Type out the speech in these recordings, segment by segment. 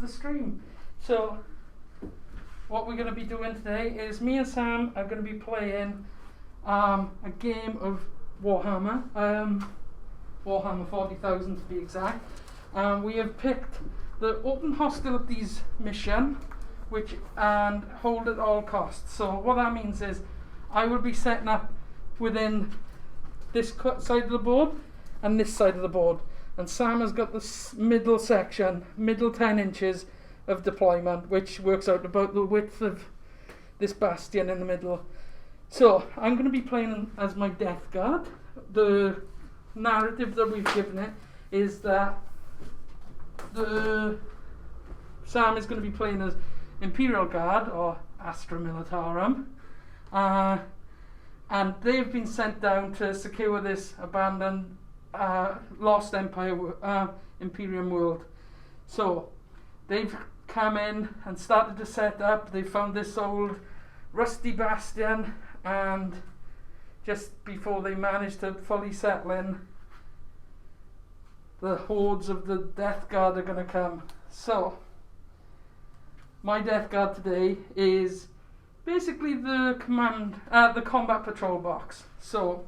the stream. So what we're going to be doing today is me and Sam are going to be playing a game of Warhammer, Warhammer 40,000 to be exact. We have picked the Open Hostilities mission, and hold at all costs. So what that means is I will be setting up within this side of the board and this side of the board, and Sam has got this middle section, middle 10 inches of deployment, which works out about the width of this bastion in the middle. So I'm going to be playing as my Death Guard. The narrative that we've given it is that Sam is going to be playing as Imperial Guard or Astra Militarum, and they've been sent down to secure this abandoned lost Imperium world. So they've come in and started to set up. They found this old rusty bastion, and just before they managed to fully settle in, the hordes of the Death Guard are going to come. So my Death Guard today is basically the combat patrol box. So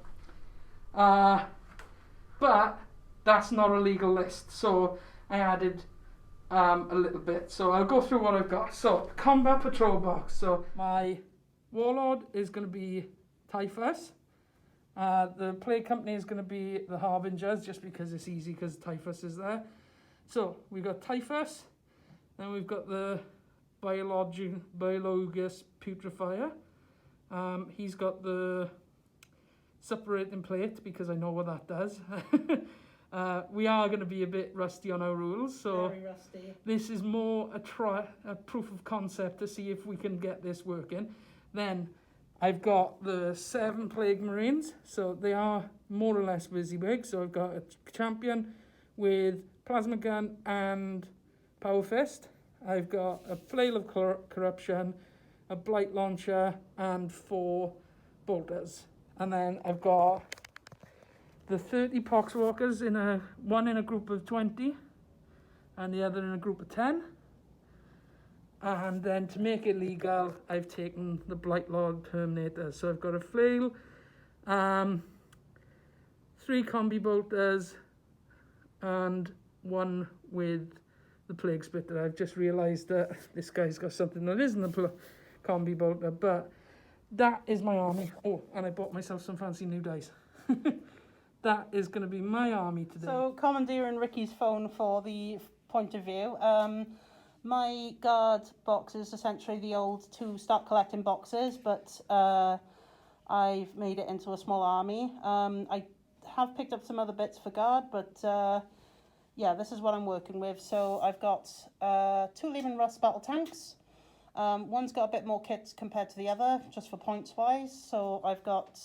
but that's not a legal list, so I added a little bit. So I'll go through what I've got. So combat patrol box. So my warlord is going to be Typhus. The play company is going to be the Harbingers, just because it's easy because Typhus is there. So we've got Typhus, then we've got the Biologus Putrefier. He's got the separating plate because I know what that does. We are going to be a bit rusty on our rules, so very rusty. This is more a proof of concept to see if we can get this working. Then I've got the 7 Plague Marines, so they are more or less WYSIWYG. So I've got a champion with plasma gun and power fist. I've got a flail of corruption, a blight launcher, and 4 bolters. And then I've got the 30 poxwalkers one in a group of 20 and the other in a group of 10. And then to make it legal, I've taken the Blight Lord Terminator. So I've got a flail, 3 combi bolters, and 1 with the Plague Spitter. I've just realised that this guy's got something that isn't a combi bolter, but that is my army. Oh, and I bought myself some fancy new dice. That is going to be my army today. So, commandeering Ricky's phone for the point of view. My guard box is essentially the old 2 start collecting boxes, but I've made it into a small army. I have picked up some other bits for guard, but yeah, this is what I'm working with. So I've got 2 Lehman Russ battle tanks. One's got a bit more kits compared to the other, just for points wise. So I've got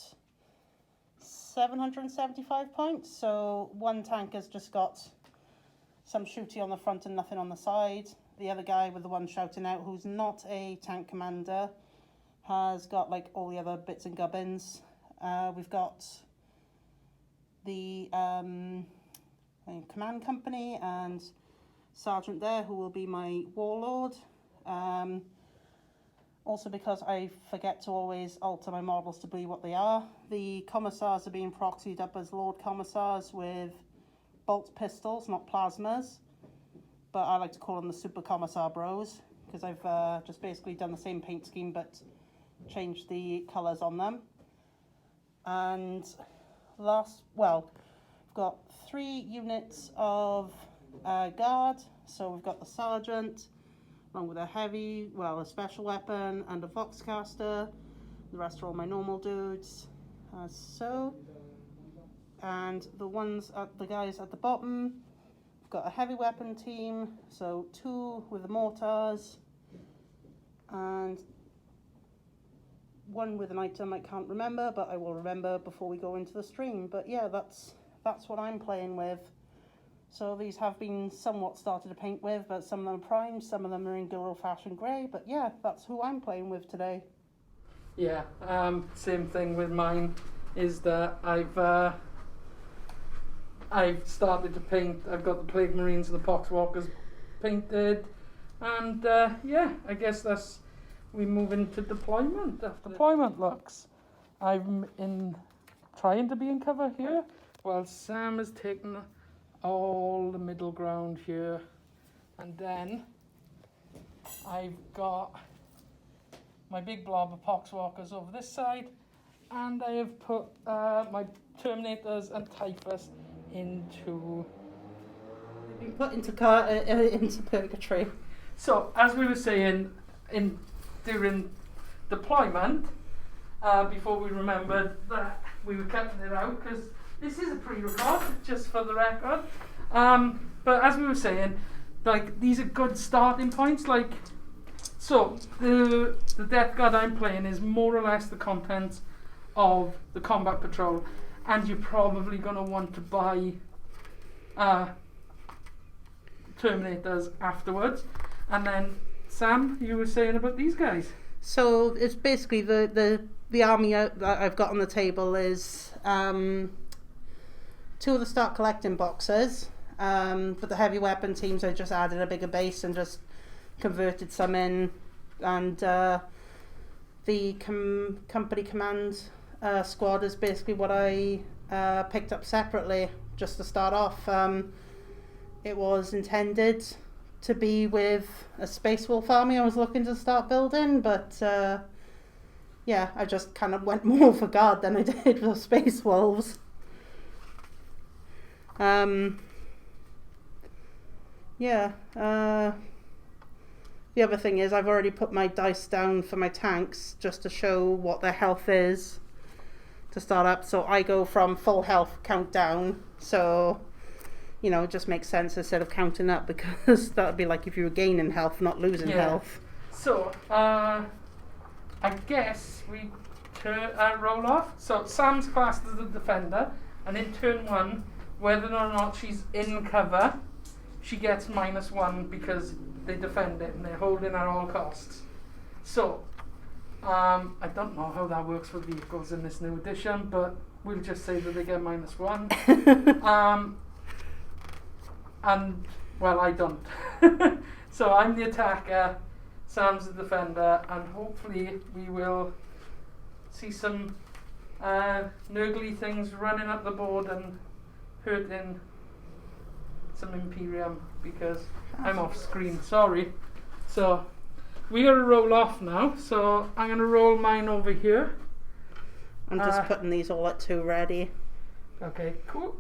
775 points. So one tank has just got some shooty on the front and nothing on the side. The other guy with the one shouting out, who's not a tank commander, has got like all the other bits and gubbins. We've got the command company and sergeant there, who will be my warlord. Also, because I forget to always alter my models to be what they are, the commissars are being proxied up as Lord Commissars with bolt pistols, not plasmas. But I like to call them the Super Commissar Bros, because I've just basically done the same paint scheme but changed the colours on them. And we've got 3 units of guard. So we've got the sergeant, along with a special weapon and a Voxcaster. The rest are all my normal dudes. And the guys at the bottom, we've got a heavy weapon team, so 2 with the mortars, and 1 with an item I can't remember, but I will remember before we go into the stream. But yeah, that's what I'm playing with. So these have been somewhat started to paint with, but some of them are primed, some of them are in good old-fashioned grey. But yeah, that's who I'm playing with today. Yeah, same thing with mine, is that I've started to paint. I've got the Plague Marines and the Poxwalkers painted. And yeah, I guess we move into deployment. After deployment looks, I'm trying to be in cover here, while Sam has taken all the middle ground here, and then I've got my big blob of poxwalkers over this side, and I have put my Terminators and Typhus into... They've been put into purgatory. So, as we were saying during deployment, before we remembered that we were cutting it out, because this is a pre-record, just for the record. But as we were saying, like, these are good starting points. Like, so the Death Guard I'm playing is more or less the contents of the Combat Patrol, and you're probably going to want to buy Terminators afterwards. And then, Sam, you were saying about these guys. So it's basically the army that I've got on the table is 2 of the start collecting boxes. For the heavy weapon teams, I just added a bigger base and just converted some in, and the company command squad is basically what I picked up separately just to start off. It was intended to be with a Space Wolf army I was looking to start building, but yeah, I just kind of went more for Guard than I did for Space Wolves. Yeah, the other thing is I've already put my dice down for my tanks just to show what their health is to start up. So I go from full health count down, so you know, it just makes sense instead of counting up, because that would be like if you were gaining health, not losing health. So, I guess we roll off. So Sam's classed as a defender, and in turn 1, whether or not she's in cover, she gets -1 because they defend it and they're holding at all costs. So, I don't know how that works for vehicles in this new edition, but we'll just say that they get -1. And, well, I don't. So I'm the attacker, Sam's the defender, and hopefully we will see some nurgly things running up the board and hurting some Imperium, because I'm off screen, sorry. So we're going to roll off now, so I'm going to roll mine over here. I'm just putting these all at 2 ready. Okay, cool.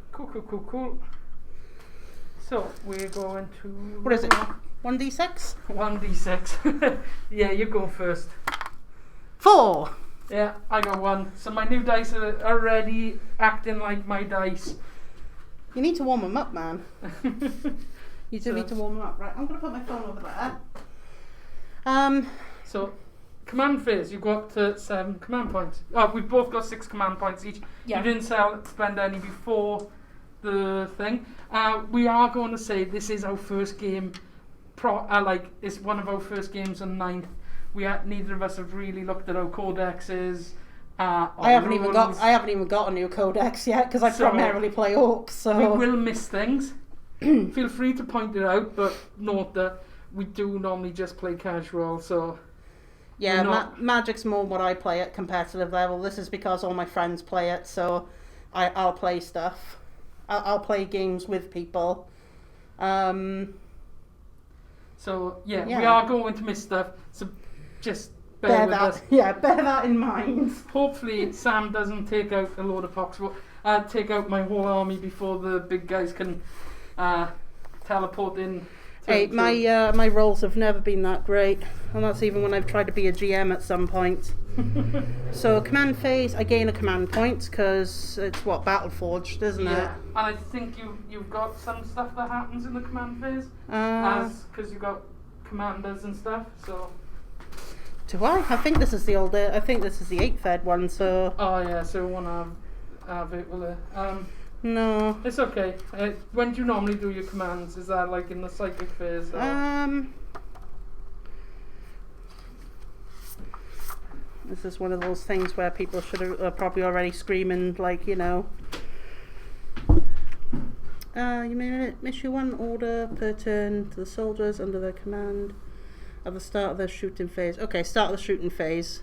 So we're going to... What is it? 1d6? 1d6. Yeah, you go first. 4! Yeah, I got 1. So my new dice are already acting like my dice. You need to warm them up, man. You do need to warm them up. Right, I'm going to put my phone over there. So, command phase, you go up to 7 command points. Oh, we've both got 6 command points each. Yeah. You didn't spend any before the thing. We are going to say this is our first game, it's one of our first games on 9th. Neither of us have really looked at our codexes. I haven't even got a new codex yet, because I primarily play orcs. So we will miss things. Feel free to point it out, but note that we do normally just play casual. So yeah, Magic's more what I play at competitive level. This is because all my friends play it, so I'll play stuff. I'll play games with people. So yeah, we are going to miss stuff. So just bear with us. Yeah, bear that in mind. Hopefully Sam doesn't take out a load of take out my whole army before the big guys can teleport in. Hey, my rolls have never been that great, and that's even when I've tried to be a GM at some point. So command phase, I gain a command point because it's Battleforged, isn't it? Yeah, and I think you've got some stuff that happens in the command phase, because you've got commanders and stuff. So do I? I think this is the 8th ed one. So oh yeah, so we want to have it with it. No, it's okay. When do you normally do your commands? Is that like in the psychic phase? This is one of those things where people should have probably already screaming, like, you know. You may issue 1 order per turn to the soldiers under their command. At the start of the shooting phase. Okay, start of the shooting phase.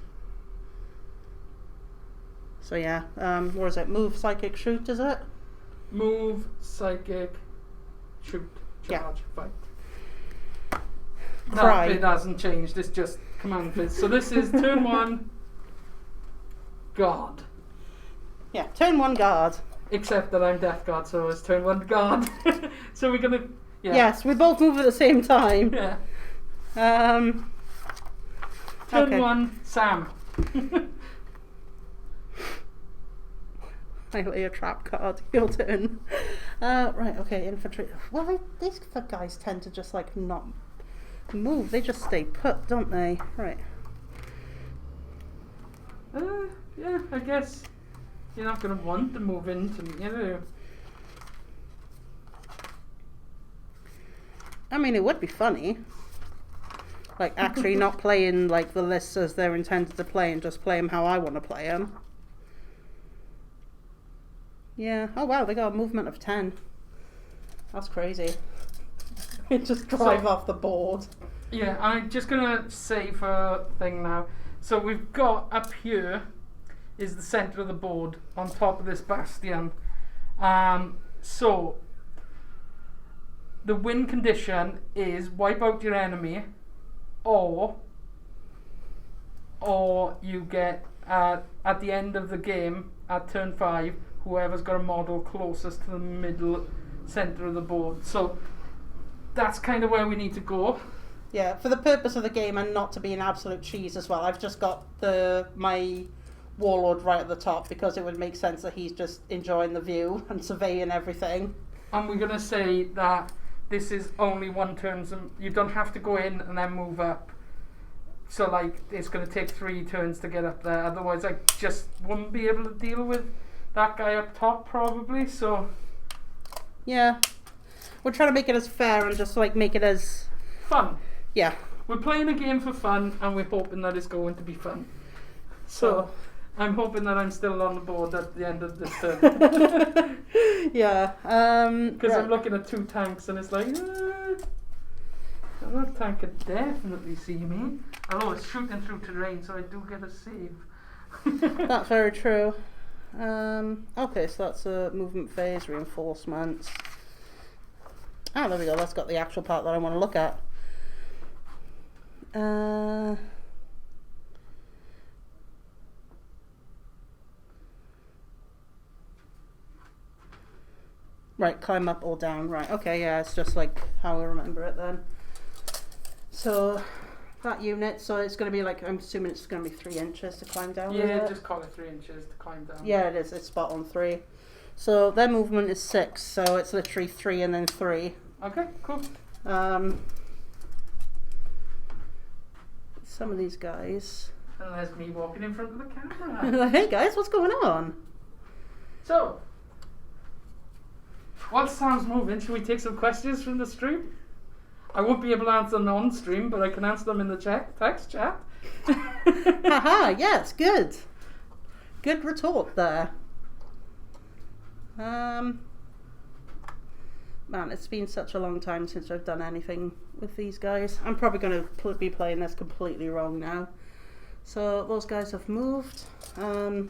So yeah, what is it? Move, psychic, shoot, is it? Move, psychic, shoot, charge, fight. Cry. That bit hasn't changed, it's just command phase. So this is turn 1, guard. Yeah, turn 1 guard. Except that I'm Death Guard, so it's turn 1 guard. So we're gonna... Yeah. Yes, we both move at the same time. Yeah. Turn Turn 1, Sam. I lay a trap card. Your turn. Right, okay, infantry. Well, these guys tend to just like not move. They just stay put, don't they? Right. Yeah, I guess you're not going to want to move into me, you know. I mean, it would be funny. Like, actually not playing, like, the lists as they're intended to play and just play them how I want to play them. Yeah. Oh, wow, they got a movement of 10. That's crazy. Just drive off the board. Yeah, I'm just going to save a thing now. So we've got up here is the centre of the board on top of this bastion. So the win condition is wipe out your enemy, or you get at the end of the game at turn 5, whoever's got a model closest to the middle centre of the board. So that's kind of where we need to go. Yeah, for the purpose of the game and not to be an absolute cheese as well, I've just got my warlord right at the top because it would make sense that he's just enjoying the view and surveying everything. And we're going to say that this is only one turn, so you don't have to go in and then move up. So like it's going to take 3 turns to get up there, otherwise I just wouldn't be able to deal with that guy up top probably. So yeah, we're trying to make it as fair and just like make it as fun. Yeah, we're playing a game for fun and we're hoping that it's going to be fun. So I'm hoping that I'm still on the board at the end of this turn. Yeah, because I'm looking at 2 tanks and it's like that tank could definitely see me. Although it's shooting through terrain, so I do get a save. That's very true. Okay, so that's a movement phase, reinforcements. Ah, there we go. That's got the actual part that I want to look at. Right, climb up or down. Right, okay, yeah, it's just like how I remember it then. So that unit, so it's going to be like, I'm assuming it's going to be 3 inches to climb down. Yeah, just call it 3 inches to climb down. Yeah, it is. It's spot on 3. So their movement is 6, so it's literally 3 and then 3. Okay, cool. Some of these guys. And there's me walking in front of the camera. Hey guys, what's going on? So, while Sam's moving, should we take some questions from the stream? I won't be able to answer them on stream, but I can answer them in the text chat. Haha, yes, good. Good retort there. Man, it's been such a long time since I've done anything with these guys. I'm probably going to be playing this completely wrong now. So those guys have moved. I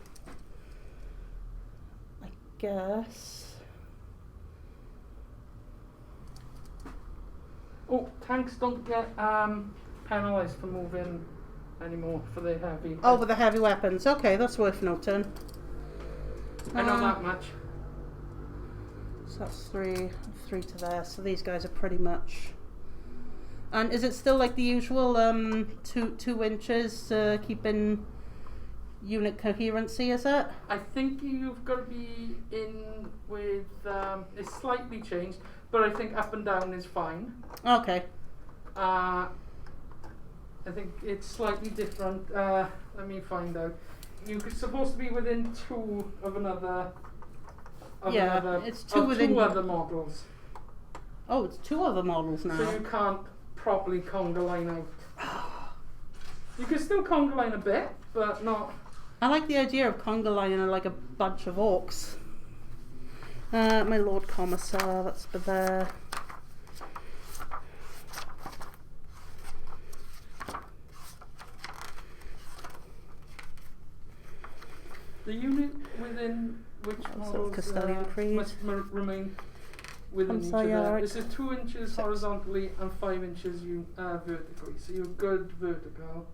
guess. Oh, tanks don't get penalised for moving anymore for the heavy. Oh, with the heavy weapons. Okay, that's worth noting. I know that much. So that's 3 to there. So these guys are pretty much. And is it still like the usual 2 inches keeping unit coherency? Is it? I think you've got to be in with. It's slightly changed, but I think up and down is fine. Okay. I think it's slightly different. Let me find out. You're supposed to be within 2 of another. Yeah, it's 2 within 2 other models. Oh, it's 2 other models now. So you can't properly conga line out. You can still conga line a bit, but not. I like the idea of conga lining like a bunch of orcs. My Lord Commissar, that's there. The unit within which models Custodian Creed. must remain within each other. This is 2 inches horizontally and 5 inches vertically. So you're good vertical.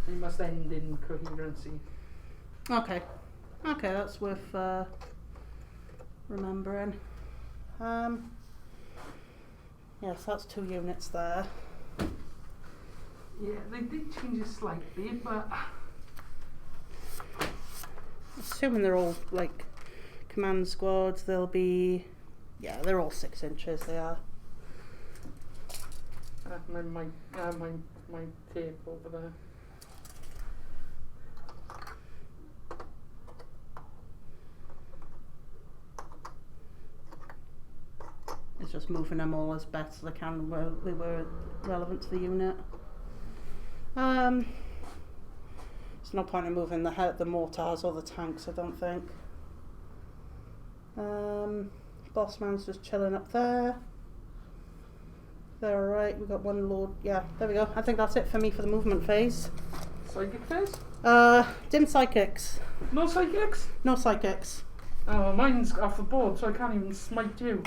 You must end in coherency. Okay. Okay, that's worth remembering. Yes, that's 2 units there. Yeah, they did change it slightly, but Assuming they're all like command squads, they'll be, yeah, they're all 6 inches. They are. my tape over there. It's just moving them all as best as I can where they were relevant to the unit. There's no point in moving the mortars or the tanks, I don't think. Bossman's just chilling up there. They're alright, we've got one lord. Yeah, there we go. I think that's it for me for the movement phase. Psychic phase? Dim psychics. No psychics? No psychics. Oh, mine's off the board, so I can't even smite you.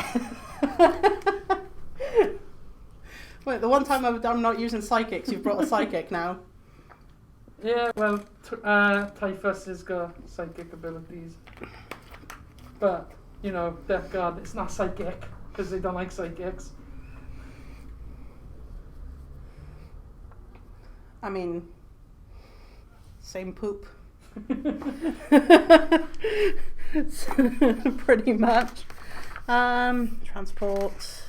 Wait, the one time I'm not using psychics, you've brought a psychic now. Yeah, well, Typhus has got psychic abilities. But, you know, Death Guard, it's not psychic, because they don't like psychics. I mean, same poop. Pretty much. Transport,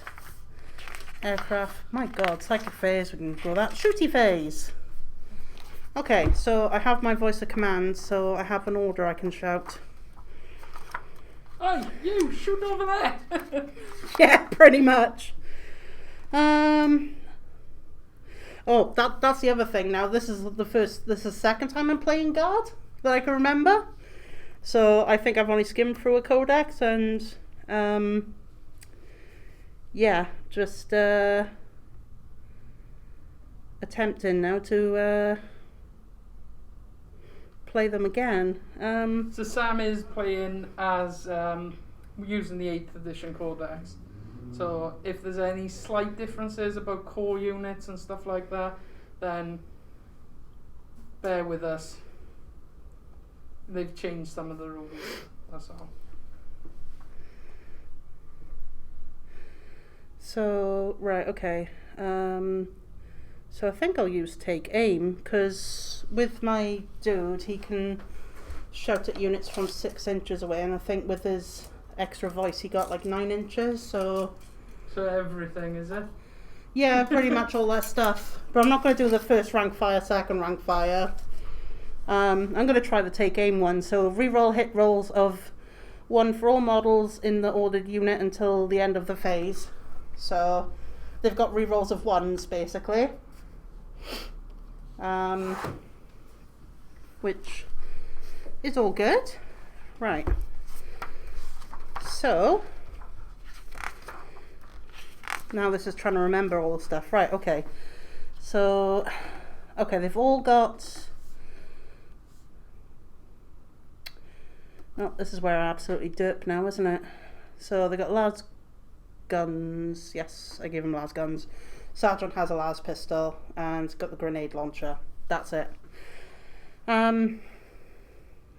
aircraft. My God, psychic phase. We can go that. Shooty phase. Okay, so I have my voice of command, so I have an order I can shout. Oi, you shoot over there. Yeah, pretty much. Oh, that's the other thing. Now this is the second time I'm playing Guard that I can remember. So I think I've only skimmed through a codex and yeah, just attempting now to play them again. So Sam is playing as using the 8th edition codex. So if there's any slight differences about core units and stuff like that, then bear with us. They've changed some of the rules, that's all. So, right, okay. So I think I'll use take aim, because with my dude, he can shout at units from 6 inches away, and I think with his extra voice he got like 9 inches, so everything, is it? Yeah, pretty much all that stuff. But I'm not going to do the first rank fire, second rank fire. I'm going to try the take aim one. So reroll hit rolls of 1 for all models in the ordered unit until the end of the phase. So they've got rerolls of 1s basically. Which is all good. Right. So now this is trying to remember all the stuff. Right, okay. So, okay, they've all got... Oh, this is where I absolutely derp now, isn't it? So they got las guns. Yes, I gave him las guns. Sergeant has a las pistol and got the grenade launcher. That's it.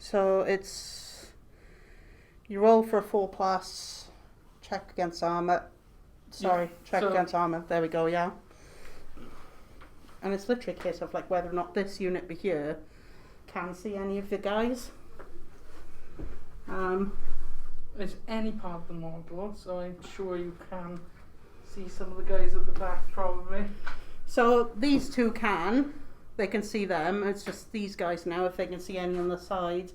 So it's... You roll for a 4+, check against armor. Sorry, check against armor. There we go, yeah. And it's literally a case of like whether or not this unit here can see any of the guys. It's any part of the model, so I'm sure you can see some of the guys at the back probably. So these two can. They can see them. It's just these guys now, if they can see any on the side.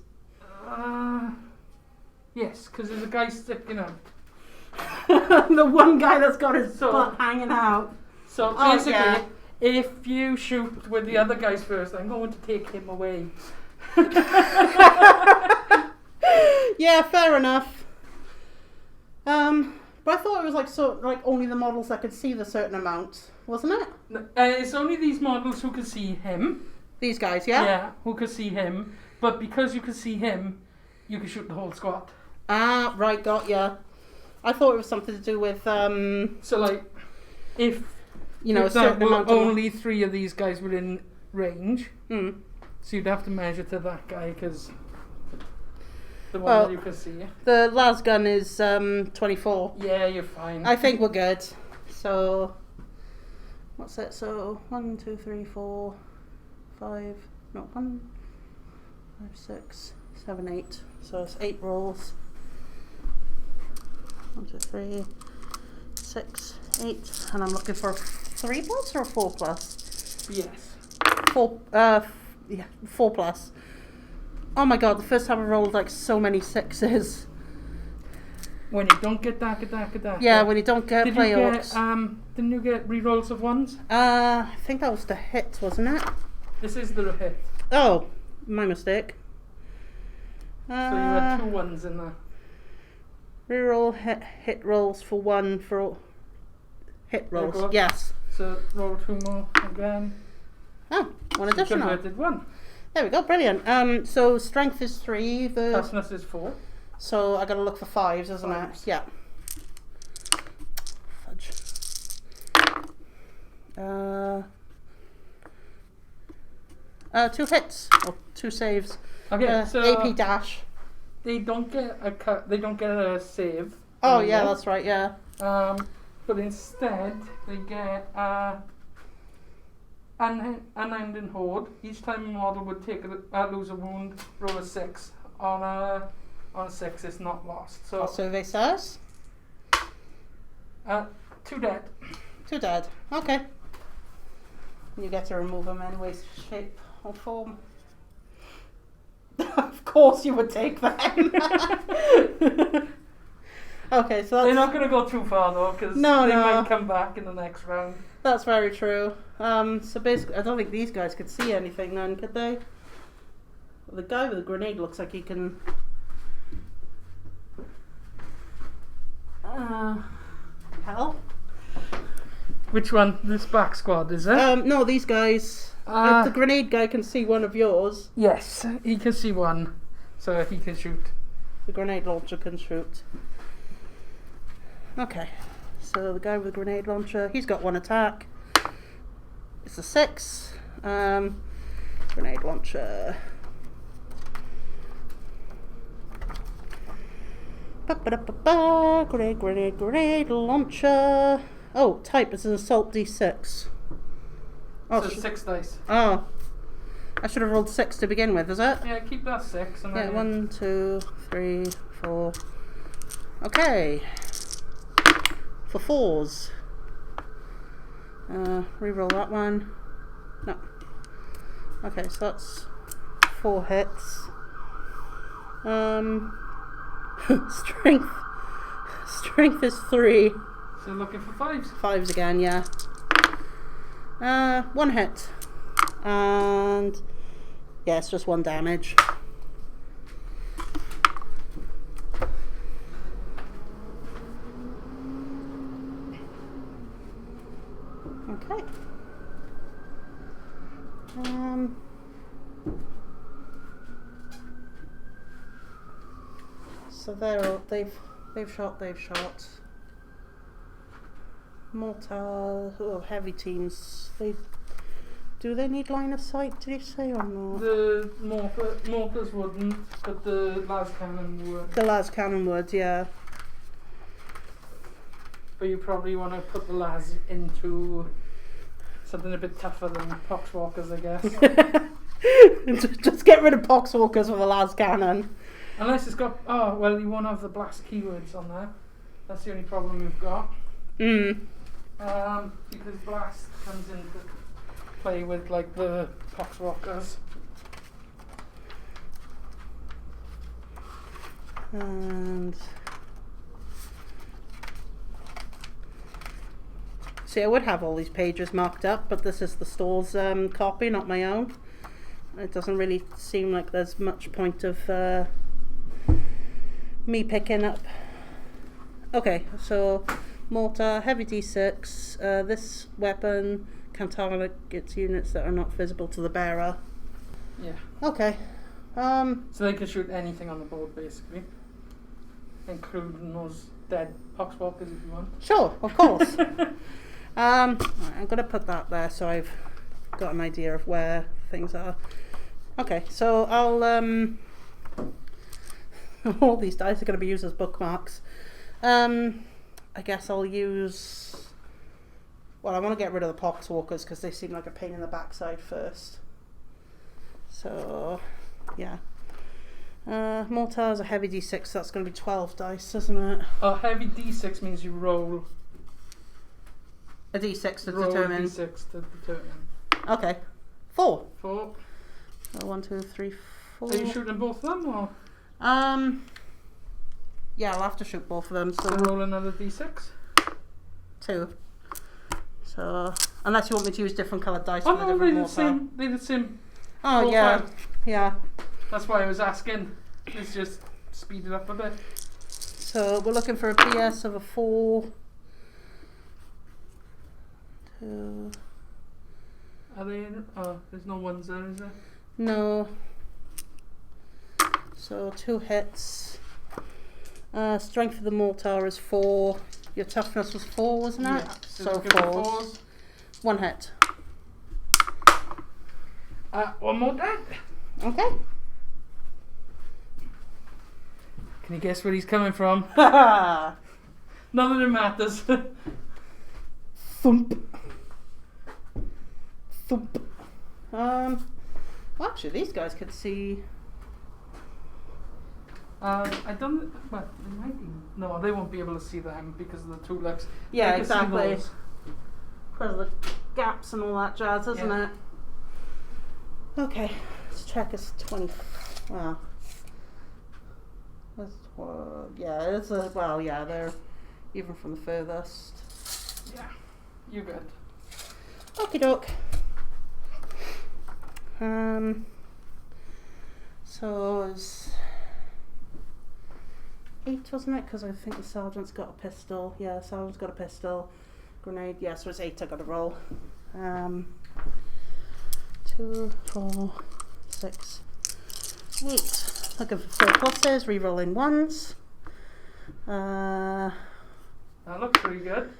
Yes, because there's a guy sticking out. The one guy that's got his butt hanging out. So basically, if you shoot with the other guys first, I'm going to take him away. Yeah, fair enough. But I thought it was like only the models that could see the certain amount, wasn't it? It's only these models who can see him, These guys, yeah? Yeah, who can see him. But because you can see him, you can shoot the whole squad. Ah, right, got ya. I thought it was something to do with, So, like, if, you know, for a certain example, amount of... only 3 of these guys were in range, Hmm. so you'd have to measure to that guy, because the one Well, that you can see. The las gun is 24. Yeah, you're fine. I think we're good. So, what's it? So, 1, 2, 3, 4, 5, no, 1, 5, 6, 7, 8. So it's 8 rolls. 1, 2, 3, 6, 8. And I'm looking for a 3 plus or a 4 plus? Yes. 4, yeah, 4 plus. Oh my god, the first time I rolled like so many 6s. When you don't get that. Yeah, when you don't get Did play you orcs. get, didn't you get rerolls of 1s? I think that was the hit, wasn't it? This is the hit. Oh, my mistake. So you had 2 1s in there. Reroll hit rolls for 1 for hit rolls. go. Yes. So roll 2 more again. Oh, one So additional. converted 1. There we go, brilliant. So strength is 3. Toughness is 4. So I gotta look for 5s, isn't Fives. it? Yeah. Fudge. 2 hits. Or 2 saves. Okay, so AP dash. they don't get a cut. They don't get a save. Oh yeah, anymore. that's right. Yeah. But instead they get unnamed and horde. Each time a model would take lose a wound, roll a 6. On a 6, it's not lost. So What survey says? 2 dead. 2 dead. Okay. You get to remove them anyway, shape or form. Of course you would take them. Okay, so They're that's, not going to go too far though, because No, they no. might come back in the next round. that's very true. So basically, I don't think these guys could see anything then, could they? Well, the guy with the grenade looks like he can... Hell? Which one? This back squad, is it? No, these guys... the grenade guy can see one of yours. Yes, he can see one, so he can shoot. The grenade launcher can shoot. Okay, so the guy with the grenade launcher, he's got 1 attack. It's a 6. Grenade launcher. Ba-ba-da-ba-ba. Grenade launcher. Oh, type is an assault d6. Oh, So 6 dice. oh, I should have rolled 6 to begin with, is it? Yeah, keep that 6. And Yeah, then 1, 2, 3, 4. Okay. For 4s. Reroll that one. No. Okay, so that's 4 hits. Strength is 3. So looking for 5s. 5s again, yeah. 1 hit. And yeah, it's just 1 damage. Okay. So they've shot. Mortar, heavy teams. Do they need line of sight? Did you say or not? The mortars wouldn't, but the las cannon would. The las cannon would, yeah. But you probably want to put the las into something a bit tougher than poxwalkers, I guess. Just get rid of poxwalkers with a las cannon. Unless it's got. Oh, well, you won't have the blast keywords on there. That's the only problem you've got. Because blast comes into play with like the poxwalkers. And see, I would have all these pages marked up, but this is the store's copy, not my own. It doesn't really seem like there's much point of me picking up. Okay, so mortar, heavy d6. This weapon can target units that are not visible to the bearer. Yeah. Okay. So they can shoot anything on the board, basically. Including those dead poxwalkers if you want. Sure, of course. I'm going to put that there so I've got an idea of where things are. Okay, so I'll... all these dice are going to be used as bookmarks. I guess I'll use... Well, I want to get rid of the poxwalkers because they seem like a pain in the backside first. So, yeah. Mortars a heavy d6, so that's going to be 12 dice, isn't it? Oh, heavy d6 means you roll A d6 to roll determine. a d6 to determine. Okay. 4. 4. So 1, 2, 3, 4. Are you shooting both of them or? Yeah, I'll have to shoot both of them. So So roll another d6. 2. So unless you want me to use different coloured dice Oh for the no, different they're the mortar. same. They're the same. Oh yeah, profile. yeah. That's why I was asking. It's just speed it up a bit. So we're looking for a PS of a 4. 2. Are they in? Oh, there's no ones there, is there? No. So 2 hits. Strength of the mortar is 4. Your toughness was 4, wasn't it? Yeah. So let's give it 4. fours. 1 hit. One more dead. Okay. Can you guess where he's coming from? Thump. None of it matters. Thump. Well, actually, these guys could see. I don't. Well, they might be. No, they won't be able to see them because of the tulips. Yeah, They can see exactly. those. Because of the gaps and all that jazz, isn't Yeah. it? Okay, let's check it's 20. Well, that's yeah, it's a, well, yeah, they're even from the furthest. Yeah, you good. Okie doke. So it's 8, wasn't it? Because I think the sergeant's got a pistol. Yeah, the sergeant's got a pistol. Grenade. Yeah, so it's 8. I got to roll. 2, 4, 6, 8. Looking for 4 pluses. Rerolling 1s. That looks pretty good.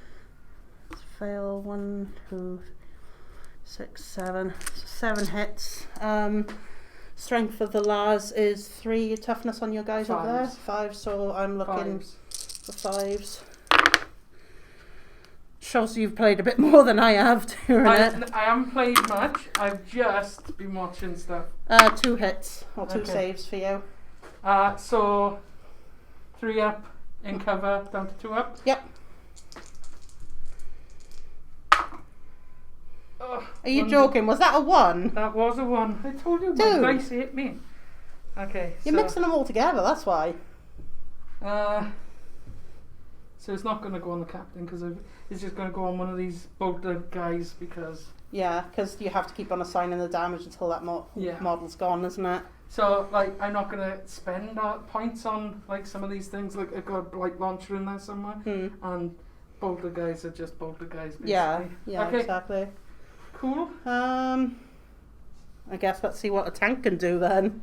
Fail 1, 2, 6, 7. So 7 hits. Strength of the Lars is 3. Toughness on your guys over there? 5. So I'm looking for 5s. Shows you've played a bit more than I have during it. I haven't played much. I've just been watching stuff. 2 hits or 2 Okay. saves for you. So 3 up in cover, down to 2 up. Yep. Oh, Are you 1. joking? Was that a 1? That was a 1. I told you Dude. my dice hit me. Okay. You're mixing them all together, that's why. So it's not going to go on the captain because it's just going to go on one of these bolter guys because. Yeah, because you have to keep on assigning the damage until that model's gone, isn't it? So like I'm not going to spend points on like some of these things. Like I've got a Blight Launcher in there somewhere, and bolter guys are just bolter guys. Basically. Yeah, okay. exactly. Cool. I guess let's see what a tank can do then.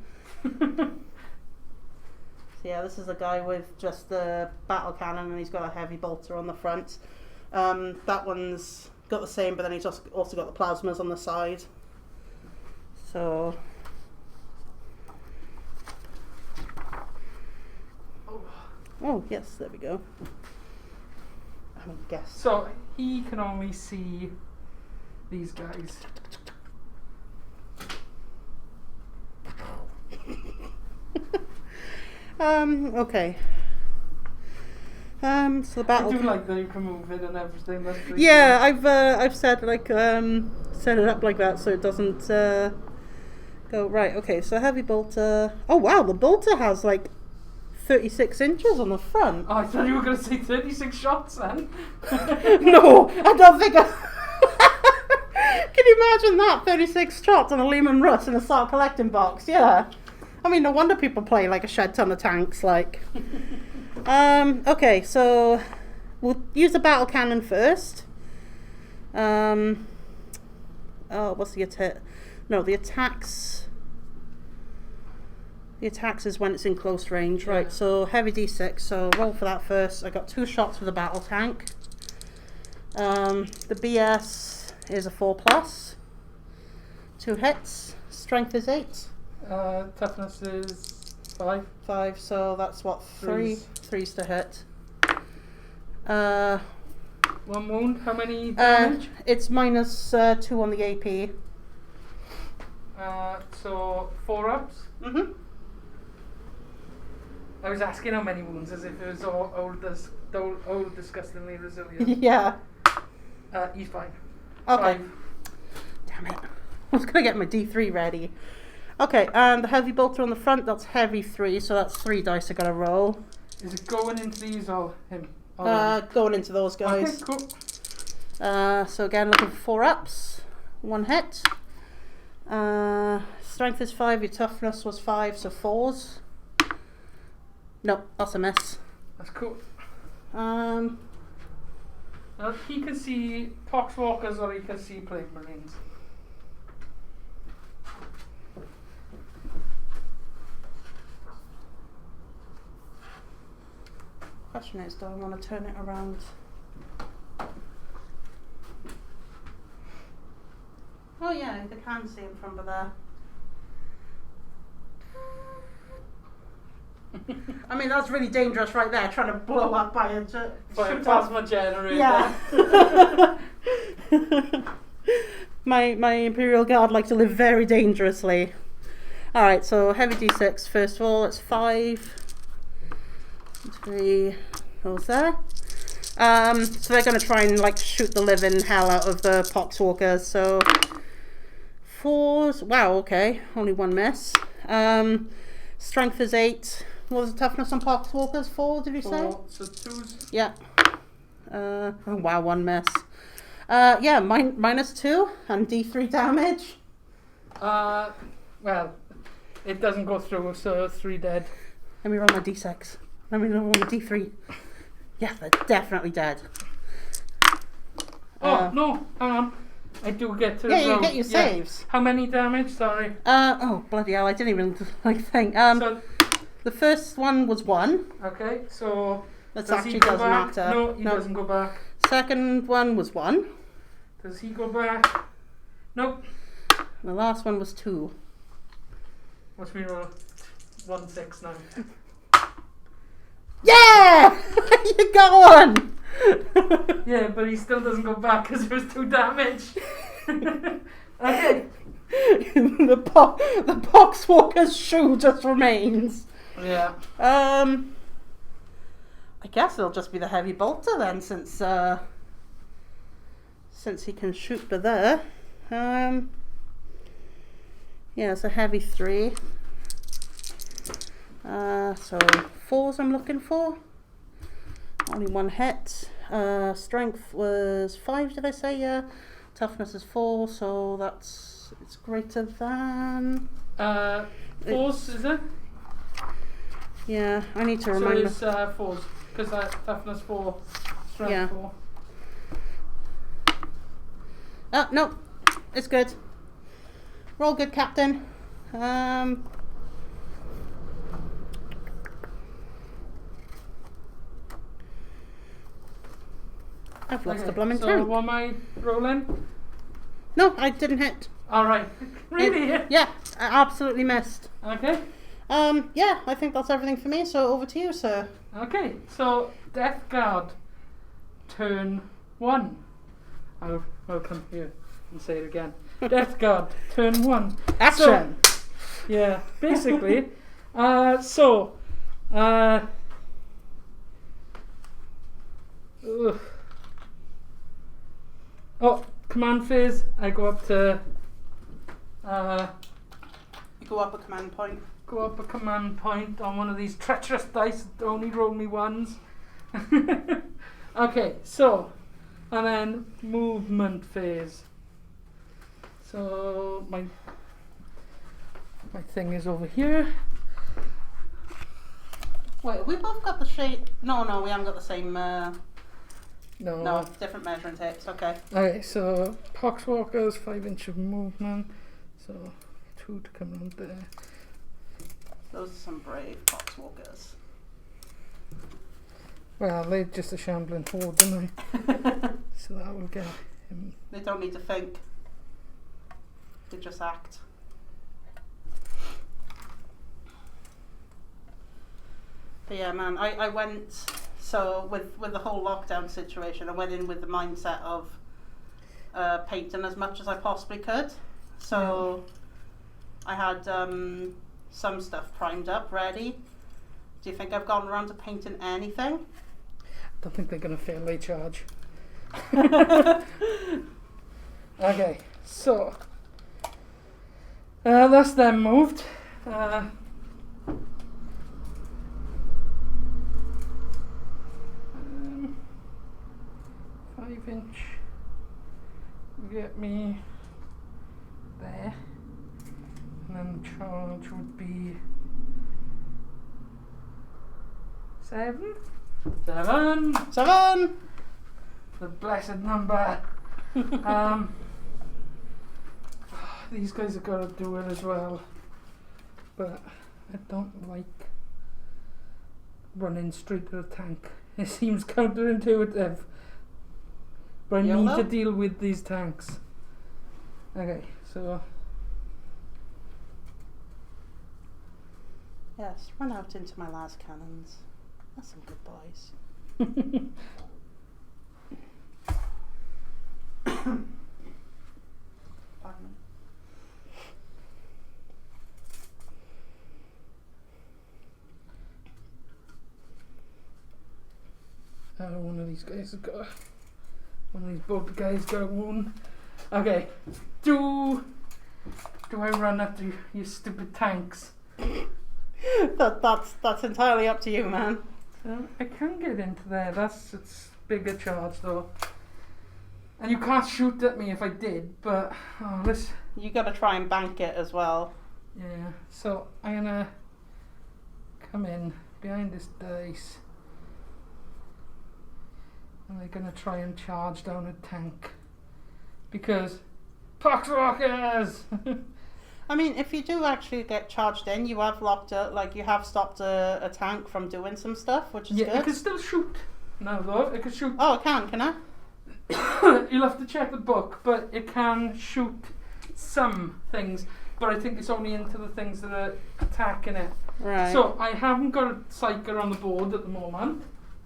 So yeah, this is a guy with just the battle cannon and he's got a heavy bolter on the front. That one's got the same, but then he's also got the plasmas on the side. So oh yes, there we go. I mean, guess. So he can only see these guys. Okay. So the battle. I do like that you can move it and everything. That's pretty Yeah, I've said like set it up like that so it doesn't go right. Okay, so heavy bolter. Oh wow, the bolter has like 36 inches on the front. Oh, I thought you were going to say 36 shots then. No, I don't think. Can you imagine that? 36 shots on a Lehman Russ in a start collecting box. Yeah. I mean, no wonder people play like a shed ton of tanks. Like. Okay, so we'll use the battle cannon first. Oh, what's the attack? No, the attacks The attacks is when it's in close range, Yeah. right? So heavy D6. So roll for that first. I got 2 shots with a battle tank. The BS is a 4+. 2 hits. Strength is 8. Toughness is 5. 5. So that's what, 3? Threes. 3's to hit. 1 wound. How many damage? It's -2 on the AP. So 4 ups. Mhm. I was asking how many wounds, as if it was old disgustingly resilient. Yeah. He's fine. Okay. 5. Damn it. I was gonna get my D3 ready. Okay, and the heavy bolter on the front, that's heavy 3, so that's 3 dice I gotta roll. Is it going into these or him? Or Going into those guys. Okay, cool. So again, looking for 4 ups. 1 hit. Strength is 5, your toughness was 5, so 4s. No, that's a miss. That's cool. Um, Now he can see poxwalkers or he can see plague marines. question is, do I want to turn it around? Oh yeah, they can see him from there. I mean, that's really dangerous right there, trying to blow up by a plasma generator. Yeah. my Imperial Guard like to live very dangerously. Alright, so heavy D6 first of all, it's 5, 3, those there. So they're going to try and like shoot the living hell out of the poxwalkers. So 4s, wow, okay, only 1 miss. Strength is 8. What was the toughness on poxwalkers? 4, did you say? 4, so 2s. Yeah. Oh wow, 1 miss. Yeah, -2 and D3 damage. Well, it doesn't go through, so 3 dead. Let me roll my D6. Let me roll my D3. Yeah, they're definitely dead. Oh, no, hang on. I do get to Yeah, you roll. get your saves. How many damage? Sorry. Oh, bloody hell, I didn't even like think. So, The first one was 1. okay, so That does actually he go doesn't back? matter. No, he doesn't go back. Second one was 1. Does he go back? Nope. The last one was 2. What's me roll? 1, 6 now. Yeah! You got one! Yeah, but he still doesn't go back because there's 2 damage. Okay. the poxwalker's shoe just remains. Yeah. I guess it'll just be the heavy bolter then, since he can shoot by there. Yeah, it's a heavy 3. So 4s I'm looking for. Only 1 hit. Strength was 5, did I say? Yeah. Toughness is 4, so it's greater than. 4s, is it? Yeah, I need to So remember. it's 4s because toughness 4, strength Yeah. 4. Oh, no, it's good. Roll good, Captain. I've lost the blooming So tank. what am I rolling? No, I didn't hit. Alright. Really? Yeah, I absolutely missed. Okay. Yeah, I think that's everything for me, so over to you, sir. Okay, so Death Guard, turn 1. I'll come here and say it again. Death Guard, turn 1. Action! Yeah, basically. Oh, command phase, I go up to, You go up a command point. go up a command point on one of these treacherous dice that only roll me 1s. Okay, so, and then movement phase. So my thing is over here. Wait, we both got the shape. No, we haven't got the same. No. Different measuring tapes. Okay. Okay, so Poxwalkers, 5 inch of movement. So 2 to come around there. Those are some brave poxwalkers. Well, they're just a shambling horde, aren't they? So that will get him. They don't need to think. They just act. But yeah, man, I went, so with the whole lockdown situation, I went in with the mindset of painting as much as I possibly could. So I had some stuff primed up, ready. Do you think I've gotten around to painting anything? I don't think they're going to fail their charge. Okay, so that's them moved. 5-inch. Get me there, and then the charge would be 7. 7. The blessed number. These guys have got to do it as well, but I don't like running straight to the tank. It seems counterintuitive, but I need to deal with these tanks. Okay, so yes, run out into my last cannons. That's some good boys. Pardon me. one of these guys has got one of these boat guys got a wound. Okay, do I run up to you stupid tanks? That's entirely up to you, man. I can get into there. It's bigger charge though, and you can't shoot at me if I did. But let's. You got to try and bank it as well. Yeah. So I'm gonna come in behind this dice, and they're gonna try and charge down a tank because pox rockers. I mean, if you do actually get charged in, you have locked up, like you have stopped a tank from doing some stuff, which is good. Yeah, it can still shoot. No, though it can shoot. Oh, it can I? You'll have to check the book, but it can shoot some things. But I think it's only into the things that are attacking it. Right. So I haven't got a psyker on the board at the moment.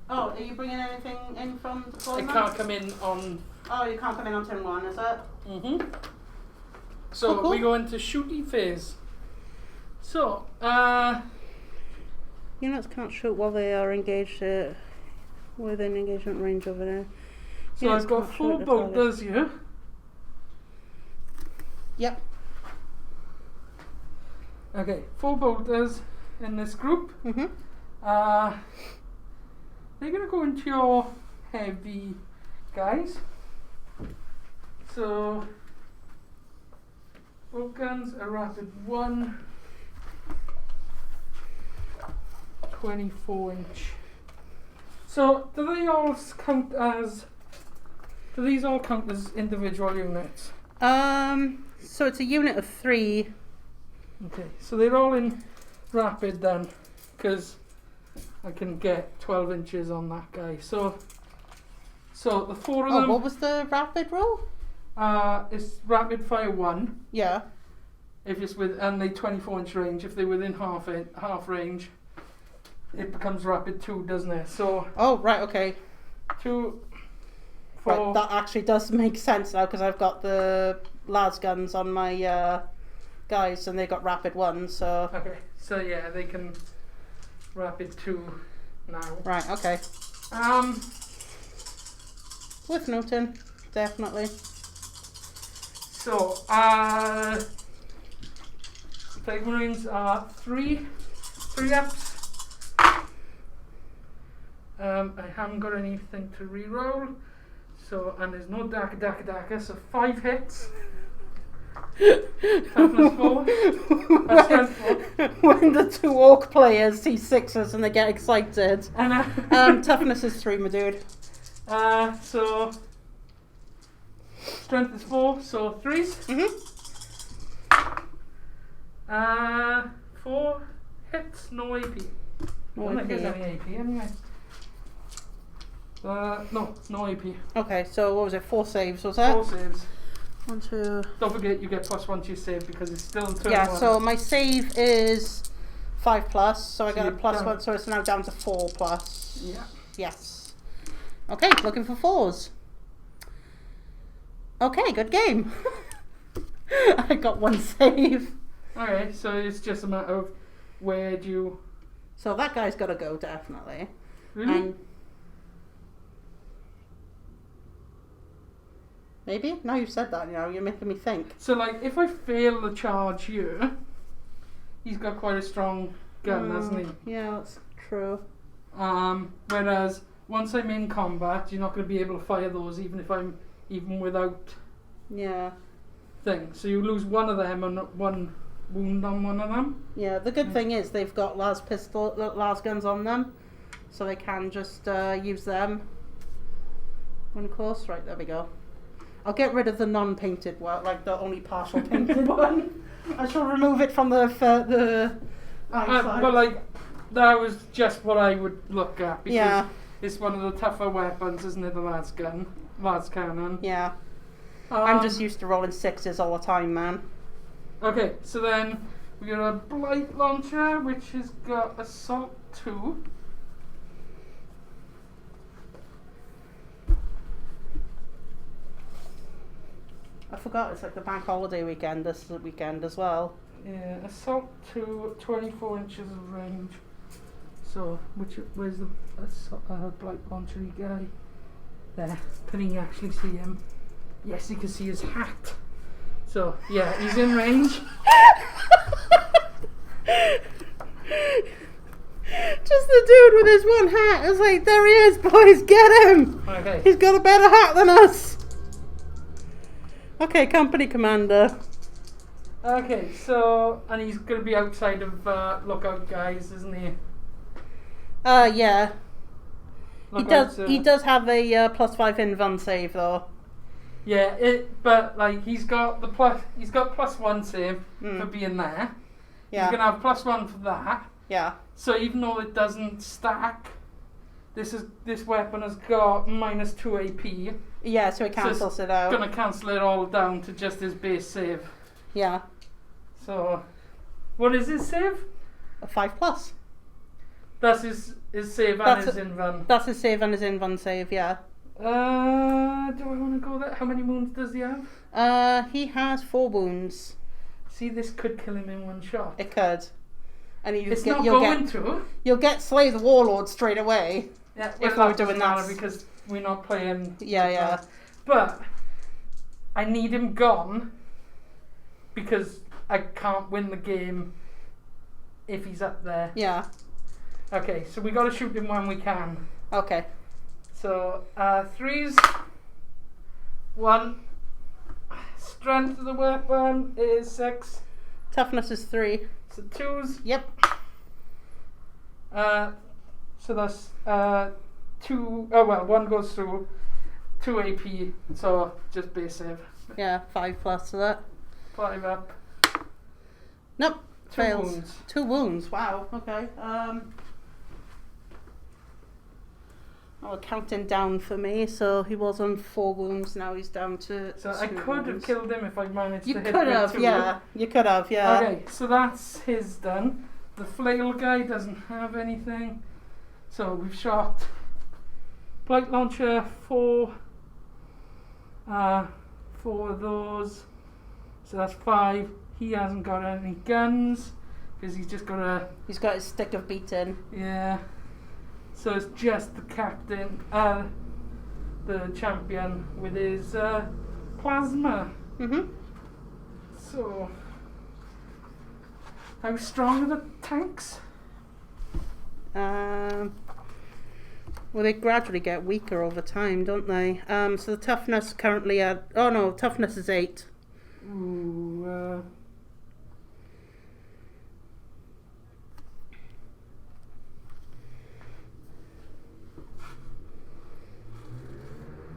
Oh, are you bringing anything in from deployment? I can't come in on. Oh, you can't come in on turn 1, is it? Mhm. So cool. we go into shooty phase. So Units can't shoot while they are engaged within engagement range over there. So Units I've got can't 4 shoot the bolters here. Yep. Okay, 4 bolters in this group. Mhm. They're gonna go into your heavy guys. So bolt guns, a rapid 1, 24-inch. So do they all count as? Do these all count as individual units? So it's a unit of 3. Okay, so they're all in rapid then, because I can get 12 inches on that guy. So the 4 of them. What was the rapid roll? It's rapid fire 1. Yeah. If it's and they 24-inch range. If they're within half range, it becomes rapid 2, doesn't it? So. Oh right, okay. 2, 4. Right, that actually does make sense now because I've got the las guns on my guys and they got rapid 1. So. Okay, so yeah, they can rapid 2 now. Right. Okay. Worth noting, definitely. So, Plague Marines are 3 ups. I haven't got anything to reroll, so and there's no Daka, so 5 hits. Toughness 4. Strength 4. When the 2 orc players see 6s and they get excited. And Toughness is 3, my dude. So strength is 4, so 3s. Mhm. 4 hits, no AP. No I don't think AP. there's any AP anyway. No AP. Okay, so what was it? 4 saves, was it? 4 saves. 1, 2. Don't forget you get +1 to your save because it's still turn Yeah, 1. so my save is 5+, so I So got a you're +1, down- so it's now down to 4+. Yeah. Yes. Okay, looking for 4s. Okay, good game. I got 1 save. Okay, so it's just a matter of where do you... So that guy's got to go, definitely. Really? And maybe? Now you've said that, you're making me think. So, like, if I fail the charge here, he's got quite a strong gun, hasn't he? Yeah, that's true. Whereas, once I'm in combat, you're not going to be able to fire those even without Yeah. thing. So you lose one of them and 1 wound on one of them. Yeah, the good thing is they've got las guns on them, so they can just use them when close. Right, there we go. I'll get rid of the non-painted one, like the only partial painted one. I shall remove it from the eyesight. But like, that was just what I would look at because Yeah. it's one of the tougher weapons, isn't it? The las cannon. Yeah. I'm just used to rolling 6s all the time, man. Okay, so then we got a Blight Launcher, which has got Assault 2. I forgot it's like the bank holiday weekend this weekend as well. Yeah, Assault 2, 24 inches of range. So, where's the Blight Launcher guy? There. Can you actually see him? Yes, you can see his hat. So, yeah, he's in range. Just the dude with his one hat. It's like, there he is, boys, get him! Okay. He's got a better hat than us! Okay, company commander. Okay, so, and he's going to be outside of Lookout Guys, isn't he? Yeah. Lookout's, He does have a +5 invuln save though. Yeah, but like he's got +1 save for being there. Yeah. He's gonna have +1 for that. Yeah. So even though it doesn't stack, this weapon has got -2 AP. Yeah, so it cancels it out. Gonna cancel it all down to just his base save. Yeah. So, what is his save? A 5+. That's his save and his invuln. That's his save and his invuln save, yeah. Do I want to go there? How many wounds does he have? He has 4 wounds. See, this could kill him in one shot. It could. And It's not going to. You'll get Slay the Warlord straight away. Yeah, if well, we're doing that. because we're not playing. Yeah, with yeah. that. But I need him gone because I can't win the game if he's up there. Yeah. Okay, so we got to shoot him when we can. Okay. So 3s, 1. Strength of the weapon is 6. Toughness is 3. So 2s. Yep. So that's 2. Oh well, 1 goes through 2 AP. So just base save. Yeah, 5+ to that. 5 up. Nope. 2 Fails. wounds. 2 wounds. Wow. Okay. Oh, counting down for me. So he was on 4 wounds. Now he's down to. So 2 I could have wounds. killed him if I managed You to hit could with have, 2. yeah. You could have, yeah. Okay, so that's his done. The flail guy doesn't have anything. So we've shot Blight Launcher 4. 4 of those. So that's 5. He hasn't got any guns because he's just got a. He's got his stick of beating. Yeah. So it's just the captain, the champion with his plasma. Mhm. So, how strong are the tanks? Well, they gradually get weaker over time, don't they? So the toughness currently at. Oh no, toughness is 8. Ooh.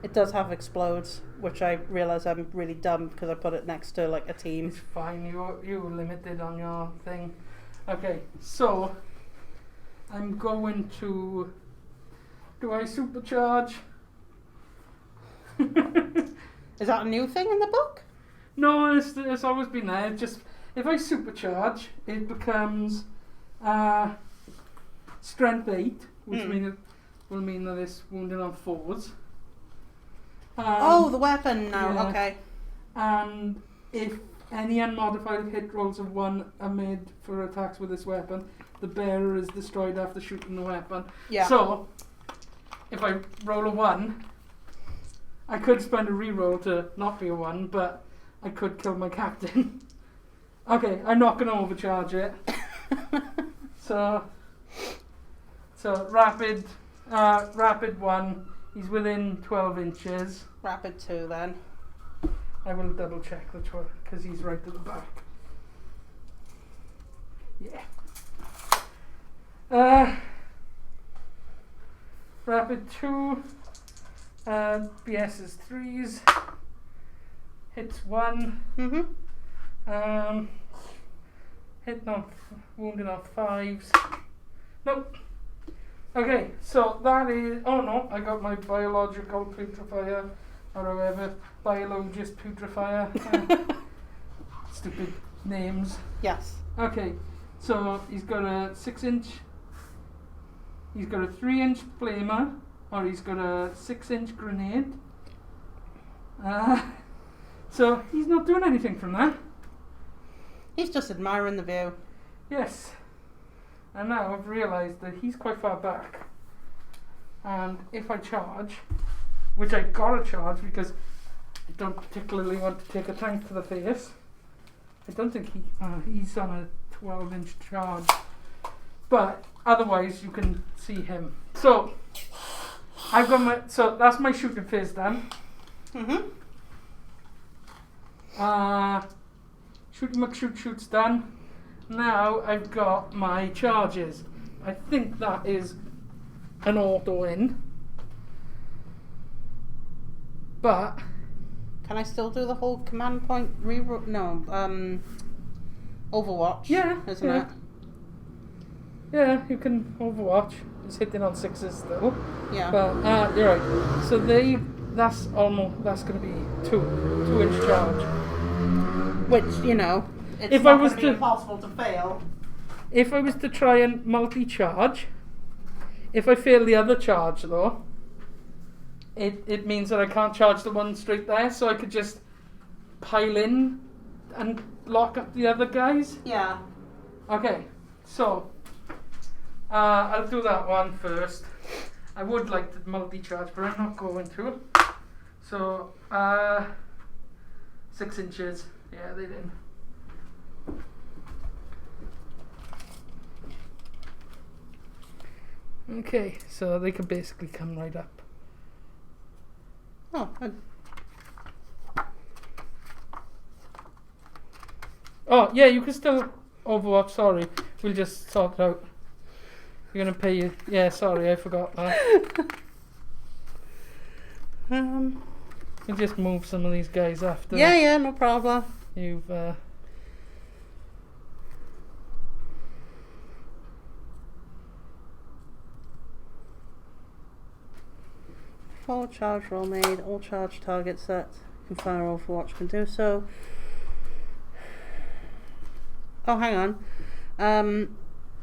It does have explodes, which I realise I'm really dumb because I put it next to like a team. It's fine. You were limited on your thing. Okay, so I'm going to. Do I supercharge? Is that a new thing in the book? No, it's always been there. Just if I supercharge, it becomes strength 8, which will mean that it's wounded on 4s. Oh, the weapon now. Yeah. Okay. And if any unmodified hit rolls of 1 are made for attacks with this weapon, the bearer is destroyed after shooting the weapon. Yeah. So, if I roll a 1, I could spend a reroll to not be a 1, but I could kill my captain. Okay, I'm not going to overcharge it. So rapid 1. He's within 12 inches. Rapid 2 then. I will double check the choice because he's right at the back. Yeah. Rapid 2. BS is 3s. Hits 1. Hit not wounded on 5s. Nope. Okay, so that is. Oh no, I got my biological putrefier, or however, biologist putrefier. Stupid names. Yes. Okay, so he's got a 6-inch. He's got a 3-inch flamer, or he's got a 6-inch grenade. So he's not doing anything from that. He's just admiring the view. Yes. And now I've realised that he's quite far back. And if I charge, which I gotta charge because I don't particularly want to take a tank to the face. I don't think he's on a 12-inch charge. But otherwise you can see him. So I've got so that's my shooting phase done. Shooty McShoot's done. Now I've got my charges. I think that is an auto in. But can I still do the whole command point reroll? No, Overwatch. Yeah, isn't it? Yeah, you can Overwatch. It's hitting on 6s still. Yeah. But you're right. So that's going to be 2-inch charge. Which, you know, it's if not I was going to be impossible to fail. If I was to try and multi-charge, if I fail the other charge though, it means that I can't charge the one straight there, so I could just pile in and lock up the other guys. Yeah. Okay, so I'll do that one first. I would like to multi-charge, but I'm not going to. So 6 inches. Yeah, they did. Okay, so they can basically come right up. Oh. Oh, yeah, you can still Overwatch, sorry. We'll just sort it out. You're going to pay you. Yeah, sorry, I forgot that. We'll just move some of these guys after. Yeah, no problem. You've Full charge roll made. All charge targets that can fire Overwatch can do so. Oh, hang on.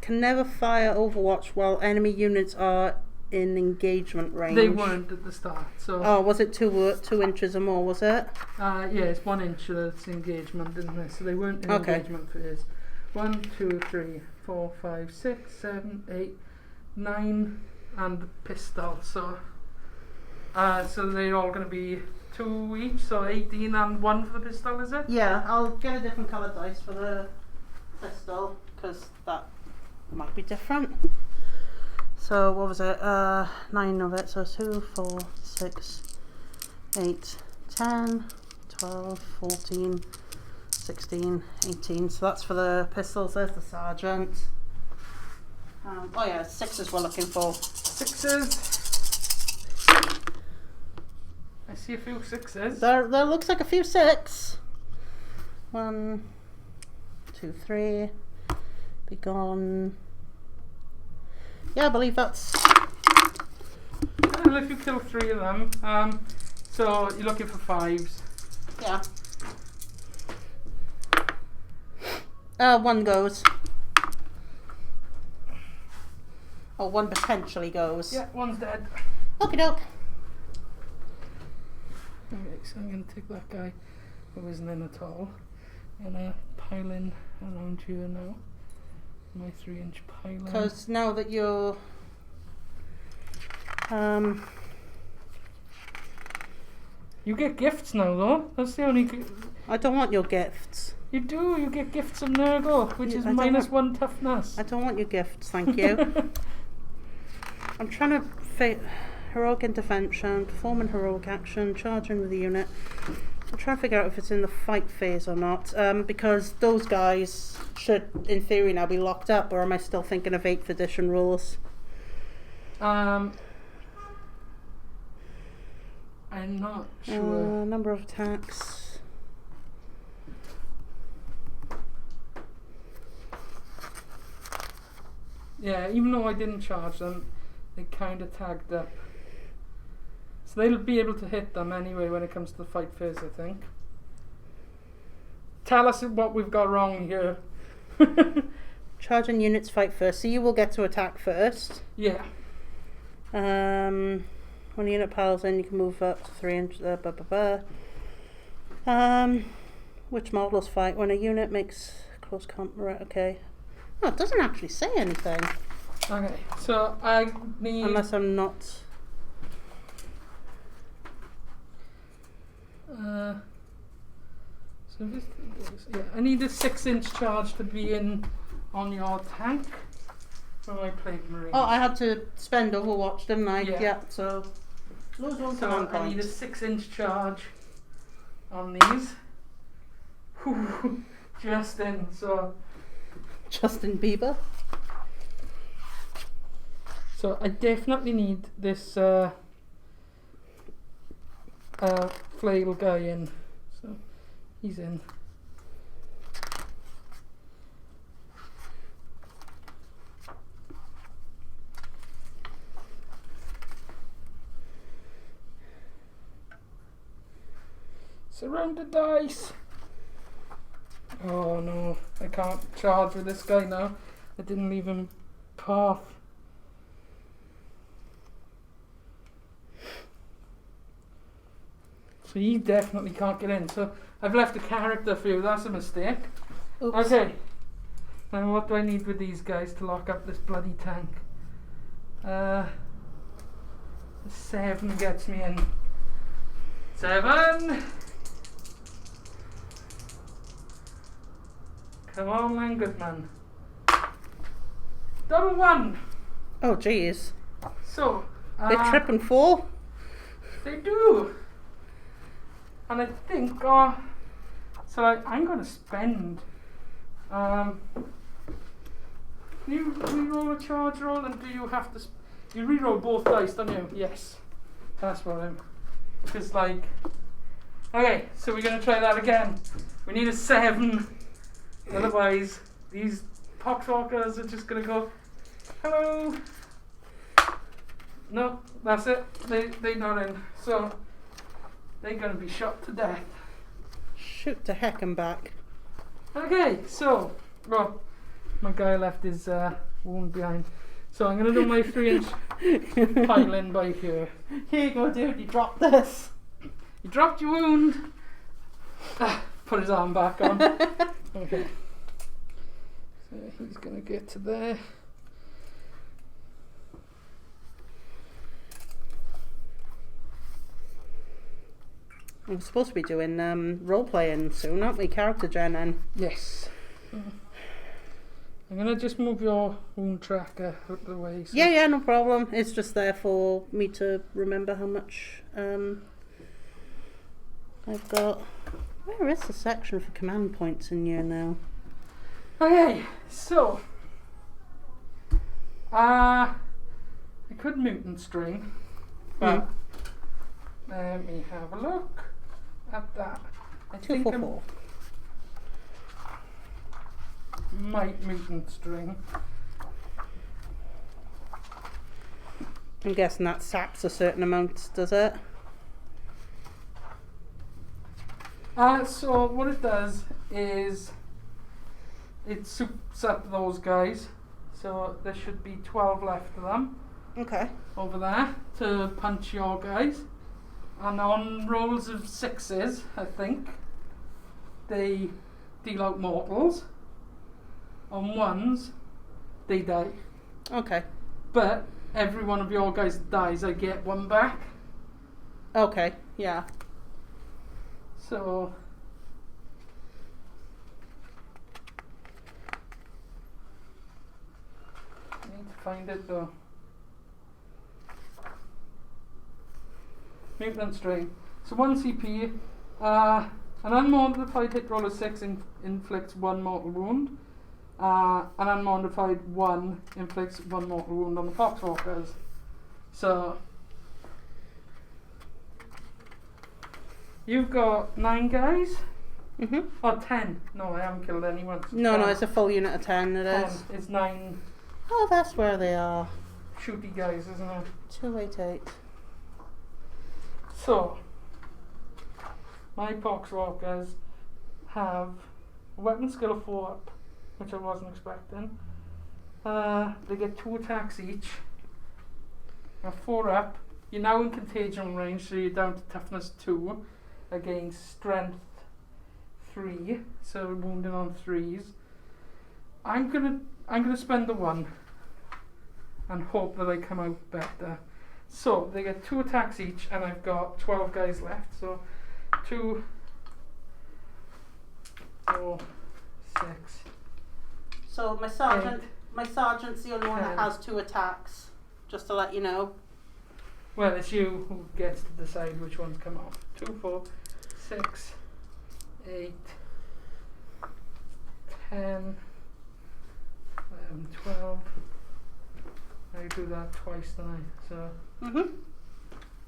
Can never fire Overwatch while enemy units are in engagement range. They weren't at the start, so. Oh, was it 2 inches or more? Was it? Yeah, it's 1 inch that's engagement, isn't it? So they weren't in engagement phase. 1, 2, 3, 4, 5, 6, 7, 8, 9, and the pistol. So they're all going to be 2 each, so 18 and 1 for the pistol, is it? Yeah, I'll get a different coloured dice for the pistol because that might be different. So what was it? 9 of it. So 2, 4, 6, 8, 10, 12, 14, 16, 18. So that's for the pistols. There's the sergeant. Oh yeah, 6s we're looking for. 6s. I see a few 6s. There looks like a few 6. 1, 2, 3. Be gone. Yeah, I believe that's... Well, if you kill 3 of them, so you're looking for 5s. Yeah. 1 goes. Oh, 1 potentially goes. Yeah, 1's dead. Okie doke. Okay, so I'm going to take that guy who isn't in at all. I'm going to pile in around here now. My 3-inch pile. Because now that you're... You get gifts now though. That's the only... I don't want your gifts. You do, you get gifts of Nurgle, which is -1 toughness. I don't want your gifts, thank you. I'm trying to fit heroic intervention, perform an heroic action, charging with the unit. I'm trying to figure out if it's in the fight phase or not, because those guys should, in theory, now be locked up, or am I still thinking of 8th edition rules? I'm not sure. Number of attacks. Yeah, even though I didn't charge them, they kind of tagged up. So they'll be able to hit them anyway when it comes to the fight phase, I think. Tell us what we've got wrong here. Charging units fight first, so you will get to attack first. Yeah. When the unit piles in, you can move up to 3 inches. Which models fight? When a unit makes close combat. Right, okay. Oh, it doesn't actually say anything. Okay, so I need... Unless I'm not... so this, yeah, I need a 6-inch charge to be in on your tank for my Plague Marines. Oh, I had to spend Overwatch, didn't I? Yeah. So lose 1 So command I need a point. 6-inch charge on these. Just in, so... Justin Bieber. So I definitely need this flail guy in. So he's in. Surround the dice. Oh no, I can't charge with this guy now. I didn't leave him path. So he definitely can't get in. So I've left a character for you. That's a mistake. Oops. Okay. Now what do I need with these guys to lock up this bloody tank? 7 gets me in. 7! Come on then, good man. Double 1! Oh, jeez. So, They trip and fall? they do! And I think, so I'm going to spend, can you re-roll a charge roll, and do you have to, you re-roll both dice, don't you? Yes. That's what I'm, because like, okay, so we're going to try that again. We need a 7, otherwise these poxwalkers are just going to go, hello. No, that's it, they're not in, so they're going to be shot to death. Shoot to heck and back. Okay, so, well, my guy left his wound behind. So I'm going to do my 3-inch pile in by here. Here you go, dude, you dropped this. You dropped your wound. Put his arm back on. Okay. So he's going to get to there. We're supposed to be doing role playing soon, aren't we? Character gen and Yes. I'm going to just move your wound tracker out of the way. So yeah, no problem. It's just there for me to remember how much I've got. Where is the section for command points in here now? Okay, so I could mutant string, but let me have a look at that. I think 244. might mutant string. I'm guessing that saps a certain amount, does it? So what it does is it soups up those guys. So there should be 12 left of them. Okay. Over there to punch your guys. And on rolls of 6s, I think, they deal out mortals. On 1s, they die. Okay. But every one of your guys dies, I get 1 back. Okay, yeah. So I need to find it though. Mutant strain. So 1 CP. An unmodified hit roll of 6 inflicts 1 mortal wound. An unmodified 1 inflicts 1 mortal wound on the Foxwalkers. So you've got 9 guys? Mhm. Or 10. No, I haven't killed anyone. No, no, it's a full unit of 10, it 10. is. It's 9 Oh, that's where they are. shooty guys, isn't it? 288. So, my Foxwalkers have a weapon skill of 4 up, which I wasn't expecting. They get 2 attacks each. And 4 up. You're now in contagion range, so you're down to toughness 2 against strength 3. So wounding on 3s. I'm gonna spend the 1 and hope that I come out better. So they get 2 attacks each, and I've got 12 guys left. So 2, 4, 6. So my sergeant's the only one that 10. has 2 attacks. Just to let you know. Well, it's you who gets to decide which ones come off. 2, 4, 6, 8, 10, 11, 12. I do that twice tonight. So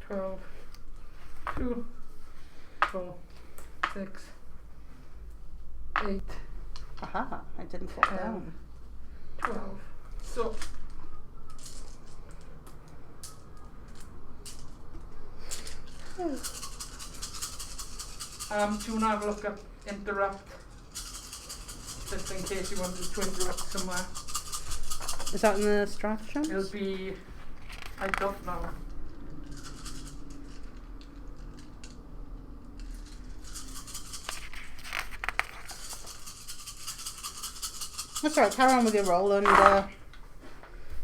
12, 2, 4, 6, 8, Aha, I didn't fall 10. down. 12. So do you want to have a look up interrupt? Just in case you wanted to interrupt somewhere. Is that in the stratagem? It'll be, I don't know. That's right, carry on with your roll and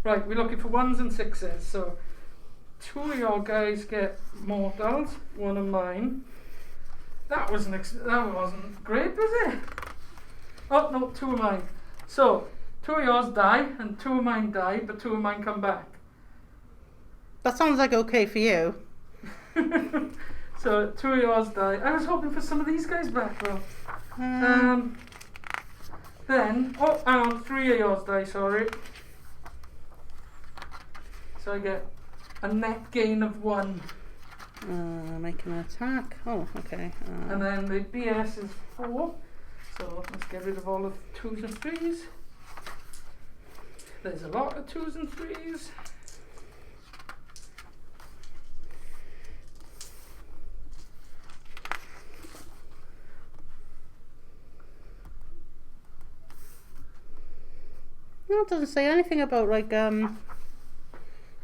Right, we're looking for 1s and 6s. So 2 of your guys get mortals, 1 of mine. That wasn't great, was it? Oh no, 2 of mine. So 2 of yours die and 2 of mine die, but 2 of mine come back. that sounds like okay for you. So 2 of yours die. I was hoping for some of these guys back though. Then, oh, hang on, 3 of yours die, sorry. So I get a net gain of 1. Make an attack. Oh, okay. And then the BS is 4. So let's get rid of all of 2s and 3s. There's a lot of 2s and 3s. No, it doesn't say anything about like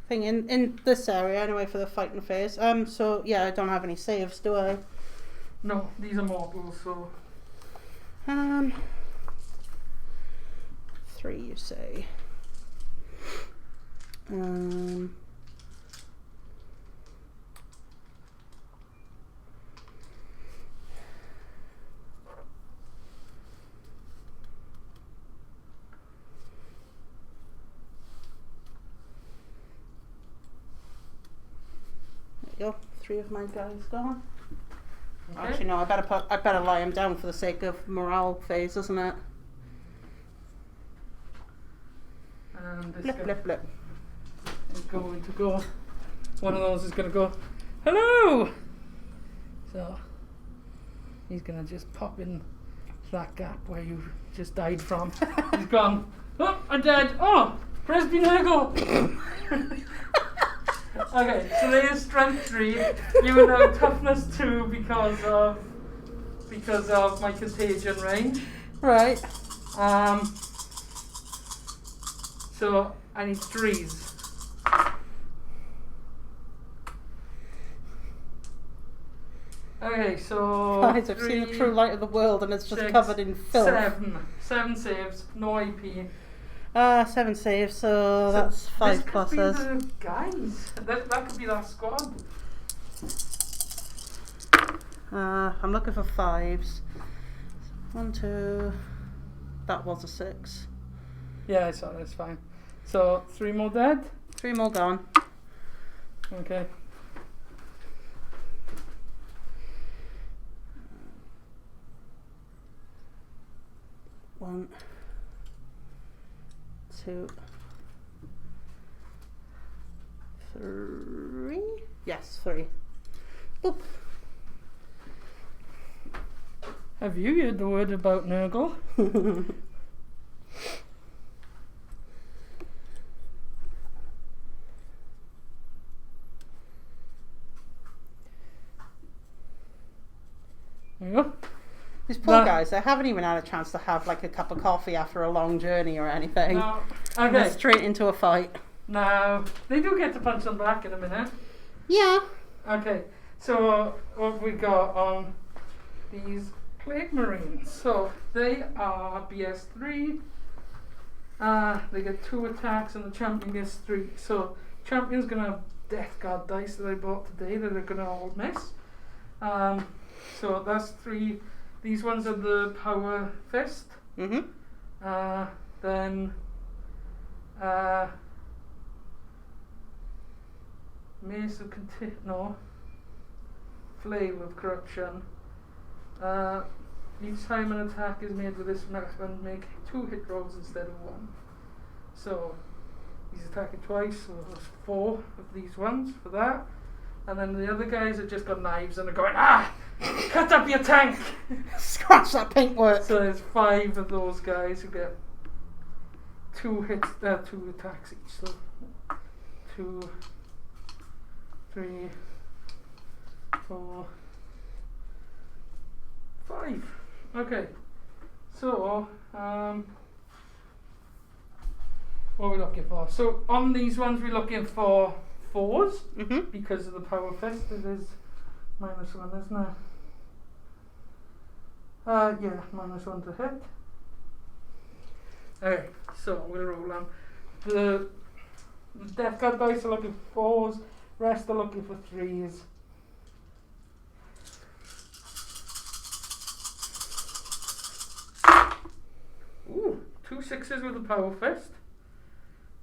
thing in this area anyway for the fighting phase. So yeah, I don't have any saves, do I? No, these are mortals, so 3 you say. There you go. 3 of my guys gone. okay. Actually, no. I better lie him down for the sake of morale phase, isn't it? And this Blip, guy blip, blip. is going to go. One of those is going to go, hello! So he's going to just pop in that gap where you just died from. He's gone. Oh, I'm dead. Oh, Presby Nurgle. Okay, so there's strength 3. You are now toughness 2 because of my contagion range. Right. So I need 3s. Okay, so Guys, I've seen the true light of the world and it's just 6, covered in filth. 7 saves, no AP. 7 saves, so that's 5 this pluses. could be the guys. That could be that squad. I'm looking for 5s. 1, 2. That was a 6. Yeah, I saw that's fine. So 3 more dead. 3 more gone. Okay. One, 2, 3. Yes, 3. Boop. Have you heard the word about Nurgle? There you go. These poor guys, they haven't even had a chance to have like a cup of coffee after a long journey or anything. No. And they're Okay. straight into a fight. Now they do get to punch them back in a minute. Yeah. Okay. So what we got on these Plague Marines? So they are BS3. They get 2 attacks and the champion gets 3. So champion's gonna have Death Guard dice that I bought today that are gonna all miss. So that's 3. These ones are the Power Fist. Mhm. Then Mace of Flail of Corruption. Each time an attack is made with this weapon, make 2 hit rolls instead of 1. So he's attacking twice, so there's 4 of these ones for that. And then the other guys have just got knives and are going, cut up your tank! Scratch that paintwork. So there's 5 of those guys who get 2 hits, 2 attacks each. So 2, 3, 4, 5. Okay. So, what are we looking for? So on these ones we're looking for 4s Mhm. because of the Power Fist. It is -1, isn't it? Yeah, -1 to hit. Alright, so we'll roll them. The Death Guard dice are looking for 4s, rest are looking for 3s. Ooh, 2 6s with the Power Fist.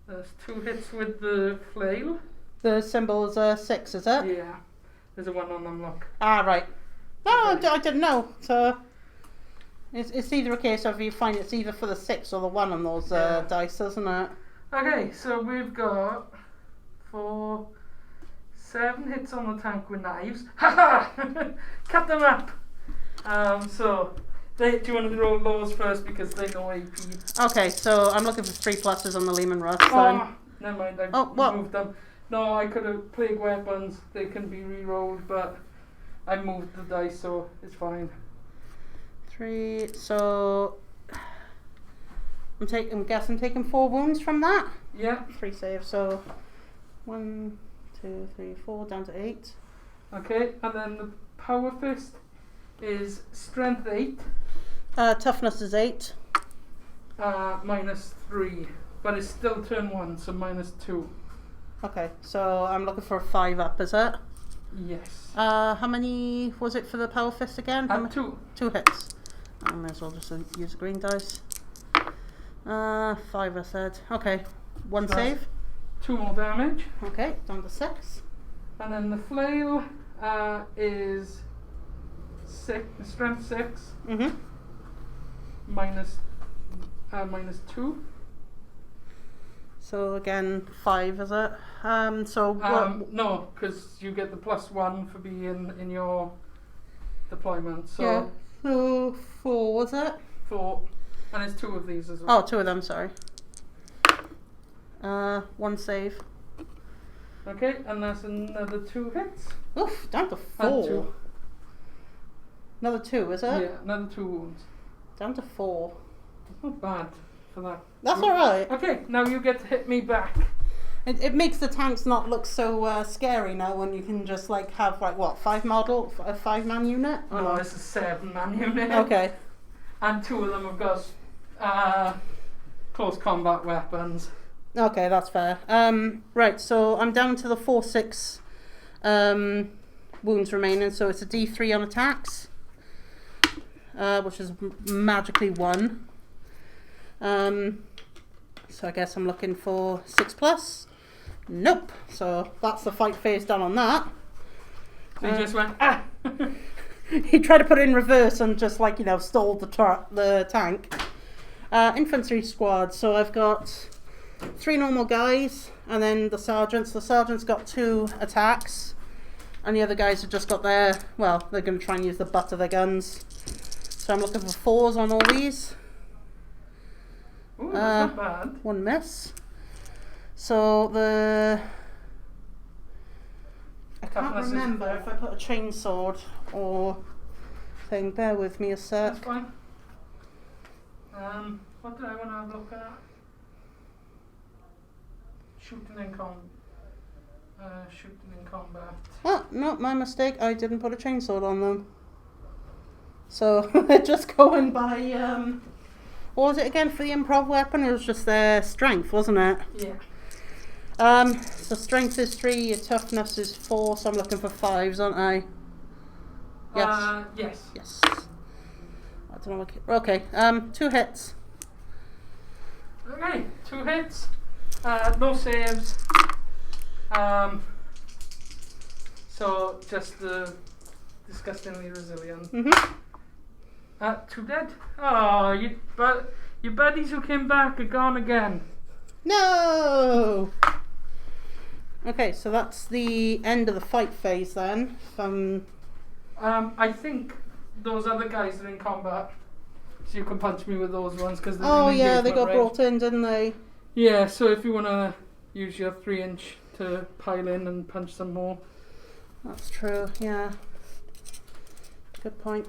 There's 2 hits with the Flail. The symbol is a 6, is it? Yeah, there's a 1 on them, look. Ah, right. No, Okay. I didn't know. So it's either a case of you find it's either for the 6 or the 1 on those Yeah. dice, isn't it? Okay, so we've got 4, 7 hits on the tank with knives. Haha! Cut them up! So, do you want to roll those first because they know AP? Okay, so I'm looking for 3 pluses on the Lehman Russ then. Oh, never mind, I what? moved them. No, I could have Plague Weapons, they can be re-rolled, but I moved the dice, so it's fine. 3, so I'm guessing taking 4 wounds from that. Yeah, 3 saves, so 1, 2, 3, 4, down to 8. okay, and then the Power Fist is Strength 8, Toughness is 8. -3, but it's still turn 1, so -2. Okay, so I'm looking for a 5 up, is it? Yes. How many was it for the Power Fist again? How 2. 2 hits. I may as well just use the green dice. 5 I said. Okay, 1 So that's save. 2 more damage. Okay, down to 6. And then the Flail is Strength 6, Mhm. -2. So again, 5 is it? So what? No, because you get the +1 for being in your deployment. So Yeah. So 4 was it? 4. And there's 2 of these as well. Oh, 2 of them, sorry. 1 save. Okay, and that's another 2 hits. Oof, down to And 4. 2. Another 2, is it? Yeah, another 2 wounds. Down to 4. Not bad for that. That's alright. Okay, now you get to hit me back. It makes the tanks not look so scary now when you can just like have like what, 5-man unit? No, it's a 7-man unit. Okay. And 2 of them have got close combat weapons. Okay, that's fair. Right, so I'm down to the 4-6 wounds remaining, so it's a D3 on attacks, which is magically 1. So I guess I'm looking for 6+. Nope. So that's the fight phase done on that. So he just went, ah! He tried to put it in reverse and just like, you know, stalled the tank. Infantry squad. So I've got 3 normal guys and then the sergeants. The sergeant's got 2 attacks and the other guys have just got their, well, they're going to try and use the butt of their guns. So I'm looking for 4s on all these. Ooh, that's not bad. 1 miss. So I can't Toughness is remember 4. if I put a chainsword or thing. Bear with me a sec. That's fine. What did I want to have a look at? Shooting in combat. Oh, no, my mistake. I didn't put a chainsword on them. So they're just going by, what was it again for the improv weapon? It was just their strength, wasn't it? Yeah. So strength is 3, your toughness is 4, so I'm looking for 5s, aren't I? Yes. Yes. Yes. I don't know what. Okay. 2 hits. Okay, 2 hits. No saves. So just disgustingly resilient. Mhm. 2 dead. Oh, your buddies who came back are gone again. No. Okay, so that's the end of the fight phase then. I think those other guys are in combat, so you can punch me with those ones because. Oh yeah, they got brought in, didn't they? Yeah, so if you want to use your 3-inch to pile in and punch some more. That's true. Yeah. Good point.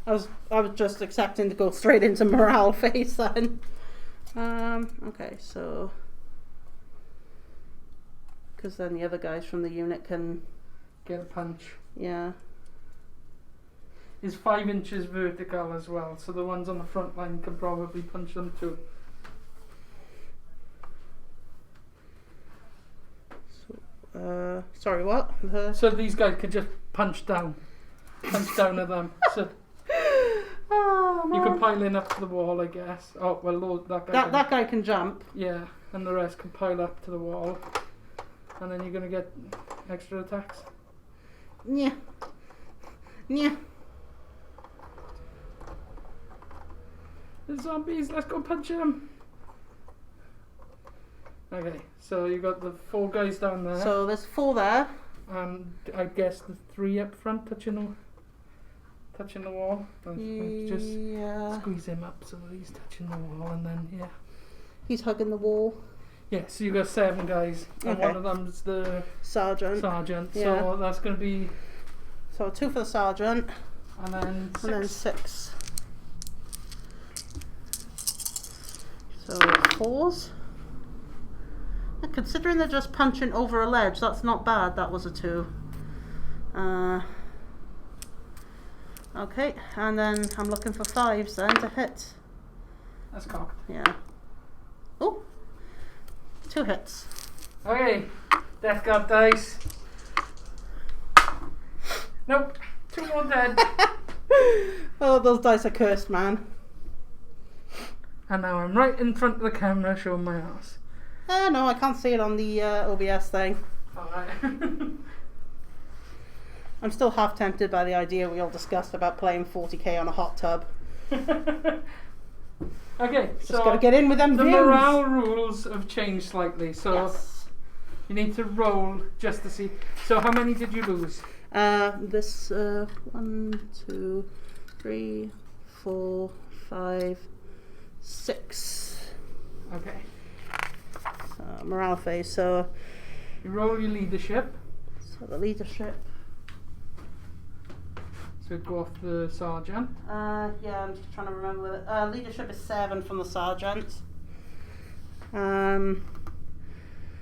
I was just expecting to go straight into morale phase then. Okay, so because then the other guys from the unit can get a punch. Yeah. Is 5 inches vertical as well, so the ones on the front line can probably punch them too. So, sorry, what? So these guys could just punch down at them. So oh, you can pile in up to the wall, I guess. Oh well, Lord, that guy can jump. Yeah, and the rest can pile up to the wall, and then you're gonna get extra attacks. Yeah. Yeah. The zombies, let's go punch them. Okay, so you got the 4 guys down there. So there's 4 there. And I guess the 3 up front touching the wall. Just squeeze him up so he's touching the wall, and then yeah. He's hugging the wall. Yeah, so you got 7 guys, and Okay. one of them's the Sergeant. Yeah. So that's going to be. So 2 for the sergeant. And then 6. And then 6. So 4s. And considering they're just punching over a ledge, that's not bad. That was a 2. Okay, and then I'm looking for 5s then to hit. That's cocked. Yeah. Oh, 2 hits. Okay, Death Guard dice. Nope, 2 more dead. Oh, those dice are cursed, man. And now I'm right in front of the camera showing my ass. No, I can't see it on the OBS thing. Alright. I'm still half tempted by the idea we all discussed about playing 40k on a hot tub. Okay, Just so gotta get in with them the views. morale rules have changed slightly, so Yes. you need to roll just to see. So how many did you lose? This 1, 2, 3, 4, 5, 6. Okay. Morale phase. So you roll your leadership. So the leadership. So go off the sergeant. Yeah, I'm just trying to remember. Leadership is 7 from the sergeant.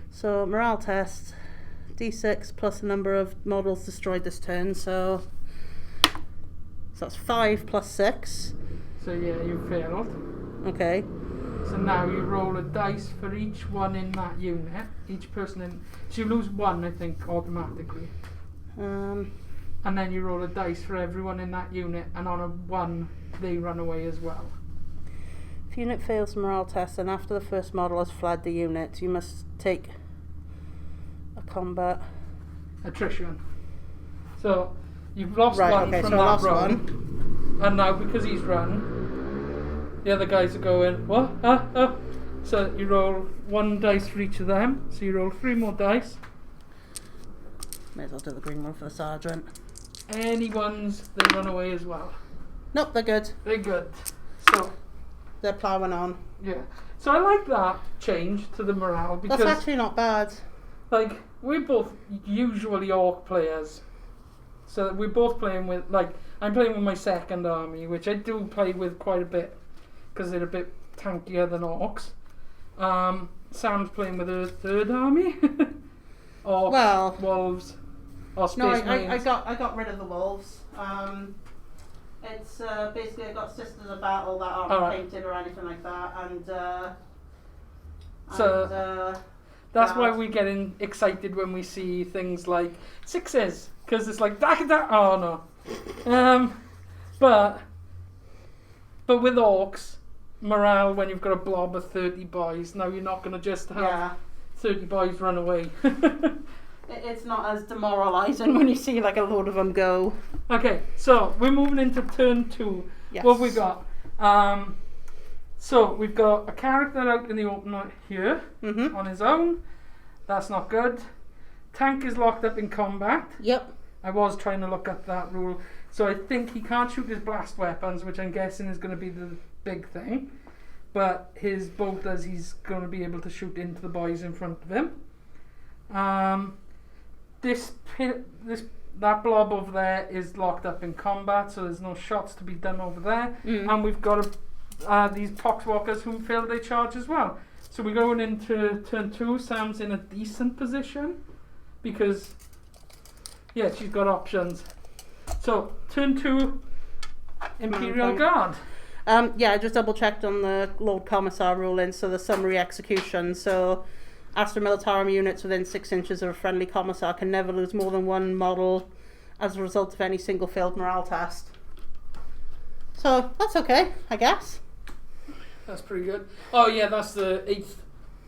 So morale test, D6 plus the number of models destroyed this turn. So that's 5 plus 6. So yeah, you failed. Okay. So now you roll a dice for each one in that unit. Each person in. So you lose 1, I think, automatically. And then you roll a dice for everyone in that unit, and on a 1, they run away as well. If unit fails the morale test, and after the first model has fled the unit, you must take a combat attrition. So you've lost right, one okay, from so that I lost run, one. And now because he's run, the other guys are going what? So you roll 1 dice for each of them. So you roll 3 more dice. May as well do the green one for the sergeant. Any ones, they run away as well. Nope, they're good. They're good. So they're ploughing on. Yeah. So I like that change to the morale because that's actually not bad. Like we're both usually orc players, so we're both playing with I'm playing with my second army, which I do play with quite a bit because they're a bit tankier than orcs. Sam's playing with her third army. Or well, wolves. Or space no, marines. I got rid of the wolves. It's basically I got Sisters of Battle that aren't painted or anything like that, and that's why we're getting excited when we see things like 6s, because it's like oh no. But with orcs, morale when you've got a blob of 30 boys, now you're not going to just have 30 boys run away. It's not as demoralising when you see like a load of them go. Okay, so we're moving into turn 2. Yes. What have we got? So we've got a character out in the open here on his own. That's not good. Tank is locked up in combat. Yep. I was trying to look at that rule. So I think he can't shoot his blast weapons, which I'm guessing is going to be the big thing. But his bolt does, he's going to be able to shoot into the boys in front of him. That blob over there is locked up in combat, so there's no shots to be done over there. And we've got these poxwalkers who failed their charge as well. So we're going into turn 2. Sam's in a decent position because, yeah, she's got options. So turn 2, Imperial Guard. Yeah, I just double checked on the Lord Commissar ruling, so the summary execution. So Astra Militarum units within 6 inches of a friendly commissar can never lose more than 1 model as a result of any single failed morale test. So that's okay, I guess. That's pretty good. Oh yeah, that's the 8th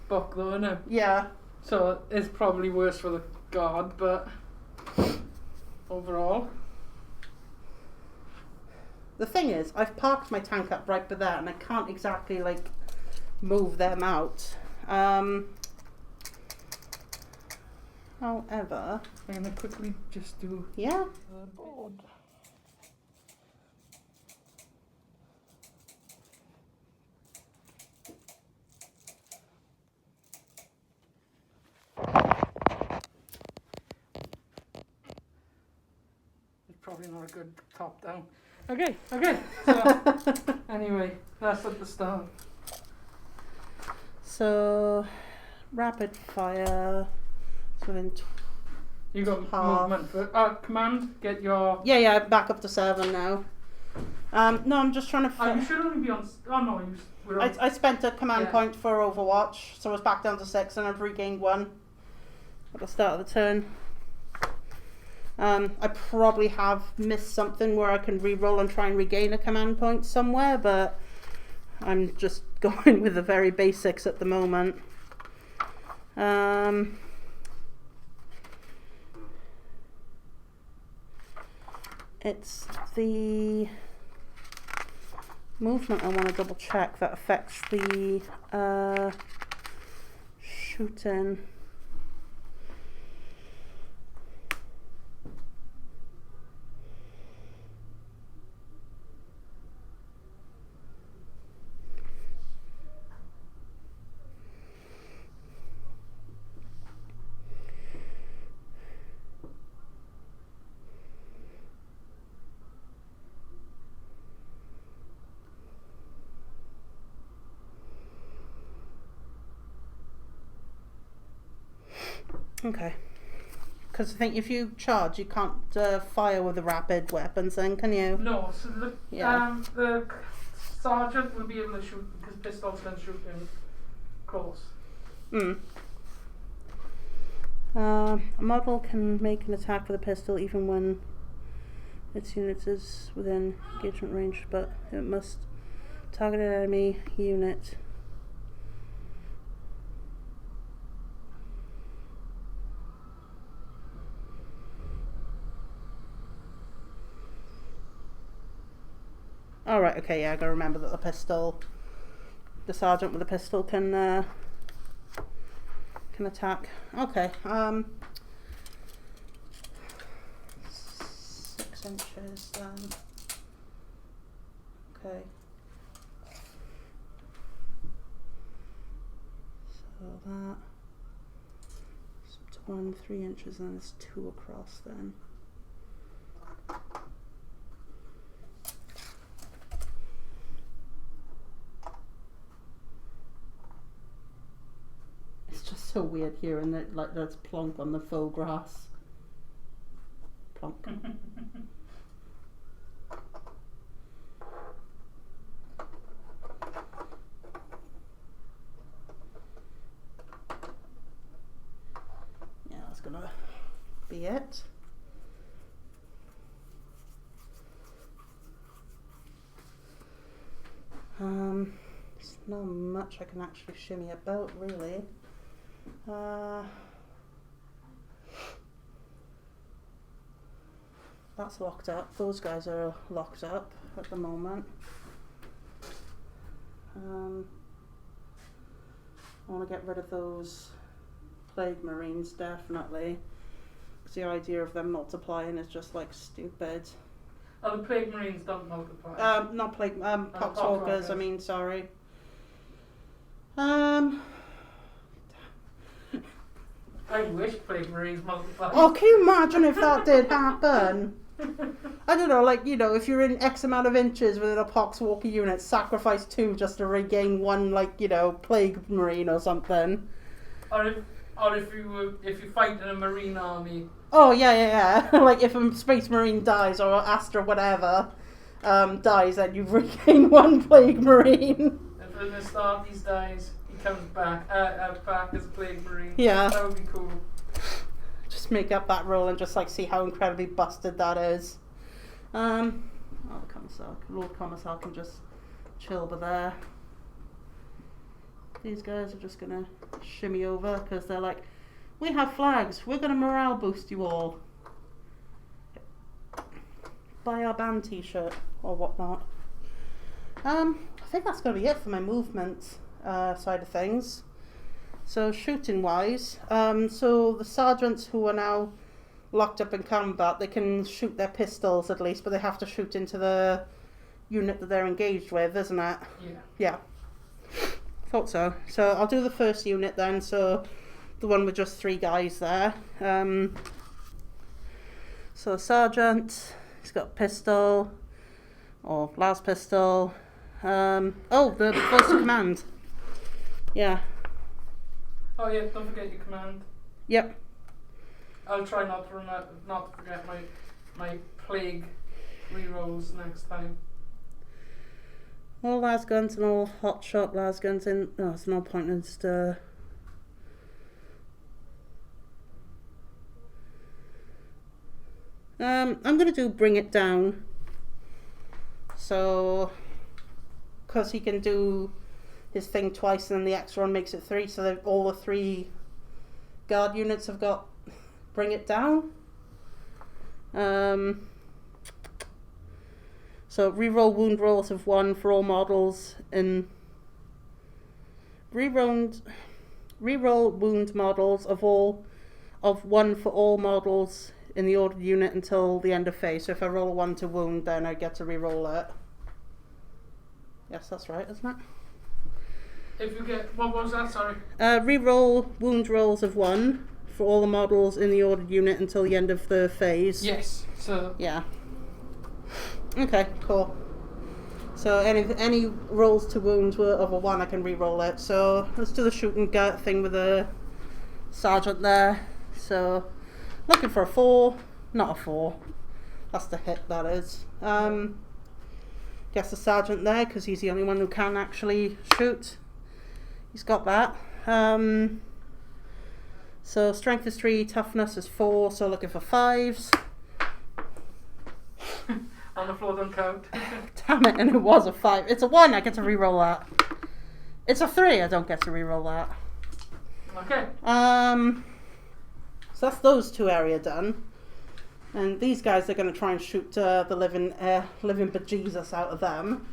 book though, isn't it? Yeah. So it's probably worse for the guard, but overall. The thing is, I've parked my tank up right by there and I can't exactly like move them out. However, I'm going to quickly just do yeah. board. It's probably not a good top down. Okay. So, anyway, that's at the start. So, rapid fire. You got movement for command. Get your. Yeah. Back up to 7 now. No, I'm just trying to. You should only be on. Oh no, we're on. I spent a command point for Overwatch, so I was back down to 6, and I've regained 1 at the start of the turn. I probably have missed something where I can re-roll and try and regain a command point somewhere, but I'm just going with the very basics at the moment. It's the movement I want to double check that affects the shooting. Okay. Because I think if you charge, you can't fire with the rapid weapons then, can you? No, so Yeah. the sergeant will be able to shoot because pistols can shoot in close. A model can make an attack with a pistol even when its unit is within engagement range, but it must target an enemy unit. Alright, okay, yeah, I gotta remember that the sergeant with the pistol can attack. Okay, 6 inches then. Okay. So that's 1, 3 inches, and it's 2 across then. So weird hearing that, like, that's plonk on the faux grass. Plonk. Yeah, that's gonna be it. There's not much I can actually shimmy about, really. That's locked up. Those guys are locked up at the moment. I want to get rid of those plague marines, definitely, because the idea of them multiplying is just like stupid. Oh, the plague marines don't multiply. Not plague, poxwalkers, I mean, sorry. I wish plague marines multiplied. Oh, can you imagine if that did happen? I don't know, like, you know, if you're in X amount of inches within a poxwalker unit, sacrifice 2 just to regain 1, like, you know, plague marine or something. Or if you fight in a marine army. Oh yeah. Like if a space marine dies or Astra whatever dies, then you regain 1 plague marine. If in the start he dies, he comes back as a plague marine. Yeah. That would be cool. Just make up that roll and just like see how incredibly busted that is. Oh, the Commissar, Lord Commissar can just chill over there. These guys are just gonna shimmy over because they're like, we have flags, we're gonna morale boost you all. Buy our band t-shirt or whatnot. I think that's gonna be it for my movement side of things. So shooting wise, so the sergeants who are now locked up in combat, they can shoot their pistols at least, but they have to shoot into the unit that they're engaged with, isn't it? Yeah. Thought so. So I'll do the first unit then, so the one with just 3 guys there. So sergeant, he's got a pistol, or last pistol. Oh, the voice of command. Yeah. Oh yeah, don't forget your command. Yep. I'll try not to forget my plague rerolls next time. All las guns and all hot shot las guns in. Oh, it's no point in just. I'm gonna do bring it down. So, because he can do his thing twice, and then the extra one makes it 3. So all the 3 guard units have got bring it down. So reroll wound rolls of 1 for all models in. Reroll wound models of 1 for all models in the ordered unit until the end of phase. So if I roll a 1 to wound, then I get to reroll it. Yes, that's right, isn't it? If you get, what was that? Sorry. Reroll wound rolls of 1 for all the models in the ordered unit until the end of the phase. Yes. So. Yeah. Okay, cool. So any rolls to wounds were of a 1, I can re-roll it. So let's do the shooting gut thing with the sergeant there. So looking for a 4, not a 4. That's the hit, that is. Guess the sergeant there, because he's the only one who can actually shoot. He's got that. So strength is 3, toughness is 4, so looking for 5s. On the floor, don't count. Damn it, and it was a 5. It's a 1, I get to re-roll that. It's a 3, I don't get to re-roll that. Okay. So that's those 2 area done. And these guys are going to try and shoot the living bejesus out of them.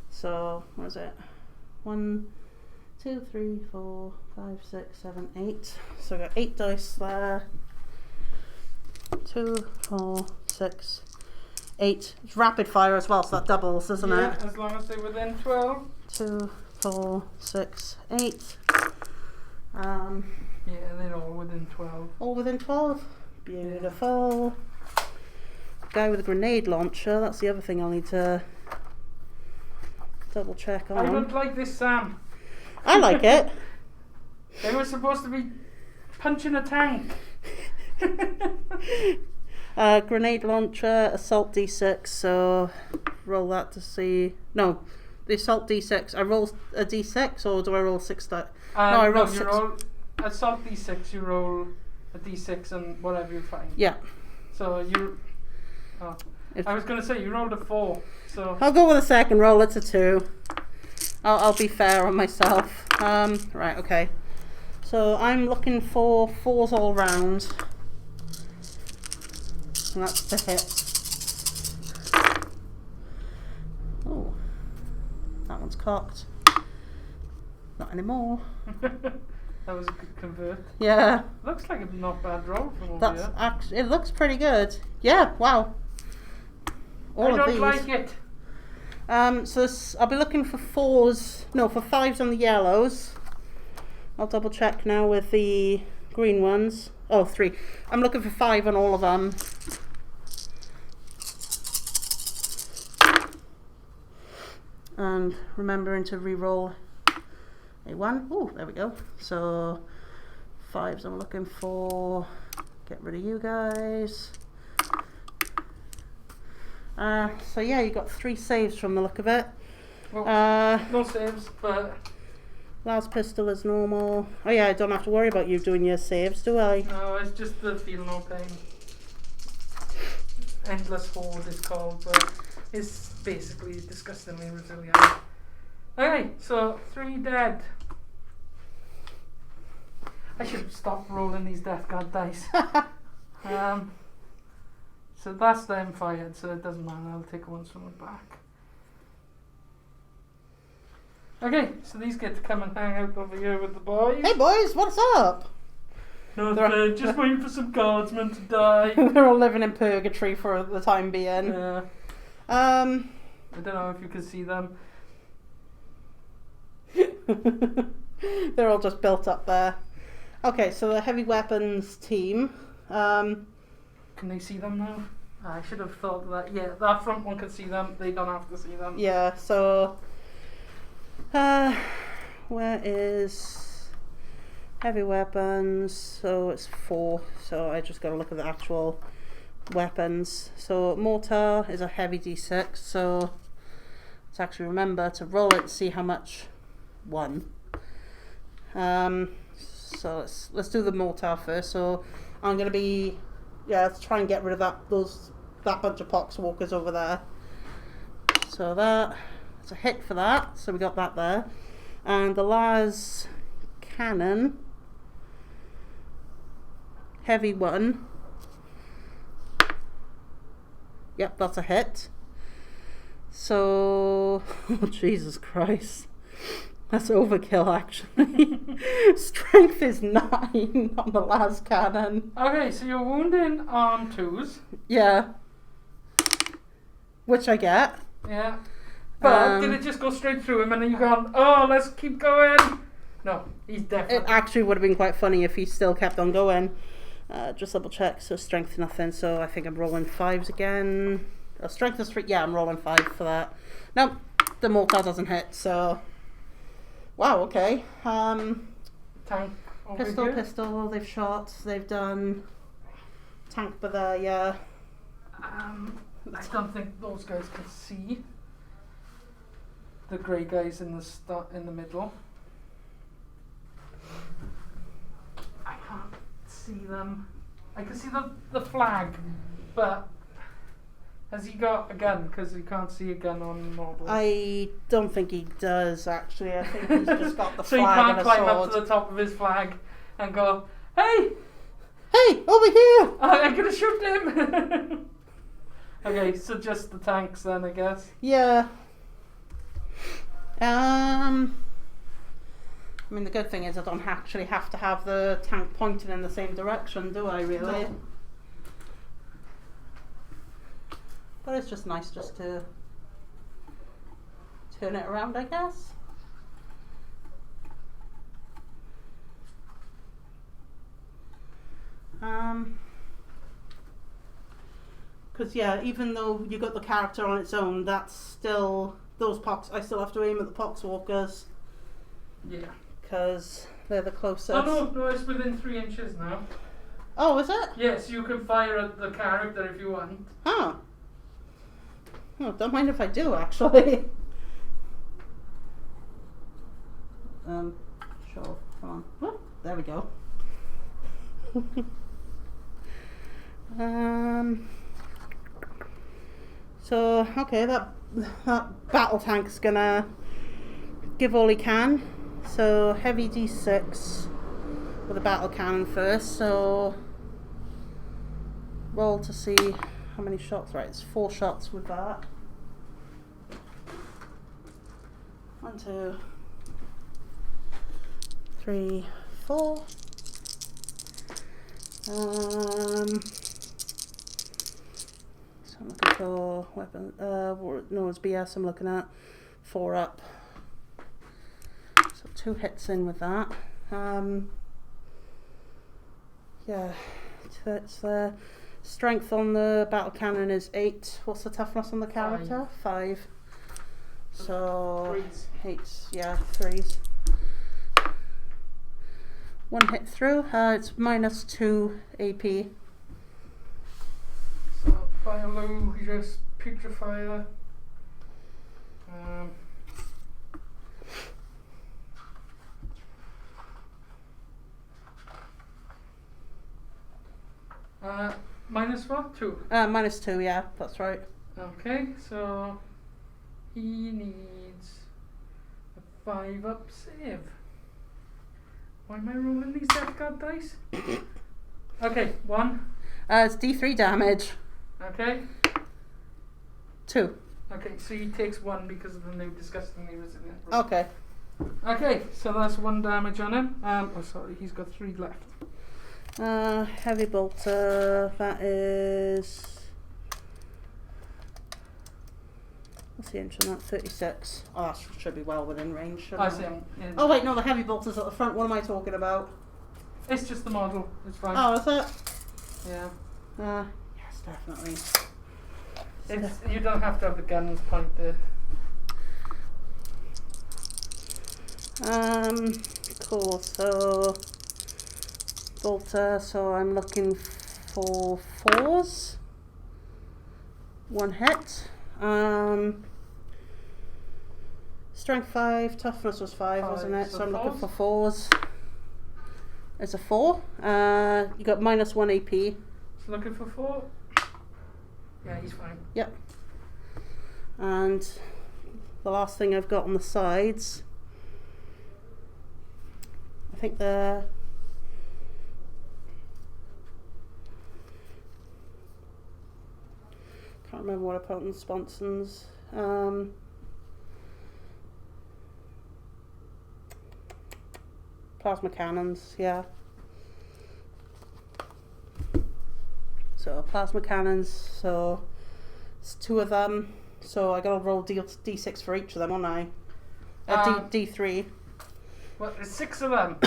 So, what is it? 1, 2, 3, 4, 5, 6, 7, 8. So I've got 8 dice there. 2, 4, 6, 8. It's rapid fire as well, so that doubles, isn't it? As long as they're within 12. 2, 4, 6, 8. Yeah, they're all within 12. All within 12. Beautiful. Guy with a grenade launcher, that's the other thing I'll need to double check on. I don't like this, Sam. I like it. They were supposed to be punching a tank. Grenade launcher, assault d6, so roll that to see. No, the assault d6. I roll a d6 or do I roll 6 dice? No, I roll 6. You roll assault d6, you roll a d6 and whatever you find. Yeah. So you. Oh, I was going to say you rolled a 4. So I'll go with a second roll, it's a 2. I'll be fair on myself. Right, okay. So I'm looking for 4s all round. And that's the hit. Oh, that one's cocked. Not anymore. That was a good convert. Yeah. Looks like a not bad roll from over That's here. actually, it looks pretty good. Yeah, wow. All I of don't these. like it. So I'll be looking for 4s, no, for 5s on the yellows. I'll double check now with the green ones. Oh, 3. I'm looking for 5 on all of them. And remembering to re-roll a 1. Oh, there we go. So 5s I'm looking for. Get rid of you guys. So yeah, you got 3 saves from the look of it. Well, no saves, but Last pistol is normal. Oh yeah, I don't have to worry about you doing your saves, do I? no, it's just the feel no pain. Endless Horde is called, but it's basically disgustingly resilient. Okay, so 3 dead. I should stop rolling these Death Guard dice. So that's them fired, so it doesn't matter. I'll take ones from the back. Okay, so these get to come and hang out over here with the boys. Hey boys, what's up? No, just waiting for some guardsmen to die. They're all living in purgatory for the time being. Yeah. I don't know if you can see them. They're all just built up there. Okay, so the heavy weapons team. Can they see them now? I should have thought of that. Yeah, that front one can see them. They don't have to see them. Yeah, so where is heavy weapons? So it's 4. So I just got to look at the actual weapons. So mortar is a heavy d6. So let's actually remember to roll it to see how much. 1. So let's do the mortar first. So I'm gonna be let's try and get rid of that bunch of poxwalkers over there. So that's a hit for that. So we got that there, and the las cannon, heavy 1. Yep, that's a hit. So oh, Jesus Christ. That's overkill, actually. Strength is 9 on the last cannon. Okay, so you're wounding on 2s. Yeah. Which I get. Yeah. But did it just go straight through him and then you gone, oh, let's keep going? No, he's definitely. It actually would have been quite funny if he still kept on going. Just double check. So strength nothing. So I think I'm rolling 5s again. Oh, strength is 3. Yeah, I'm rolling 5 for that. No, the mortar doesn't hit. So. Wow, okay. Tank over Pistol, here. pistol, they've shot, they've done tank by there, yeah. I don't think those guys can see the grey guys in the middle. I can't see them. I can see the flag, but has he got a gun? Because you can't see a gun on model. I don't think he does, actually. I think he's just got the So you flag can't and a climb sword. up to the top of his flag and go, hey, Hey, over here! I'm gonna shoot him. Okay, so just the tanks then, I guess. Yeah. I mean, the good thing is I don't actually have to have the tank pointed in the same direction, do I, really? No. But it's just nice just to turn it around, I guess. Because yeah, even though you got the character on its own, that's still those pox. I still have to aim at the poxwalkers Yeah. because they're the closest. Oh no, it's within 3 inches now. Oh, is it? Yes, you can fire at the character if you want. Oh. Oh, don't mind if I do, actually. Sure. Come on. Whoop, there we go. So okay, that battle tank's gonna give all he can. So heavy D6 with a battle cannon first. So roll to see how many shots. Right, it's 4 shots with that. 1, 2, 3, 4. So I'm looking for weapon. No, it's BS. I'm looking at 4 up. So 2 hits in with that. Yeah, it's the strength on the battle cannon is 8. What's the toughness on the character? 5. So 3s. 8's, yeah, 3s. 1 hit through. It's -2 AP. So fire low, you just putrefy. Minus what? 2. -2, yeah, that's right. Okay, so he needs a 5 up save. Why am I rolling these Death Guard dice? Okay, 1. It's D3 damage. Okay. 2. Okay, so he takes 1 because of the new disgustingly resilient. Okay. Okay, so that's 1 damage on him. Oh, sorry, he's got 3 left. Heavy bolter, that is... What's the inch on that? 36. Oh, that should be well within range, shouldn't I it? see him. Oh wait, no, the heavy bolter's at the front. What am I talking about? It's just the model. It's fine. Oh, is it? Yeah. Yes, definitely. You don't have to have the guns pointed. Cool. So bolter. So I'm looking for 4s. 1 hit. Strength 5, toughness was 5, wasn't it? So I'm looking for 4s. It's a 4. You got -1 AP. So looking for 4. Yeah, he's fine. Yep. And the last thing I've got on the sides, I think they're... Can't remember what I put on the sponsons. Plasma cannons, yeah. So plasma cannons, so it's 2 of them. So I gotta roll D6 for each of them, haven't I? D3. What, there's 6 of them?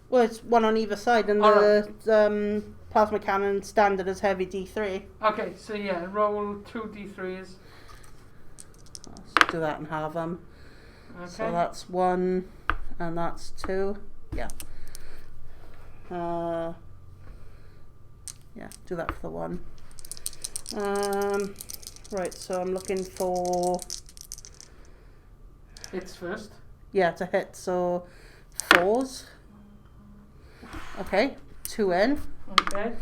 Well, it's 1 on either side, and the plasma cannon standard is heavy D3. Okay, so yeah, roll 2 D3s. Let's do that and have them. Okay. So that's 1, and that's 2. Yeah. Yeah, do that for the 1. Right, so I'm looking for... Hits first. Yeah, to hit, so 4s. Okay, 2 in. Okay.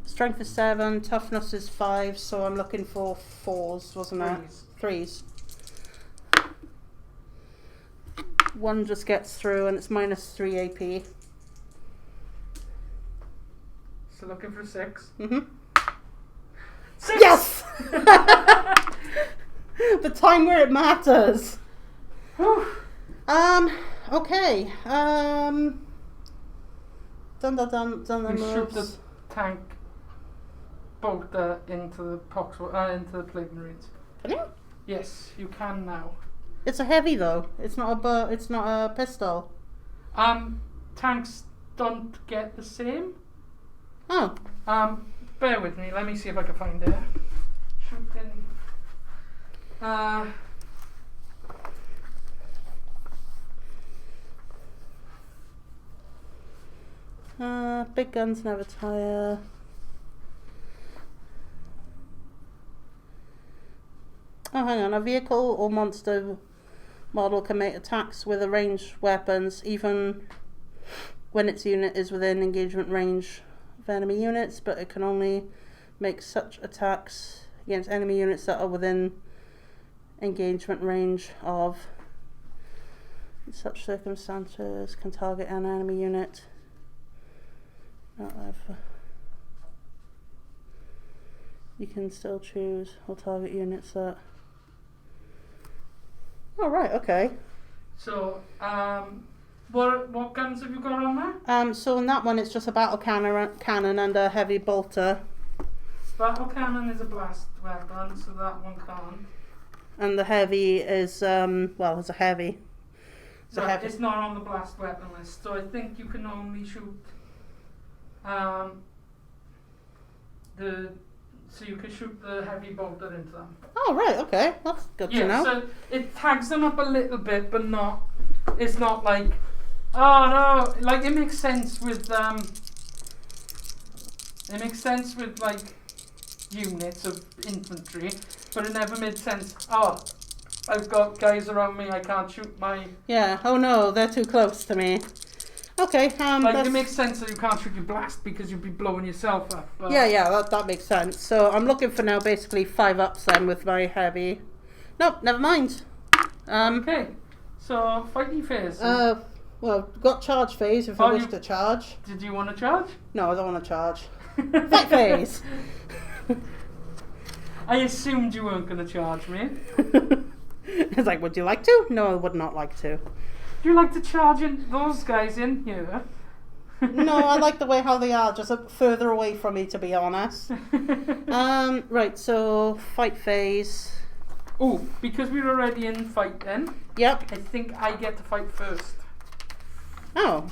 Strength is 7, toughness is 5, so I'm looking for 4s, wasn't it? 3s. 1 just gets through and it's -3 AP. So looking for 6. Mm-hmm. 6! Yes! The time where it matters. Whew. Okay. Dun dun dun dun You shoot the moves. tank bolter into the into the Plague Marines. Can you? Yes, you can now. It's a heavy though. It's not a pistol. Tanks don't get the same. Oh. Bear with me. Let me see if I can find it. Shooting. Big guns never tire. Oh, hang on. A vehicle or monster model can make attacks with a ranged weapons, even when its unit is within engagement range of enemy units, but it can only make such attacks against enemy units that are within engagement range of. In such circumstances, can target an enemy unit. You can still choose or target units that. Oh right, okay. So, what guns have you got on there? So in that one, it's just a battle cannon and a heavy bolter. Battle cannon is a blast weapon, so that one can't. And the heavy is well, it's a heavy. So it's not on the blast weapon list. So I think you can only shoot so you can shoot the heavy bolter into them. Oh right, okay, that's good to know. So it tags them up a little bit, but not. It's not like, oh no, like it makes sense with like units of infantry, but it never made sense. Oh, I've got guys around me, I can't shoot my. Yeah. Oh no, they're too close to me. Okay. Like it makes sense that you can't shoot your blast because you'd be blowing yourself up. But Yeah, that makes sense. So I'm looking for now basically 5 ups then with my heavy. Nope, never mind. Okay, so fighting phase. Well, got charge phase if I wish to charge. Did you want to charge? No, I don't want to charge. Fight phase. I assumed you weren't going to charge me. It's like, would you like to? No, I would not like to. Do you like to charge in those guys in here? No, I like the way how they are, just further away from me, to be honest. Right, so fight phase. Oh, because we're already in fight then. Yep. I think I get to fight first. Oh.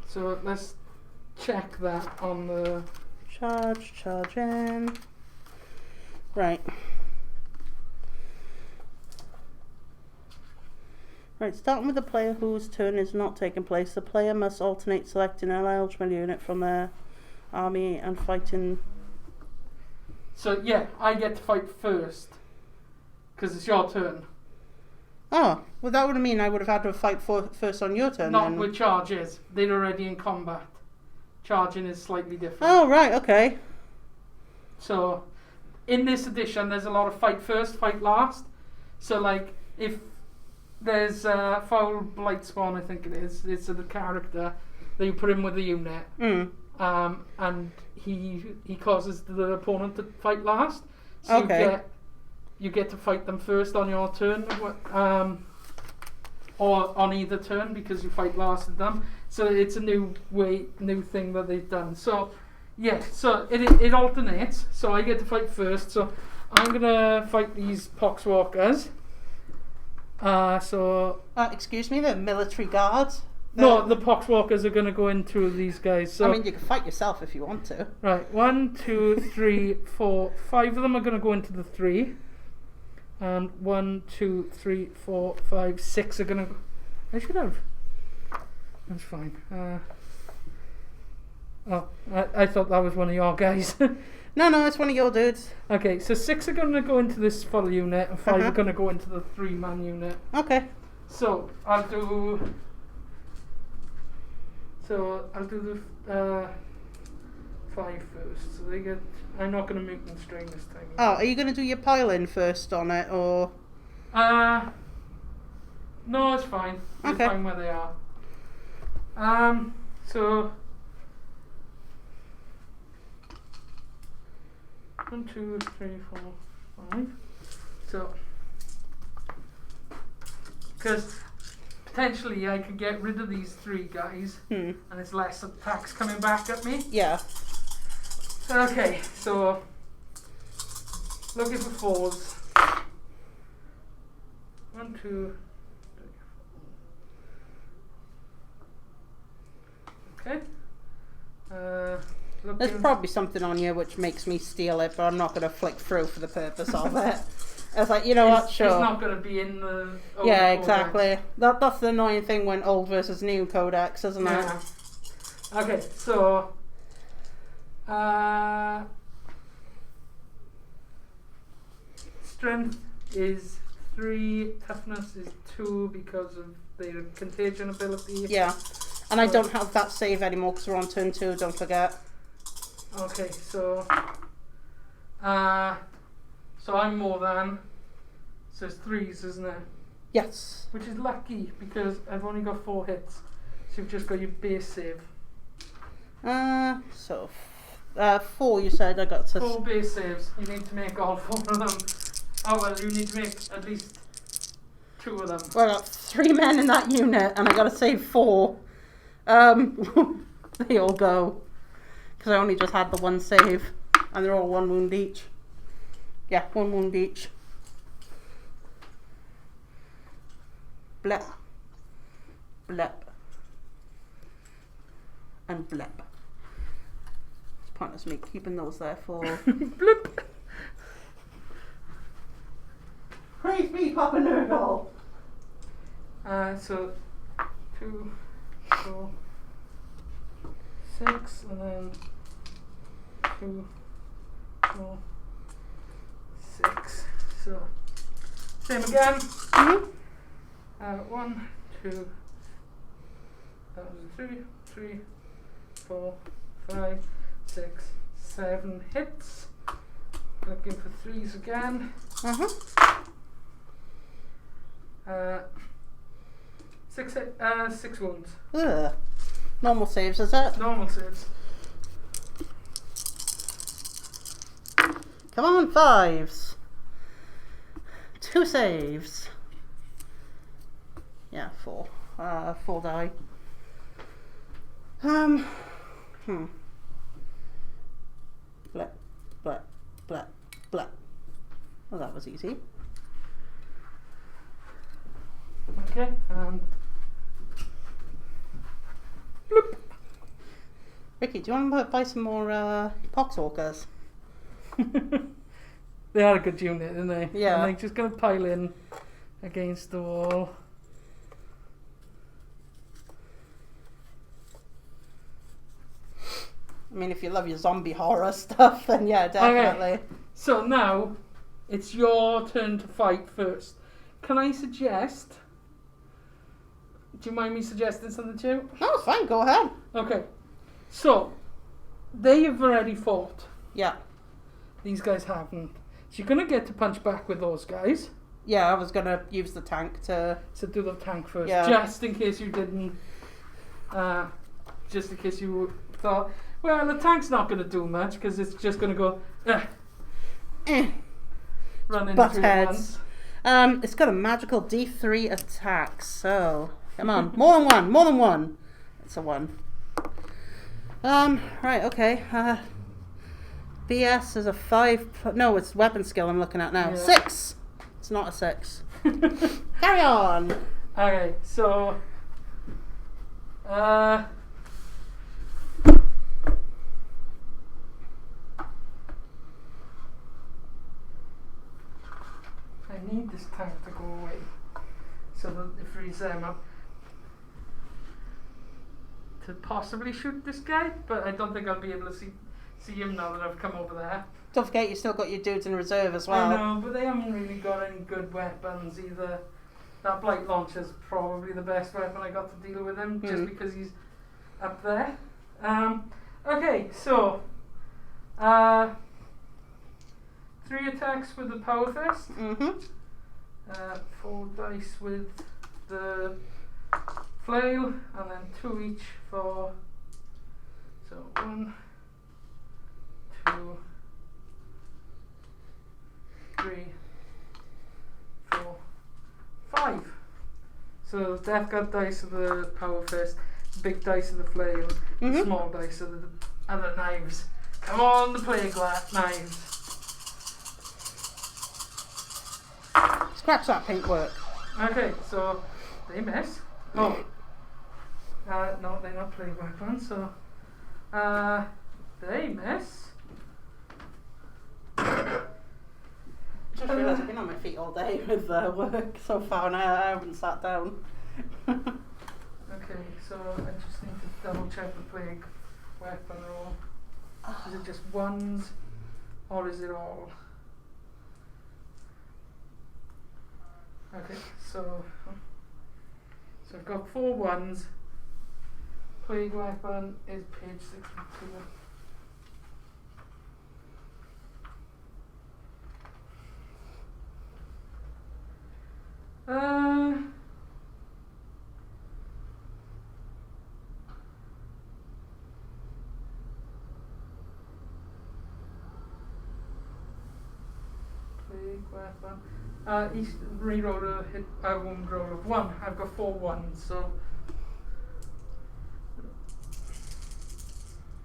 So let's check that on the Charge in. Right. Right, starting with the player whose turn is not taking place, the player must alternate selecting an eligible unit from their army and fighting. So yeah, I get to fight first because it's your turn. Oh, well that would mean I would have had to fight first on your turn. Not then. with charges. They're already in combat. Charging is slightly different. Oh right, okay. So in this edition, there's a lot of fight first, fight last. So like if there's Foul Blight Spawn, I think it is. It's the character that you put in with the unit, and he causes the opponent to fight last. So okay. You get to fight them first on your turn, or on either turn because you fight last of them. So it's a new thing that they've done. So yeah, so it alternates. So I get to fight first. So I'm gonna fight these Poxwalkers. Excuse me, the military guards? No, the Poxwalkers are going to go into these guys. So I mean, you can fight yourself if you want to. Right, 1, 2, 3, 4, 5 of them are going to go into the 3. And 1, 2, 3, 4, 5, 6 are gonna go. I should have. That's fine. I thought that was one of your guys. No, it's one of your dudes. Okay, so 6 are gonna go into this full unit, and 5 are gonna go into the 3-man unit. Okay. So I'll do the 5 first. So they get. I'm not gonna make them strain this time. Oh, are you going to do your pile-in first on it, or...? No, it's fine. It's Okay. fine where they are. So 1, 2, 3, 4, 5. So, because potentially I could get rid of these 3 guys, and it's less attacks coming back at me. Yeah. Okay, so looking for 4s. 1, 2, 3. Okay. There's probably something on you which makes me steal it, but I'm not going to flick through for the purpose of it. I was like, you know what, sure. It's not going to be in the old Yeah, codex. exactly. That's the annoying thing when old versus new codex, isn't it? Yeah. Okay, so strength is 3, toughness is 2 because of their contagion ability. Yeah. And I don't have that save anymore because we're on turn 2, don't forget. Okay, so I'm more than, so it's 3s, isn't it? Yes. Which is lucky because I've only got 4 hits, so you've just got your base save. So 4 you said I got to... 4 base saves. You need to make all 4 of them. Oh well, you need to make at least 2 of them. Well, I got 3 men in that unit and I got to save 4. They all go. Because I only just had the 1 save. And they're all 1 wound each. Yeah, 1 wound each. Blep. Blep. And blep. It's pointless me keeping those there for... Blip. Praise be, Papa Nurgle! So 2, 4, 6, and then 2, 4, 6. So same again. Mm-hmm. 1, 2, that was 3, 4, 5, 6, 7 hits. Looking for 3s again. Uh-huh. 6 wounds. Ugh. Normal saves, is it? Normal saves. Come on, 5s. 2 saves. Yeah, 4. 4 die. Blep, blep, blep, blep. Well, that was easy. Okay, and bloop. Ricky, do you want to buy some more poxwalkers? They are a good unit, aren't they? Yeah. And they're just going to pile in against the wall. I mean, if you love your zombie horror stuff, then yeah, definitely. Okay. So now it's your turn to fight first. Can I suggest? Do you mind me suggesting something to you? No, it's fine. Go ahead. Okay. So they have already fought. Yeah. These guys haven't. So you're gonna get to punch back with those guys. Yeah, I was gonna use the tank to... So do the tank first, Yeah. just in case you didn't. Just in case you thought, well, the tank's not gonna do much because it's just gonna go. Run into Butt it heads. once. It's got a magical D3 attack, so come on, more than one. It's a 1. Right, okay. BS is a 5. No, it's weapon skill I'm looking at now. Yeah. 6. It's not a 6. Carry on. Okay, so. I tank to go away. So that it frees them up to possibly shoot this guy, but I don't think I'll be able to see him now that I've come over there. Don't forget you still got your dudes in reserve as well. I know, but they haven't really got any good weapons either. That Blight Launcher is probably the best weapon I got to deal with him, just because he's up there. Okay, so 3 attacks with the Power Fist. 4 dice with the Flail, and then 2 each for. So 1, 2, 3, 4, 5. So Death Guard dice of the Power Fist, big dice of the Flail, the small dice of the other knives. Come on, the Plague Knives. Scratch that pink work. Okay, so they miss. Oh. No, they're not plague weapons, so they miss. Just realised I've been on my feet all day with work so far and I haven't sat down. Okay, so I just need to double check the plague weapon roll. Is it just ones or is it all? Okay, so I've got 4 ones. Plague weapon is page 62. Plague weapon. Each reroll a wound roll of 1. I've got 4 ones, so.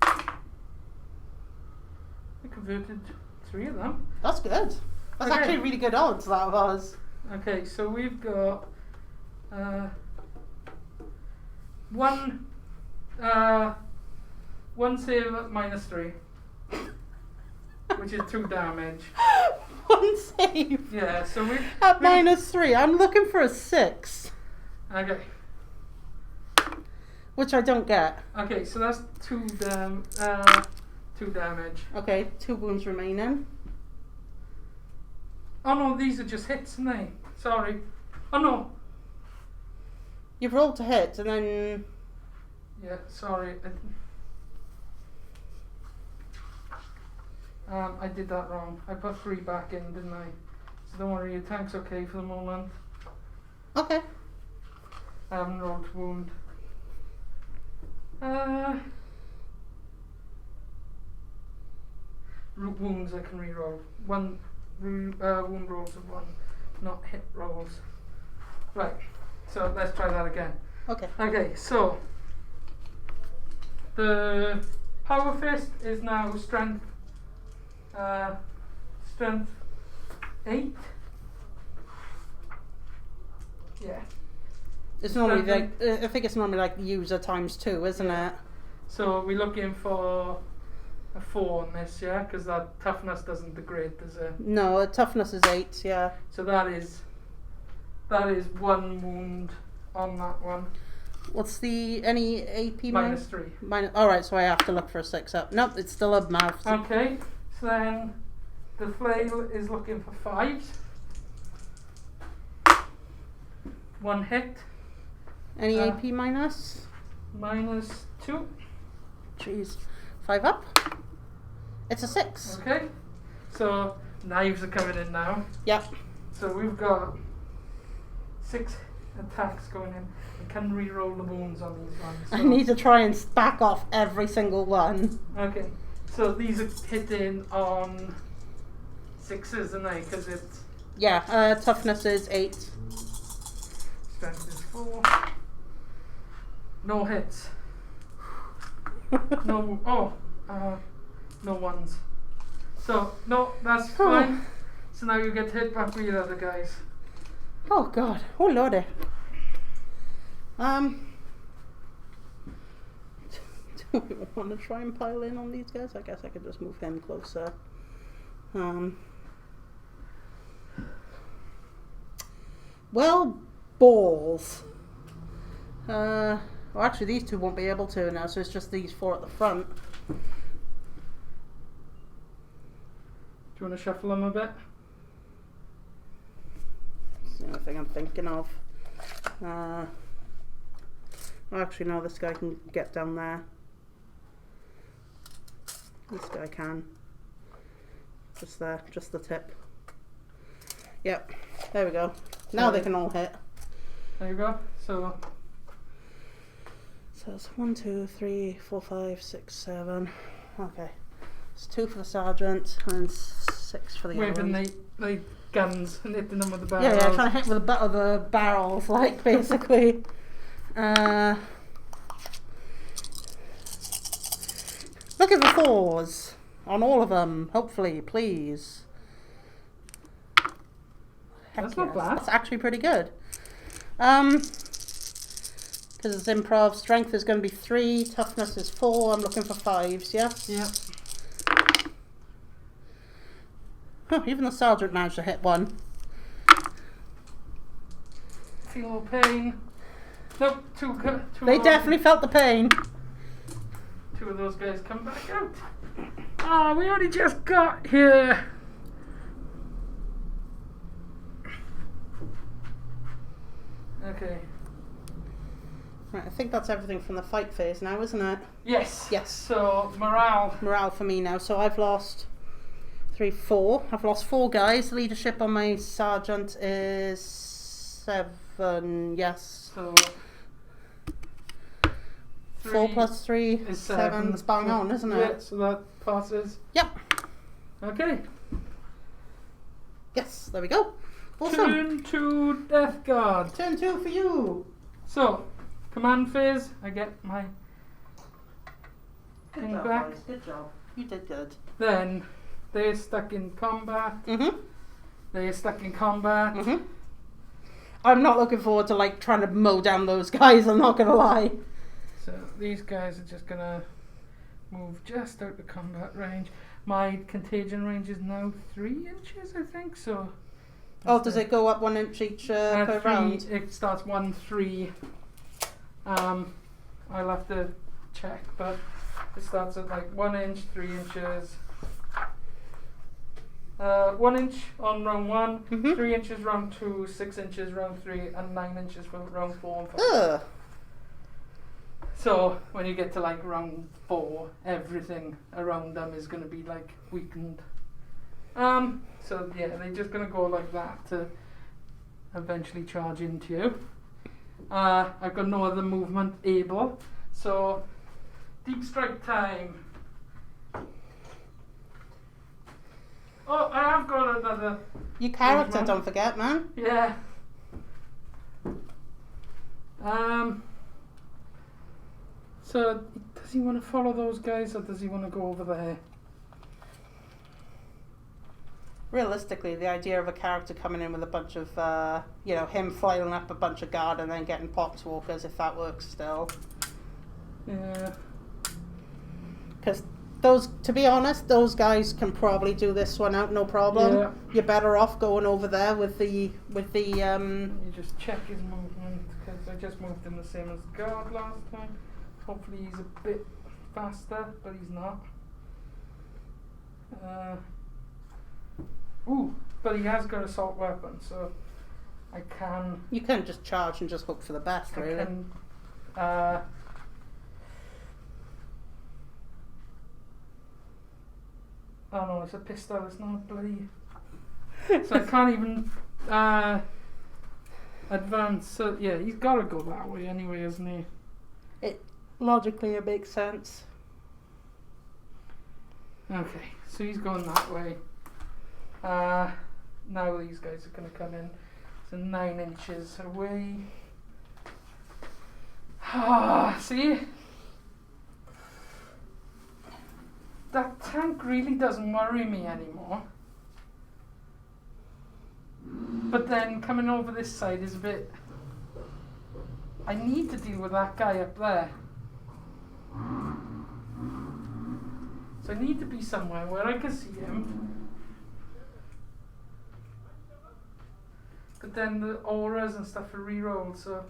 I converted 3 of them. That's good. That's actually really good odds, that was. Okay, so we've got 1 save at -3, which is 2 damage. 1 save. Yeah, so we at -3. I'm looking for a 6. Okay. Which I don't get. Okay, so that's 2 damage. Okay, 2 wounds remaining. Oh no, these are just hits, aren't they? Sorry. Oh no. You've rolled to hit and then. Yeah, sorry. I did that wrong. I put 3 back in, didn't I? So don't worry, your tank's okay for the moment. Okay. I haven't rolled to wound. Wounds I can reroll. 1 wound rolls of 1, not hit rolls. Right, so let's try that again. Okay. Okay, so the Power Fist is now strength 8. Yeah. It's normally like I think it's normally like user ×2, isn't it? So we're looking for a 4 on this, yeah, because that toughness doesn't degrade, does it? No, toughness is 8, yeah. So that is 1 wound on that one. What's the any AP? -3. Alright, so I have to look for a 6 up. Nope, it's still a mouth. Okay, so then the flail is looking for 5s. 1 hit. Any AP minus? -2. Jeez. 5 up. It's a 6. Okay, so knives are coming in now. Yep. So we've got 6 attacks going in. I can re-roll the wounds on these ones. So. I need to try and back off every single one. Okay, so these are hitting on 6s, isn't they? Because it's... Yeah, toughness is 8. Strength is 4. No hits. No, no ones. So, no, that's fine. So now you get hit back with your other guys. Oh god, oh lordy. Do we want to try and pile in on these guys? I guess I could just move him closer. Well, balls. Well, actually, these two won't be able to now, so it's just these four at the front. Do you want to shuffle them a bit? That's the only thing I'm thinking of. Actually, no, this guy can get down there. This guy can. Just there, just the tip. Yep, there we go. Now they can all hit. There you go. So it's 1, 2, 3, 4, 5, 6, 7. Okay. It's 2 for the sergeant and 6 for the other waving ones. the guns and hitting them with the barrels. Yeah, trying to hit with the butt of the barrels, like, basically. Look at the 4s on all of them, hopefully, please. Heck That's not bad. That's actually pretty good. Because it's improv, strength is going to be 3, toughness is 4. I'm looking for 5s, yes? Yeah. Oh, even the sergeant managed to hit one. Feel pain. Nope, two They definitely felt the pain. 2 of those guys come back out. Ah, we only just got here. Okay. Right, I think that's everything from the fight phase now, isn't it? Yes. Yes. So morale. Morale for me now. So I've lost 3, 4. I've lost 4 guys. Leadership on my sergeant is 7. Yes. So 4 plus 3 is 7. It's bang on, isn't Yeah, it? so that passes. Yep. Okay. Yes. There we go. Awesome. Turn to Death Guard. Turn 2 for you. So, command phase. I get my Good thing job, back. boys. Good job. You did good. Then they're stuck in combat. Mhm. They're stuck in combat. Mhm. I'm not looking forward to like trying to mow down those guys. I'm not gonna lie. So these guys are just gonna move just out of combat range. My contagion range is now 3 inches, I think. So. Oh, does it go up 1 inch each per 3, round? it starts 1, 3. I'll have to check, but it starts at like 1 inch, 3 inches. 1 inch on round 1, Mhm. 3 inches round 2, 6 inches round 3, and 9 inches for round 4 and 5. Ugh. So when you get to like round 4, everything around them is going to be like weakened. So yeah, they're just going to go like that to eventually charge into you. I've got no other movement able, so deep strike time. Oh, I have got another. Your character, Movement. don't forget, man. Yeah. So does he want to follow those guys, or does he want to go over there? Realistically, the idea of a character coming in with a bunch of, him filing up a bunch of guard and then getting poxwalkers, if that works still. Yeah. Because to be honest, those guys can probably do this one out, no problem. Yeah. You're better off going over there with the. You just check his movement, because I just moved him the same as guard last time. Hopefully he's a bit faster, but he's not. But he has got assault weapon, so I can. You can just charge and just hope for the best, I really. can. Oh no, it's a pistol. It's not a bloody. So I can't even advance. So yeah, he's got to go that way anyway, isn't he? Logically, it makes sense. Okay, so he's going that way. Now these guys are going to come in. So 9 inches away. See? That tank really doesn't worry me anymore. But then coming over this side is a bit... I need to deal with that guy up there. So I need to be somewhere where I can see him. but then the auras and stuff are rerolled, so...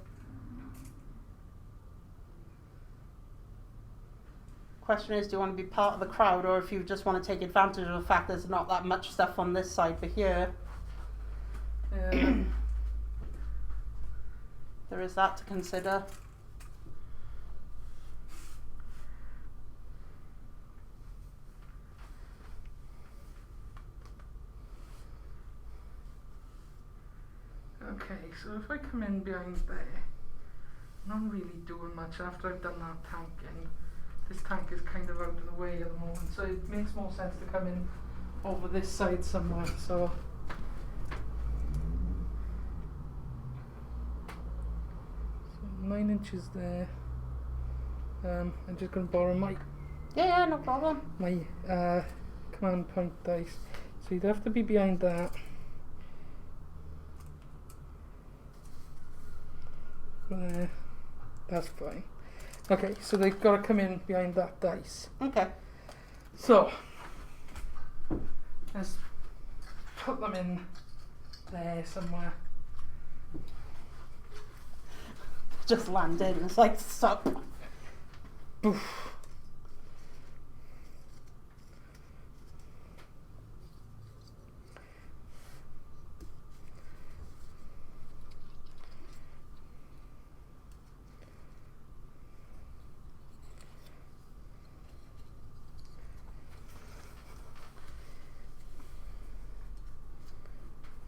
Question is, do you want to be part of the crowd, or if you just want to take advantage of the fact there's not that much stuff on this side for here? There is that to consider. Okay, so if I come in behind there, I'm not really doing much after I've done that tanking. This tank is kind of out of the way at the moment, so it makes more sense to come in over this side somewhere, so... 9 inches there. I'm just going to borrow my... Yeah, no problem. My command point dice. So you'd have to be behind that. There. That's fine. Okay, so they've got to come in behind that dice. Okay. So, let's put them in there somewhere. Just landed and it's like, stop. Boof.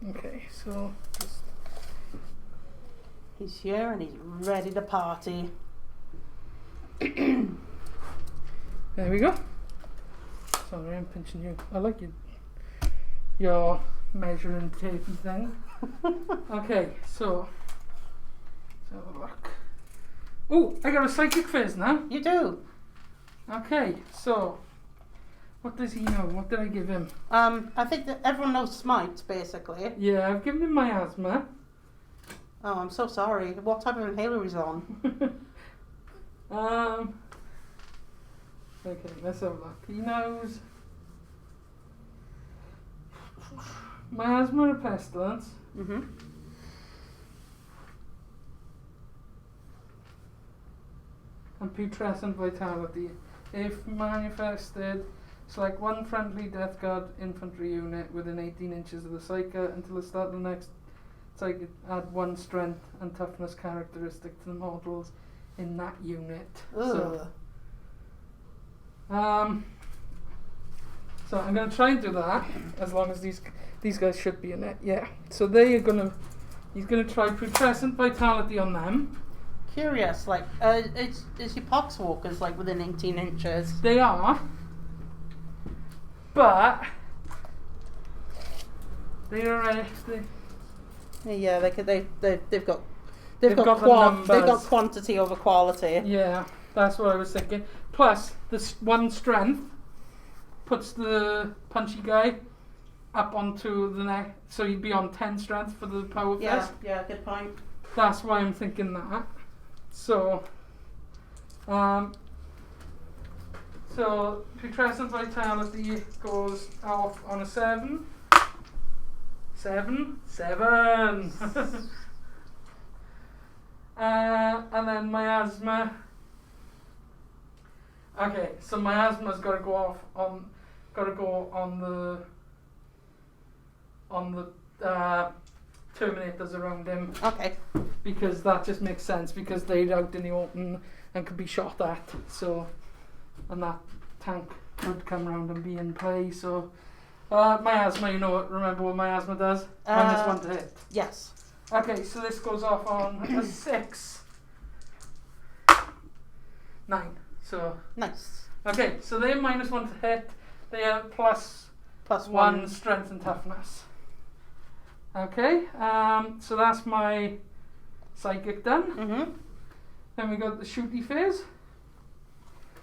Okay, so just... He's here and he's ready to party. There we go. Sorry, I'm pinching you. I like your measuring tape and thing. Okay, so let's have a look. Oh, I got a psychic fizz now. You do? Okay, so what does he know? What did I give him? I think that everyone knows Smite, basically. Yeah, I've given him miasma. Oh, I'm so sorry. What type of inhaler is on? Okay, let's have a look. He knows miasma or pestilence. Mm-hmm. And putrescent vitality. If manifested, select one friendly Death Guard infantry unit within 18 inches of the Psyker until the start of the next Psyker. Add 1 strength and toughness characteristic to the models in that unit. So I'm going to try and do that as long as these guys should be in it. Yeah. So he's going to try putrescent vitality on them. Curious, like, is your poxwalkers like within 18 inches? They are, but they're Yeah, they've got quantity over quality. Yeah, that's what I was thinking. Plus, this 1 strength puts the punchy guy up onto the neck, so he'd be on 10 strength for the power fist. Yeah, good point. That's why I'm thinking that. So putrescent vitality goes off on a 7. 7. And then miasma. Okay, so miasma's got to go on the Terminators around him. Okay. Because that just makes sense, because they're out in the open and could be shot at. So, and that tank would come around and be in play. So, miasma, remember what miasma does? -1 to hit. Yes. Okay, so this goes off on a 6. 9. So nice. Okay, so they're -1 to hit. They are plus 1 strength and toughness. Okay, so that's my psychic done. Mm-hmm. Then we got the shooty phase.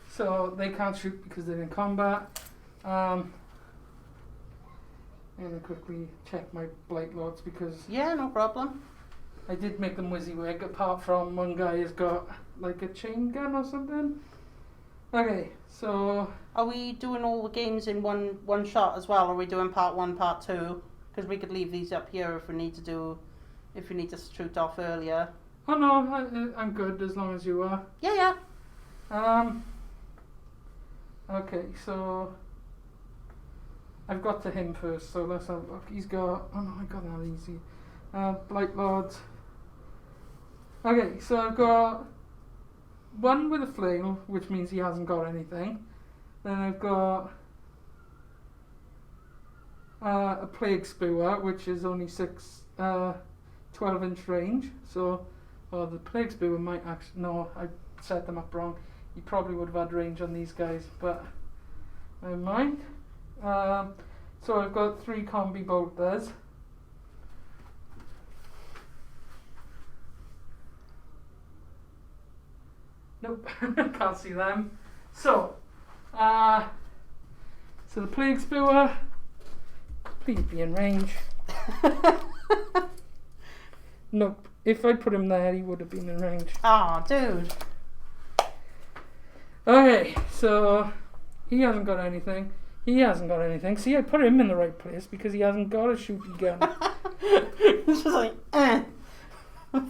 So they can't shoot because they're in combat. I'm going to quickly check my Blight Lords because... Yeah, no problem. I did make them WYSIWYG, apart from one guy has got like a chain gun or something. Okay, so... Are we doing all the games in one shot as well, or are we doing part 1, part 2? Because we could leave these up here if we need to do if you need to shoot off earlier. Oh no, I'm good as long as you are. Yeah. Okay, so I've got to him first, so let's have a look. He's got, oh no, I got that easy. Blight Lords. Okay, so I've got one with a flail, which means he hasn't got anything. Then I've got a plague spewer, which is only 12-inch range. So, well, the plague spewer might actually, no, I set them up wrong. He probably would have had range on these guys, but never mind. So I've got 3 combi bolters. Nope, can't see them. So the plague spewer, please be in range. Nope, if I put him there, he would have been in range. Ah, dude. Okay, so he hasn't got anything. He hasn't got anything. See, I put him in the right place because he hasn't got a shooting gun. It's just like,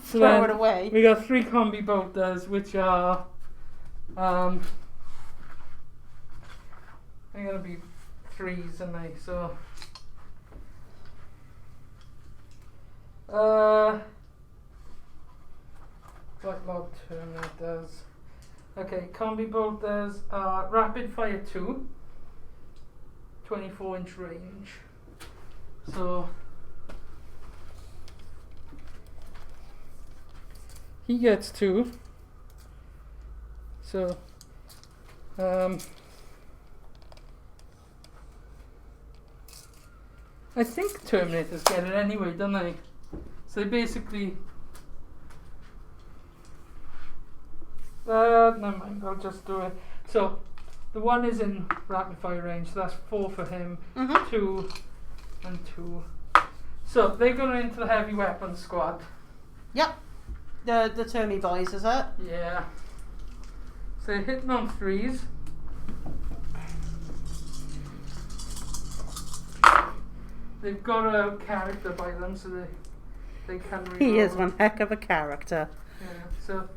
So throw it away. We got 3 combi bolters, which are they're gonna be 3s, aren't they? So Blight Lord Terminators. Okay, combi bolters are rapid fire 2, 24-inch range. So he gets 2. So I think Terminators get it anyway, don't they? So they basically never mind, I'll just do it. So the one is in rapid fire range, so that's 4 for him, 2 and 2. So they go into the heavy weapons squad. Yep. The Termy boys, is it? Yeah. So they're hitting on 3s. They've got a character by them, so they can reroll. He is one heck of a character. Yeah, so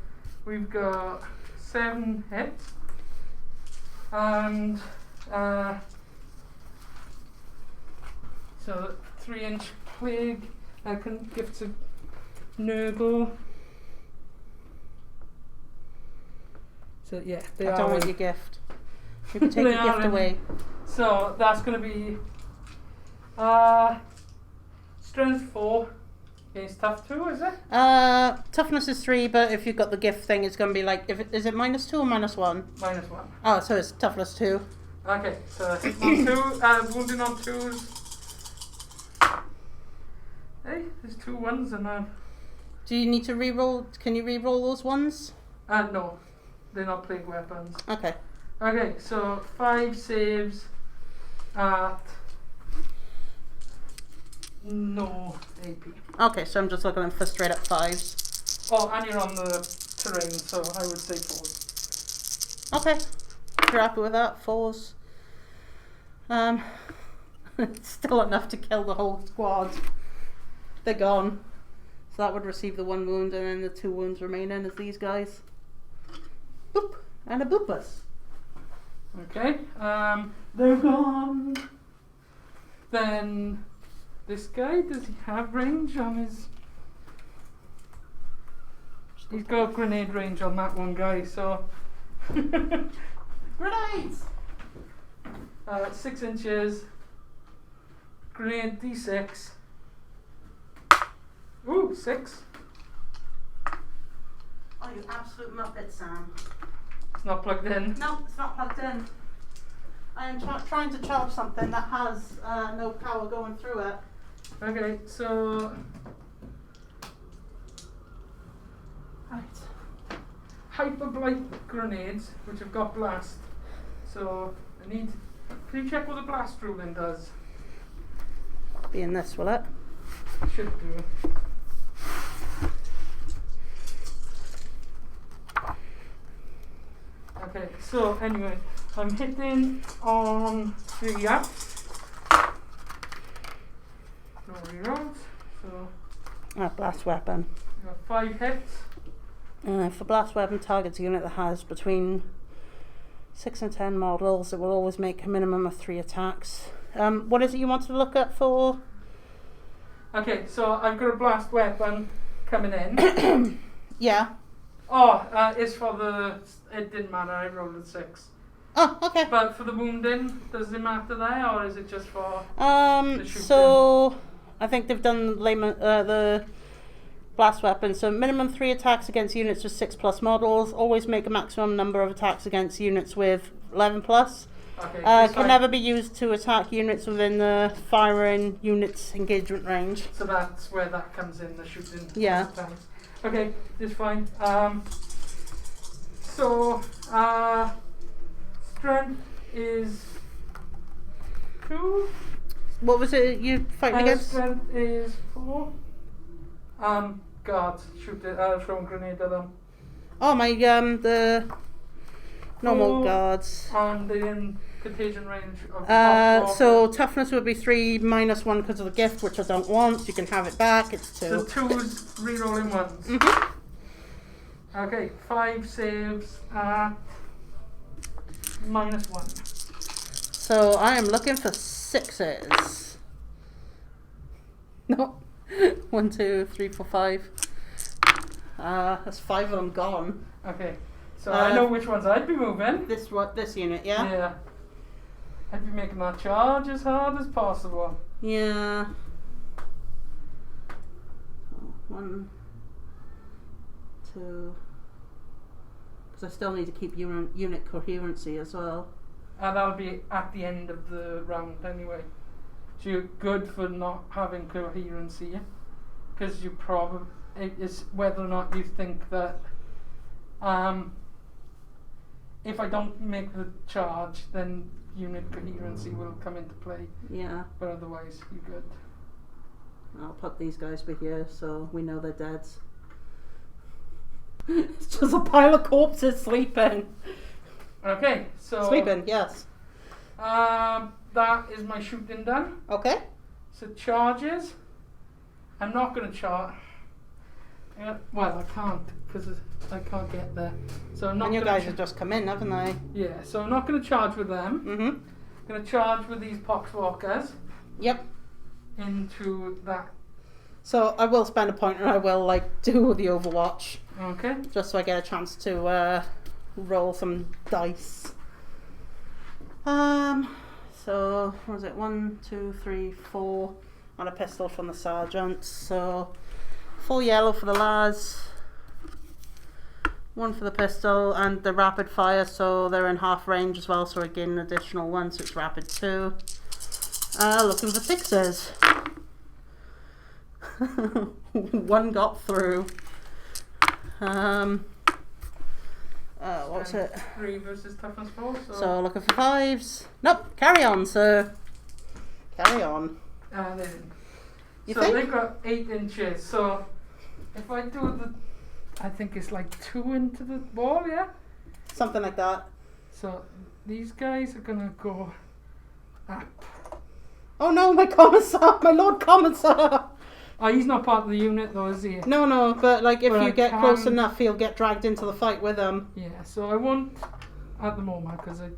we've got 7 hits. And so 3-inch plague, I can give to Nurgle. So yeah, they I are don't want in. your gift. You can take They your are gift in. away. So that's going to be strength 4 against tough 2, is it? Toughness is 3, but if you've got the gift thing, it's going to be like, is it -2 or -1? -1. Oh, so it's toughness 2. Okay, so hit on 2, wounding on 2s. Hey, there's 2 1s and Do you need to re-roll? Can you re-roll those ones? no, they're not plague weapons. Okay. Okay, so 5 saves at no AP. Okay, so I'm just looking for straight up 5s. Oh, and you're on the terrain, so I would say 4s. Okay. If you're happy with that, 4s. It's still enough to kill the whole squad. They're gone. So that would receive the 1 wound, and then the 2 wounds remaining is these guys. Boop. And a boopus. Okay, they're gone. Then this guy, does he have range on his? He's got grenade range on that one guy, so Grenades! 6 inches. Grenade D6. Ooh, 6. Oh, you absolute muppet, Sam. It's not plugged in. No, it's not plugged in. I am trying to charge something that has no power going through it. Okay, so Right. hyper blight grenades, which have got blast. So I need. Can you check what the blast ruling does? Be in this, will it? Should do. Okay, so anyway, I'm hitting on 3 ups. No rerolls, so. Oh, blast weapon. You got 5 hits. For blast weapon, targets a unit that has between 6 and 10 models. It will always make a minimum of 3 attacks. What is it you want to look at for? Okay, so I've got a blast weapon coming in. Yeah. Oh, it's for the... It didn't matter, I rolled a 6. Oh, okay. But for the wounding, does it matter there, or is it just for the shooting? So I think they've done the blast weapon. So minimum 3 attacks against units with 6+ models. Always make a maximum number of attacks against units with 11+. Okay, Can never be used to attack units within the firing unit's engagement range. So that's where that comes in, the shooting. Yeah. Attacks. Okay, it's fine. Strength is 2. What was it you fighting against? Strength is 4. Guards, shoot it, throw a grenade at them. Oh, my, the normal 4, guards. And in contagion range of so toughness would be 3 minus 1 because of the gift, which I don't want. You can have it back. It's 2. So 2's re-rolling ones. Mhm. Okay, 5 saves at -1. So I am looking for 6s. No. 1, 2, 3, 4, 5. That's 5 of them gone. Okay, so I know which ones I'd be moving. This unit, yeah? Yeah. I'd be making that charge as hard as possible. Yeah. 1, 2. Because I still need to keep unit coherency as well. And that'll be at the end of the round anyway. So you're good for not having coherency. Because you probably... It's whether or not you think that... if I don't make the charge, then unit coherency will come into play. Yeah. But otherwise, you're good. I'll put these guys by here so we know they're dead. It's just a pile of corpses sleeping. Okay, so... Sleeping, yes. That is my shooting done. Okay. So charges. I'm not going to charge. Well, I can't because I can't get there. So I'm not. And you guys have just come in, haven't they? Yeah. So I'm not going to charge with them. Mhm. I'm going to charge with these poxwalkers Yep. into that. So I will spend a point and I will do the Overwatch Okay. just so I get a chance to roll some dice. So what was it? 1, 2, 3, 4, and a pistol from the sergeant. So 4 yellow for the lads, 1 for the pistol, and the rapid fire. So they're in half range as well. So I gain an additional 1. So it's rapid 2. Looking for 6s. 1 got through. What was it? 3 versus toughness 4. So looking for 5s. Nope. Carry on, sir. Carry on. They didn't. You so think? they've got 8 inches. So if I do the, I think it's like 2 into the wall, yeah. Something like that. So these guys are gonna go up. Oh no, my commissar, my lord commissar. Oh, he's not part of the unit though, is he? No, but if But you I get close can- enough, he'll get dragged into the fight with him. Yeah, so I won't at the moment because I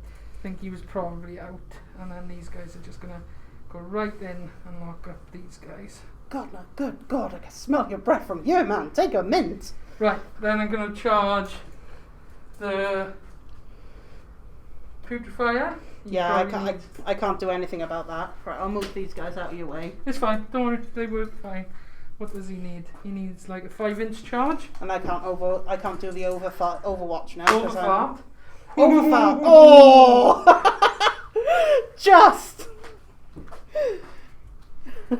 think he was probably out, and then these guys are just gonna go right in and lock up these guys. God, no, good God, I can smell your breath from here, man. Take a mint. Right, then I'm gonna charge the putrefier. Yeah, Probably I can't do anything about that. Right, I'll move these guys out of your way. It's fine, don't worry, they were fine. What does he need? He needs like a 5-inch charge. And I can't do the Overwatch now. 'cause I'm- Overfart. Overfart. Oh! Just. Yeah,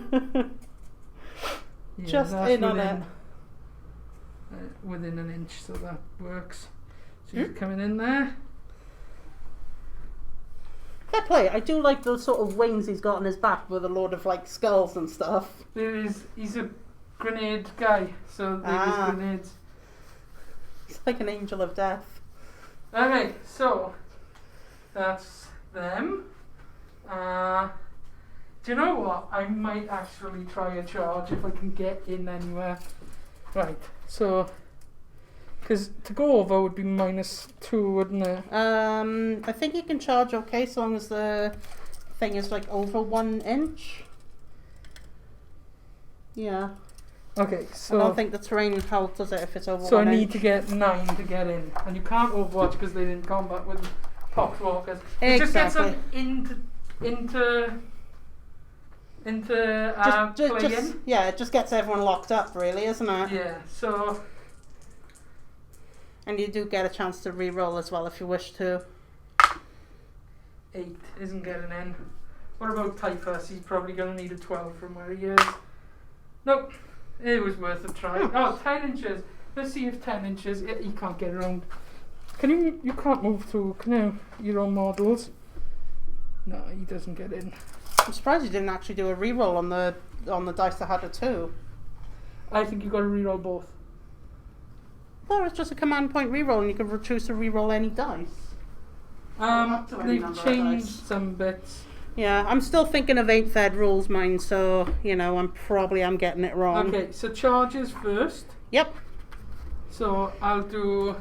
Just that's in on it. Within an inch, so that works. So he's coming in there. Fair play. I do like the sort of wings he's got on his back with a load of skulls and stuff. He's a grenade guy, so there's grenades. He's like an angel of death. Do you know what? I might actually try a charge if I can get in anywhere. Right, so... Because to go over would be -2, wouldn't it? I think you can charge okay, so long as the thing is like over 1 inch. Yeah. Okay, so... I don't think the terrain help, does it, if it's over 1 inch? So I need to get 9 to get in. And you can't overwatch because they didn't combat with poxwalkers. It just gets them into playing. Yeah, it just gets everyone locked up, really, isn't it? Yeah, so... And you do get a chance to re-roll as well if you wish to. 8 isn't getting in. What about Typhus? He's probably going to need a 12 from where he is. Nope. It was worth a try. Oh, 10 inches. Let's see if 10 inches... He can't get around. Can you... You can't move through, can you? Your own models? No, he doesn't get in. I'm surprised you didn't actually do a re-roll on the dice that had a 2. I think you got to reroll both. Well, it's just a command point reroll, and you can choose to reroll any dice. They've changed some bits. Yeah, I'm still thinking of 8th ed rules, mine, so, you know, I'm getting it wrong. Okay, so charges first. Yep. So I'll do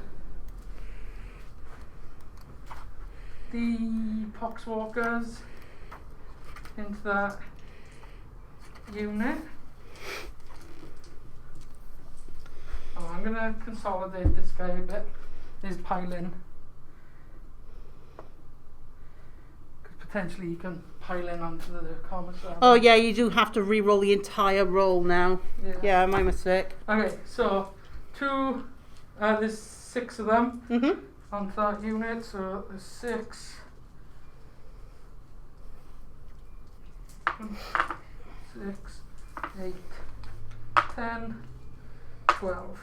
the poxwalkers into that unit. Oh, I'm going to consolidate this guy a bit. There's pile-in. Because potentially you can pile in onto the commissar. Oh, yeah, you do have to re-roll the entire roll now. Yeah, my mistake. Okay, so there's 6 of them onto that unit. So there's 6. 6, 8, 10, 12.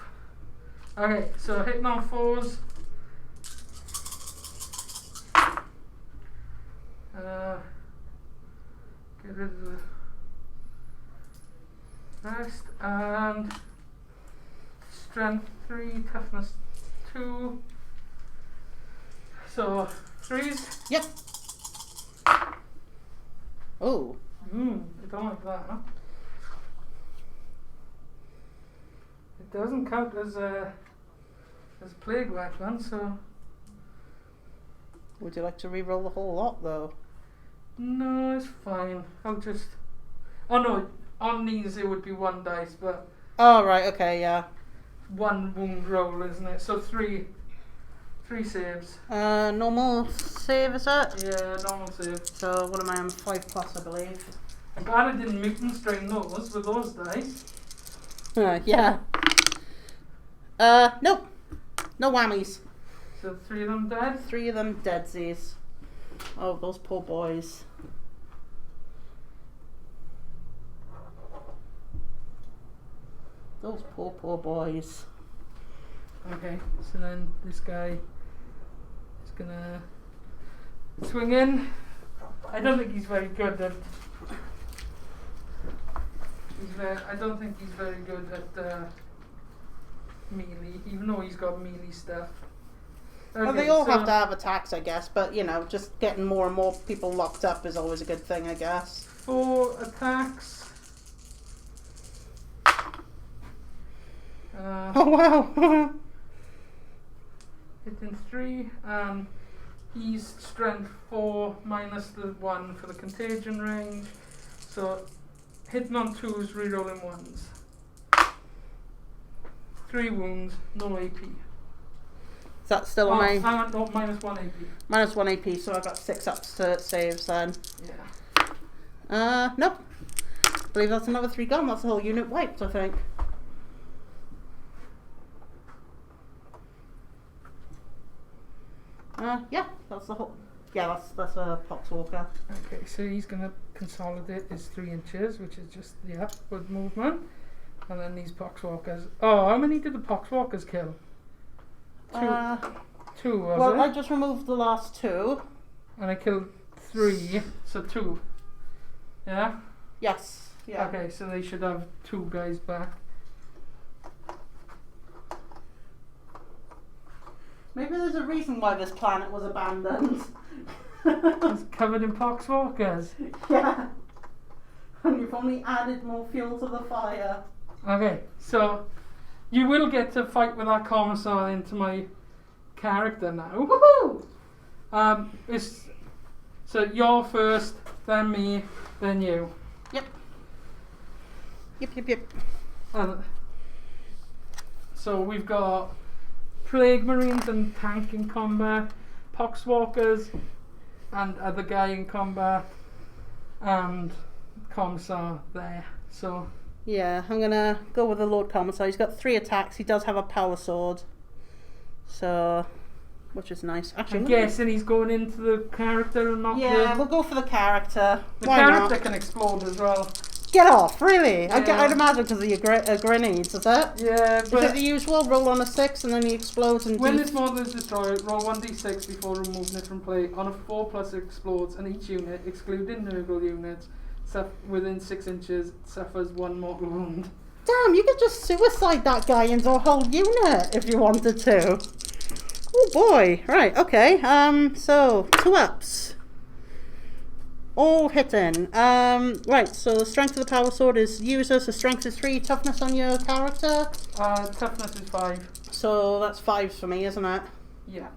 Okay, so hitting on 4s. Get rid of the rest. And strength 3, toughness 2. So 3s. Yep. Oh. I don't like that, huh? It doesn't count as a plague weapon, so... Would you like to re-roll the whole lot, though? No, it's fine. I'll just... Oh no, on these it would be 1 dice, but... Oh, right, okay, yeah. 1 wound roll, isn't it? So 3 saves. Normal save, is that? Yeah, normal save. So, what am I on? 5+, I believe. I'm glad I didn't mutant strain those with those dice. Yeah. Nope. No whammies. So 3 of them dead? 3 of them deadsies. Oh, those poor boys. Those poor boys. Okay, so then this guy is gonna swing in. I don't think he's very good at... I don't think he's very good at melee, even though he's got melee stuff. Okay, well, they all have to have attacks, I guess, but, you know, just getting more and more people locked up is always a good thing, I guess. 4 attacks. Oh, wow! Hitting 3, and he's strength 4 minus the 1 for the contagion range. So, hitting on 2s, rerolling 1s. 3 wounds, no AP. Is that still on my... No, minus 1 AP. Minus 1 AP, so I've got 6 ups to saves then. Yeah. Nope. I believe that's another 3 gone. That's the whole unit wiped, I think. Yeah, that's the whole... Yeah, that's a poxwalker. Okay, so he's going to consolidate his 3 inches, which is just the upward movement. And then these poxwalkers... Oh, how many did the poxwalkers kill? 2. 2, was it? Well, I just removed the last 2. And I killed 3, so 2. Yeah? Yes. Yeah. Okay, so they should have 2 guys back. Maybe there's a reason why this planet was abandoned. It's covered in poxwalkers. Yeah. And you've only added more fuel to the fire. Okay, so you will get to fight with that commissar into my character now. Woohoo! So you're first, then me, then you. Yep. And so we've got Plague Marines and tank in combat, Poxwalkers and other guy in combat, and Commissar there. So yeah, I'm gonna go with the Lord Commissar. He's got 3 attacks. He does have a power sword, so which is nice. Actually, I'm guessing he's going into the character and not we'll go for the character. the Why character not? can explode as well. Get off, really? Yeah. I'd imagine because of your grenades, is it? Yeah, Is but it the usual? Roll on a 6 and then he explodes and when this model is destroyed, roll 1d6 before removing it from play. On a 4+ it explodes, and each unit, excluding Nurgle units, within 6 inches suffers 1 mortal wound. Damn, you could just suicide that guy into a whole unit if you wanted to. Oh boy. Right, okay. So 2 ups. All hitting. Right, so the strength of the power sword is user, so strength is 3, toughness on your character. Toughness is 5. So that's 5 for me, isn't it? Yeah.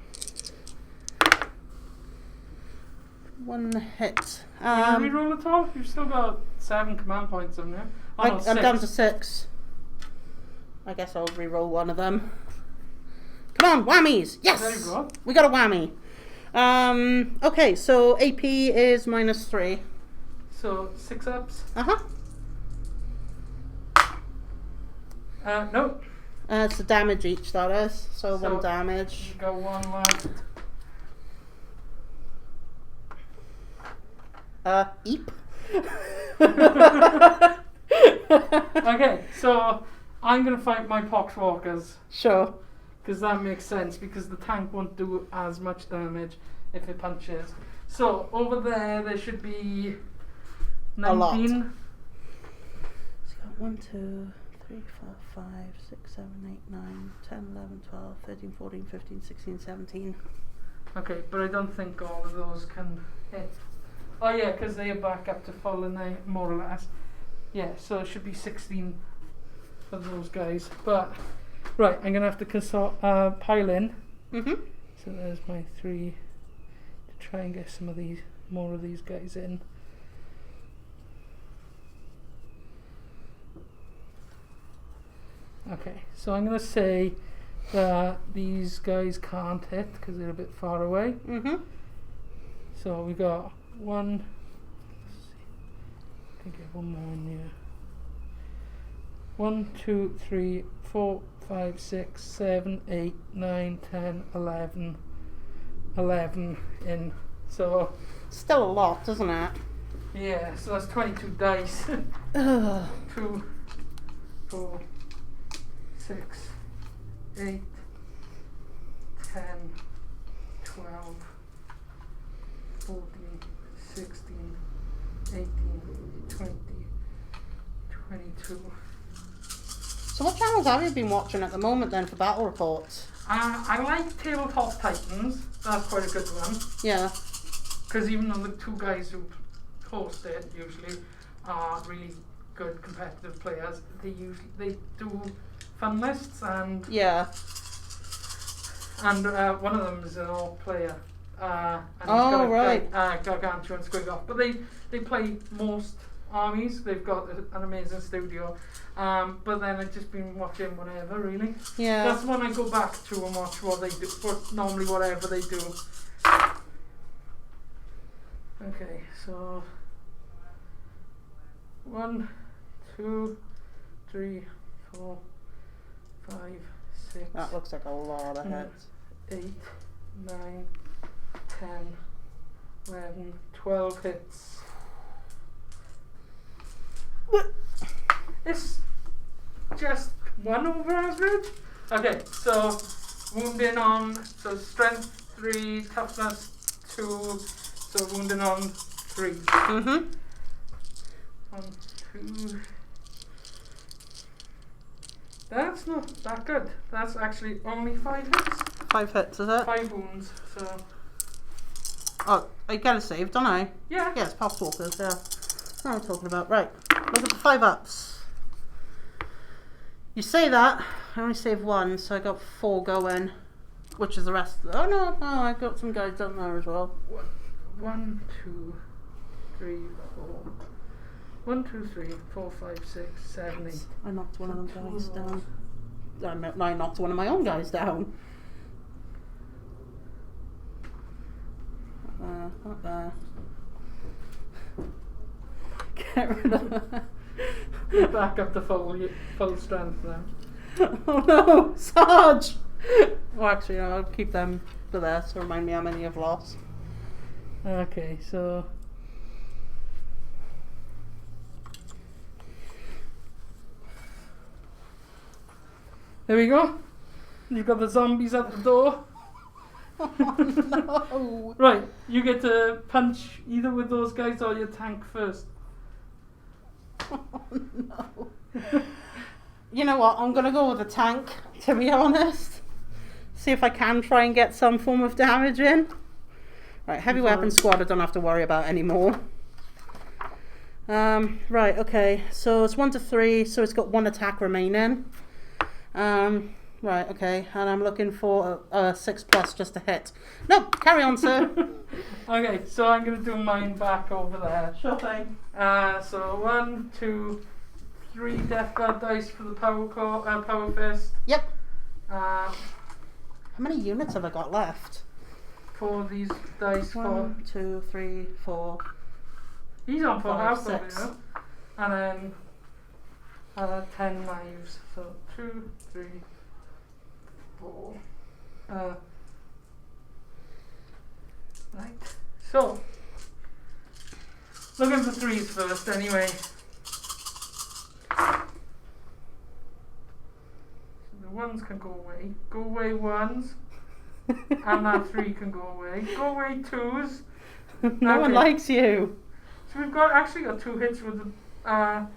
1 hit. You reroll at all? You've still got 7 command points on there. I'm down to 6. I guess I'll re-roll one of them. Come on, whammies! Yes! There you go. We got a whammy. Okay, so AP is -3. So 6 ups. Uh-huh. No. It's the damage each, that is. So 1 damage. You got 1 left. Eep. Okay, so I'm going to fight my Poxwalkers. Sure. Because that makes sense, because the tank won't do as much damage if it punches. So over there should be 19. A lot. It's got 1, 2, 3, 4, 5, 6, 7, 8, 9, 10, 11, 12, 13, 14, 15, 16, 17. Okay, but I don't think all of those can hit. Oh yeah, because they are back up to full and they more or less. Yeah, so it should be 16 for those guys. But right, I'm gonna have to consult pile in. Mhm. So there's my 3 to try and get some of these more of these guys in. Okay, so I'm gonna say that these guys can't hit because they're a bit far away. Mhm. So we got 1. I think I get 1 more in here. 1, 2, 3, 4, 5, 6, 7, 8, 9, 10, 11. 11 in. So Still a lot, isn't it? yeah, so that's 22 dice. Ugh. 2, 4, 6, 8, 10, 12, 14, 16, 18, 20, 22. So what channels have you been watching at the moment then for battle reports? I like Tabletop Titans. That's quite a good one. Yeah. Because even though the 2 guys who host it usually are really good competitive players, they do fun lists and Yeah. one of them is an all player. And he's Oh, got a right. Gargantuan squig off. But they play most armies. They've got an amazing studio. But then I've just been watching whatever, really. Yeah. That's when I go back to and watch what they do, normally whatever they do. Okay, so 1, 2, 3, 4, 5, 6, That looks like a lot of hits. 8, 9, 10, 11, 12 hits. It's just 1 over average. Okay, so wounding on, so strength 3, toughness 2, so wounding on 3. Mhm. 1, 2. That's not that good. That's actually only 5 hits. 5 hits, is it? 5 wounds, so Oh, I get a save, don't I? yeah. Yeah, it's Poxwalkers, yeah. what am I talking about? Right, looking for 5 ups. You say that, I only saved 1, so I got 4 going, which is the rest. Oh no, I got some guys down there as well. 1, 2, 3, 4. 1, 2, 3, 4, 5, 6, 7, 8. I knocked one of them guys down. I knocked one of my own guys down. Not there. Get rid of that. You're back up to full strength now. Oh no, Sarge! Well, actually, no, I'll keep them for there to remind me how many I've lost. Okay, so. There we go. You've got the zombies at the door. Oh no! Right, you get to punch either with those guys or your tank first. Oh no. You know what, I'm going to go with the tank, to be honest. See if I can try and get some form of damage in. Right, heavy weapon squad I don't have to worry about anymore. Right, okay, so it's 1 to 3, so it's got 1 attack remaining. Right, okay, and I'm looking for a 6+ just to hit. Nope, carry on, sir. Okay, so I'm going to do mine back over there. Sure thing. So 1, 2, 3 Death Guard dice for the power fist. Yep. How How many units have I got left? for these dice 1, 2, 3, 4. He's on full 5, house over 6. here. And then 10 knives. So 2, 3, 4. Right. So looking for 3s first anyway. So the 1s can go away. Go away 1s. And that 3 can go away. Go away 2s. No one Okay. likes you. So we've actually got 2 hits with the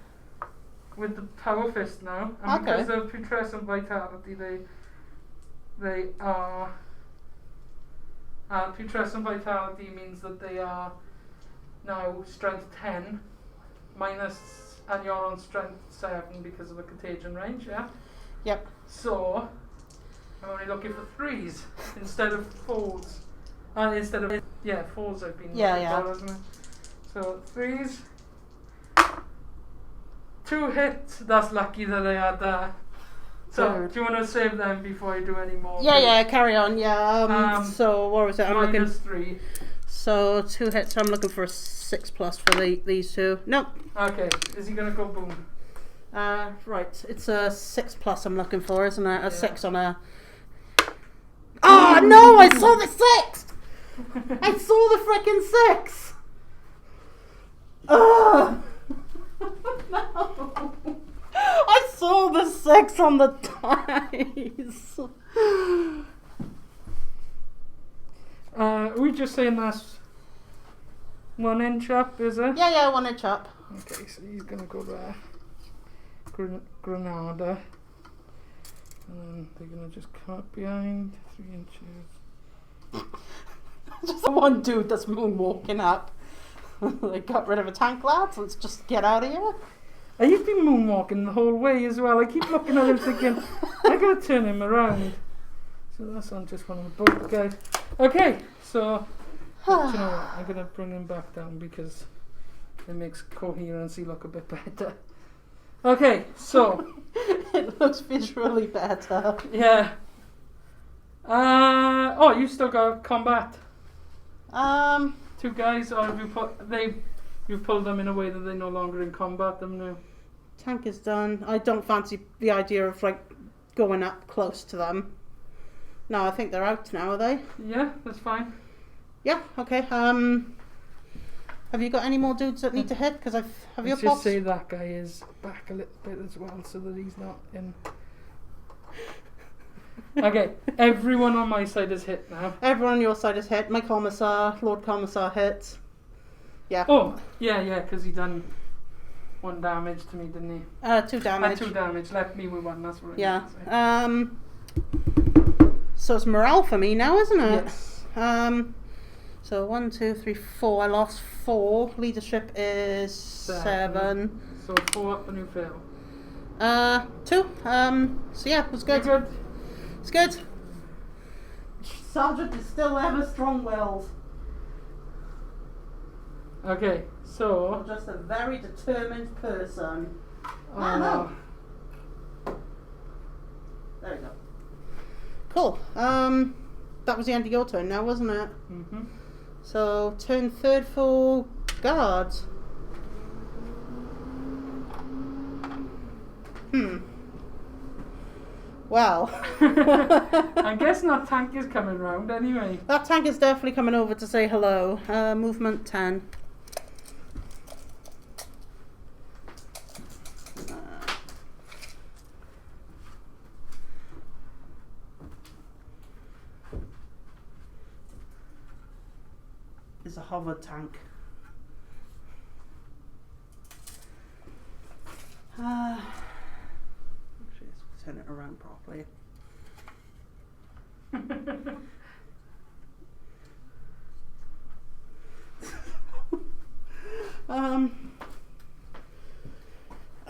power fist now, and Okay. because of putrescent vitality, they are putrescent vitality means that they are now strength 10 minus, and you're on strength 7 because of the contagion range. Yeah. Yep. So I'm only looking for 3s instead of 4s. Instead of 4s I've been Yeah, looking yeah. for, isn't it? So 3s. 2 hits. That's lucky that I had that. So Good. do you want to save them before I do any more? Yeah, carry on. Yeah. So what was it? I'm looking. Minus 3. So 2 hits. I'm looking for a 6+ for these 2. Nope. Okay. Is he gonna go boom? Right. It's a 6+ I'm looking for, isn't it? A Yeah. 6 on a. Oh no! I saw the 6. I saw the frickin' 6. Ugh. No. I saw the 6 on the dice. We just saying that's 1 inch up, is it? Yeah, 1 inch up. Okay, so he's gonna go there. Granada. And then they're gonna just come up behind 3 inches. Just the one dude that's moonwalking up. They got rid of a tank, lads. Let's just get out of here. And you've been moonwalking the whole way as well. I keep looking at him thinking, I gotta turn him around. So that's on just one of the boat guys. Okay, so do you know what? I'm gonna bring him back down because it makes coherency look a bit better. Okay, so It looks visually better. yeah. Oh, you still got combat. 2 guys, or have you've pulled them in a way that they're no longer in combat. Them now. Tank is done. I don't fancy the idea of like going up close to them. No, I think they're out now, are they? Yeah, that's fine. Yeah. Okay. Have you got any more dudes that need to hit? Because have your Let's just pots? say that guy is back a little bit as well, so that he's not in. Okay, everyone on my side is hit now. Everyone on your side is hit. My commissar, Lord Commissar hit. Yeah. Oh, yeah, because he done 1 damage to me, didn't he? 2 damage. 2 damage, left me with 1, that's what I Yeah. meant to say. So it's morale for me now, isn't it? Yes. So 1, 2, 3, 4. I lost 4. Leadership is 7. So 4 up and you fail. 2. So yeah, it was good. You're good. It's good. Sergeant is still ever strong-willed. Okay, so... I'm just a very determined person. Oh. There we go. Cool. That was the end of your turn now, wasn't it? Mm-hmm. So, turn 3rd for guards. Well. I guess that tank is coming round anyway. That tank is definitely coming over to say hello. Movement 10. Is a hover tank. Actually, let's turn it around properly.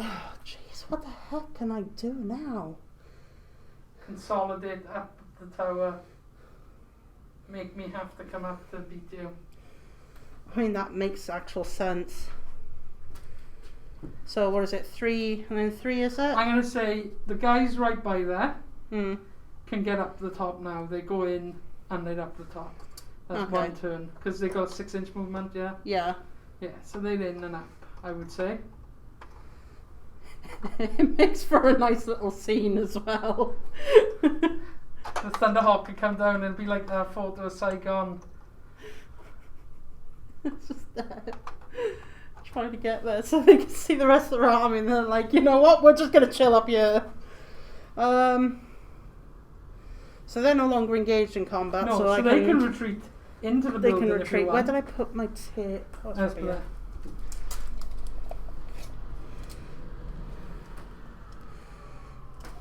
Oh jeez, what the heck can I do now? Consolidate up the tower. Make me have to come up to beat you. I mean, that makes actual sense. So what is it, 3 and then 3 is it? I'm going to say the guys right by there Hmm. can get up the top now. They go in and they're up the top. That's Okay. one turn. Because they got 6-inch movement, yeah? Yeah. Yeah, so they're in and up, I would say. It makes for a nice little scene as well. The Thunderhawk could come down and be like that photo of Saigon. It's just there. Trying to get there so they can see the rest of their army and they're like, you know what, we're just going to chill up here. So they're no longer engaged in combat. No, so they can retreat into the They building can if you retreat. Where want. did I put my tape? Oh, it's That's over here. there.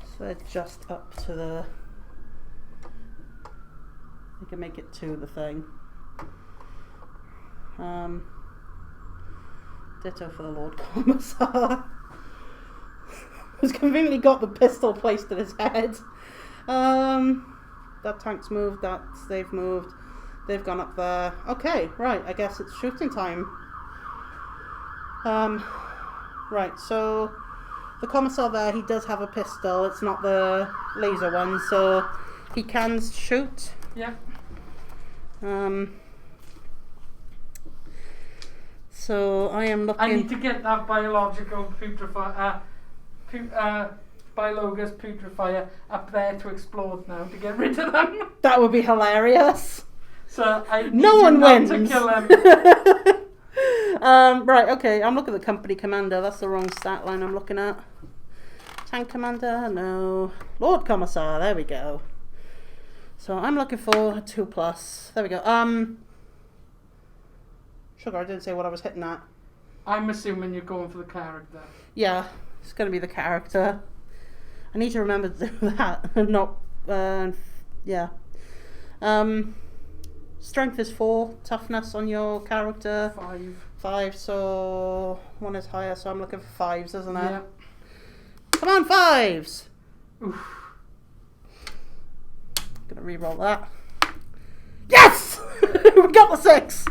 So they're just up to the... You can make it to the thing. Ditto for the Lord Commissar. Who's conveniently got the pistol placed at his head. That tank's moved, they've moved. They've gone up there. Okay, right, I guess it's shooting time. Right, so the Commissar there, he does have a pistol. It's not the laser one, so he can shoot. Yeah. So I am looking... I need to get that biological biologus putrifier up there to explode now to get rid of them. That would be hilarious. So I need No one not wins. to kill them. Right, okay, I'm looking at the company commander. That's the wrong stat line I'm looking at. Tank commander, no. Lord Commissar, there we go. So I'm looking for a 2+. There we go. Sugar, I didn't say what I was hitting at. I'm assuming you're going for the character. Yeah, it's going to be the character. I need to remember to do that. Not, yeah. Strength is 4. Toughness on your character 5. So 1 is higher. So I'm looking for 5s, isn't it? Yeah. Come on, 5s. Oof. Gonna re-roll that. Yes, we got the 6.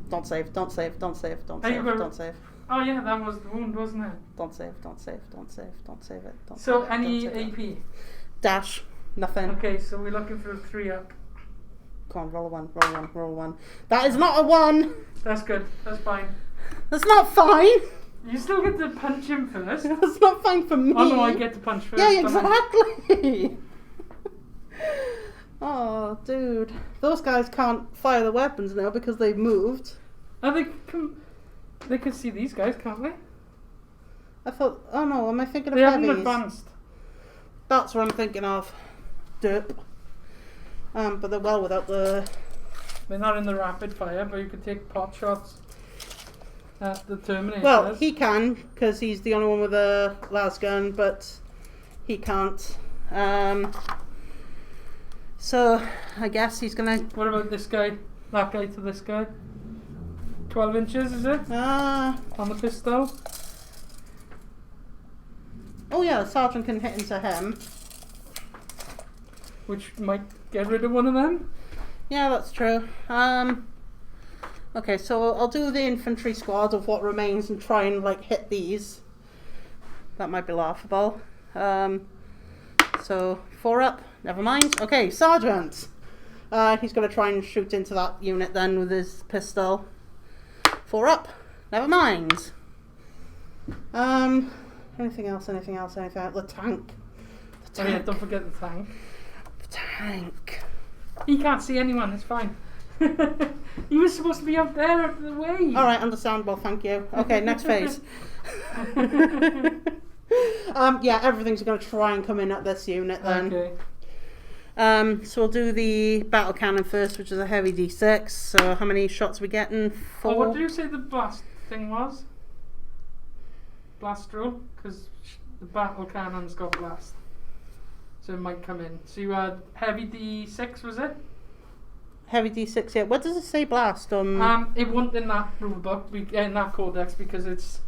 Don't save. Don't save. Don't save. Don't Are you save. gonna- Don't save. Oh yeah, that was the wound, wasn't it? Don't save. Don't save. Don't save. Don't save it. Don't So save it, any don't save it. AP? Dash. Nothing. Okay, so we're looking for a 3 up. Come on, roll a 1. Roll 1. Roll 1. That is not a 1. That's good. That's fine. That's not fine. You still get to punch him first. That's not fine for me. Oh no, I get to punch first. Yeah, don't I? exactly. Oh, dude. Those guys can't fire the weapons now because they've moved. Oh, they can see these guys, can't they? I thought, oh no, am I thinking of They haven't heavies? advanced. That's what I'm thinking of. Derp. But they're well without the... They're not in the rapid fire, but you could take pot shots at the Terminator. Well, he can, because he's the only one with a las gun, but he can't. So I guess he's gonna. What about this guy? That guy to this guy? 12 inches, is it? On the pistol? Oh yeah, the sergeant can hit into him. Which might get rid of one of them. Yeah, that's true. Okay, so I'll do the infantry squad of what remains and try and like hit these. That might be laughable. So 4 up, never mind. Okay, sergeant. He's going to try and shoot into that unit then with his pistol. 4 up, never mind. Anything else? The tank. Oh yeah, don't forget the tank. The tank. He can't see anyone, it's fine. He was supposed to be up there out of the way. Alright, understandable, thank you. Okay, next phase. Yeah, everything's going to try and come in at this unit then. Okay. So we'll do the battle cannon first, which is a heavy D6. So how many shots are we getting? 4? Oh, what did you say the blast thing was? Blast roll? Because the battle cannon's got blast. So it might come in. So you had heavy D6, was it? Heavy D6, yeah. What does it say blast? It wasn't in that rule book, in that codex, because it's...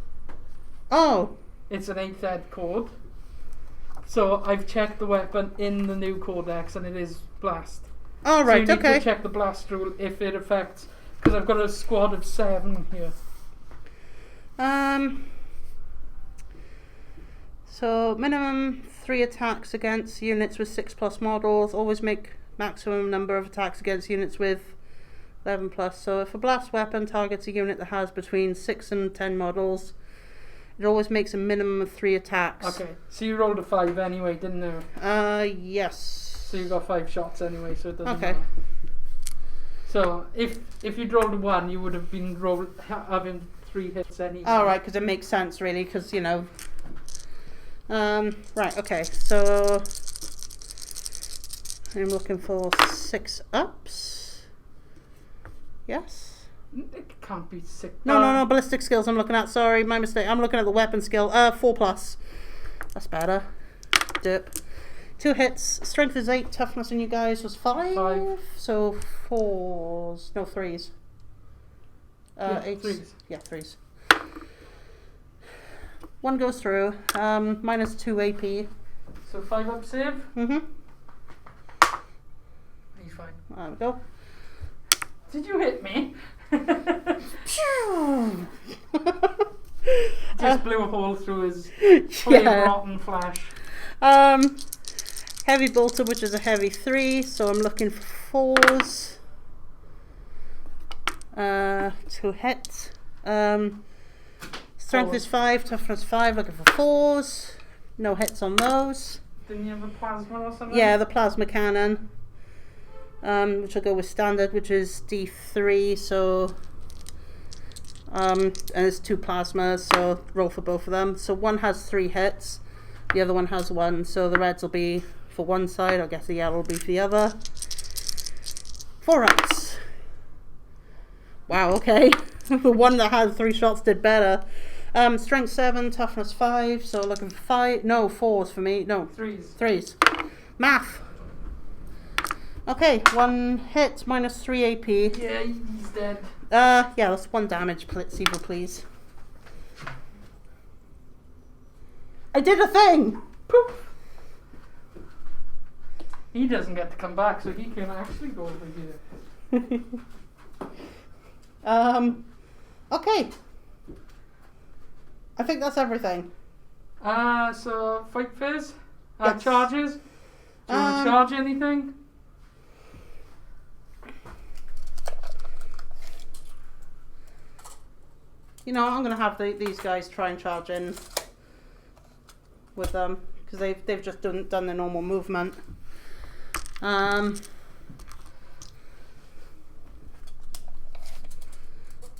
Oh! It's an 8th ed code. So I've checked the weapon in the new codex and it is blast. Oh, right, so you need okay. to check the blast rule if it affects... Because I've got a squad of 7 here. So minimum 3 attacks against units with 6+ models. Always make maximum number of attacks against units with 11+. So if a blast weapon targets a unit that has between 6 and 10 models, it always makes a minimum of 3 attacks. Okay, so you rolled a 5 anyway, didn't you? Yes. So you got 5 shots anyway, so it doesn't Okay. matter. So if you'd rolled a 1, you would have been having 3 hits anyway. All right, because it makes sense really, because you know. Right. Okay. So I'm looking for 6 ups. Yes. It can't be 6. No. Ballistic skills. I'm looking at. Sorry, my mistake. I'm looking at the weapon skill. 4+. That's better. Derp. 2 hits. Strength is 8. Toughness in you guys was 5. 5. So 4s. No, 3s. Yeah, 8s. 3s. Yeah, 3s. 1 goes through. Minus 2 AP. So 5 up save. Mm-hmm. He's fine. There we go. Did you hit me? Just blew a hole through his flame rotten flash. Heavy bolter, which is a heavy 3, so I'm looking for 4s. 2 hits. Strength is 5, toughness 5, looking for 4s. No hits on those. Didn't you have a plasma or something? Yeah, the plasma cannon. Which will go with standard, which is D3, so and it's 2 plasmas, so roll for both of them. So one has 3 hits, the other one has 1, so the reds will be for one side, I guess the yellow will be for the other. 4 ups. Wow, okay. The one that had 3 shots did better. Strength 7, toughness 5, so looking for 5, no, 4s for me, no. 3s. Math. Okay, 1 hit, minus 3 AP. Yeah, he's dead. Yeah, that's 1 damage, please. I did a thing! Poof! He doesn't get to come back, so he can actually go over here. Okay. I think that's everything. So fight phase? Yes. Charges? Do you want to charge anything? You know, I'm going to have these guys try and charge in with them, because they've just done their normal movement.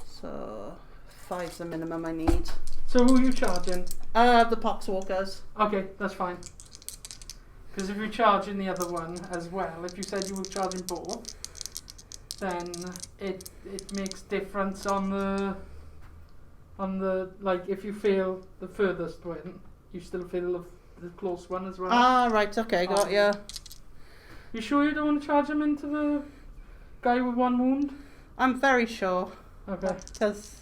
So 5's the minimum I need. So who are you charging? The poxwalkers. Okay, that's fine. Because if you're charging the other one as well, if you said you were charging both, then it makes difference on the like, if you fail the furthest one, you still fail the close one as well. Ah, right, okay, got ya. You sure you don't want to charge him into the guy with 1 wound? I'm very sure. Okay. Because,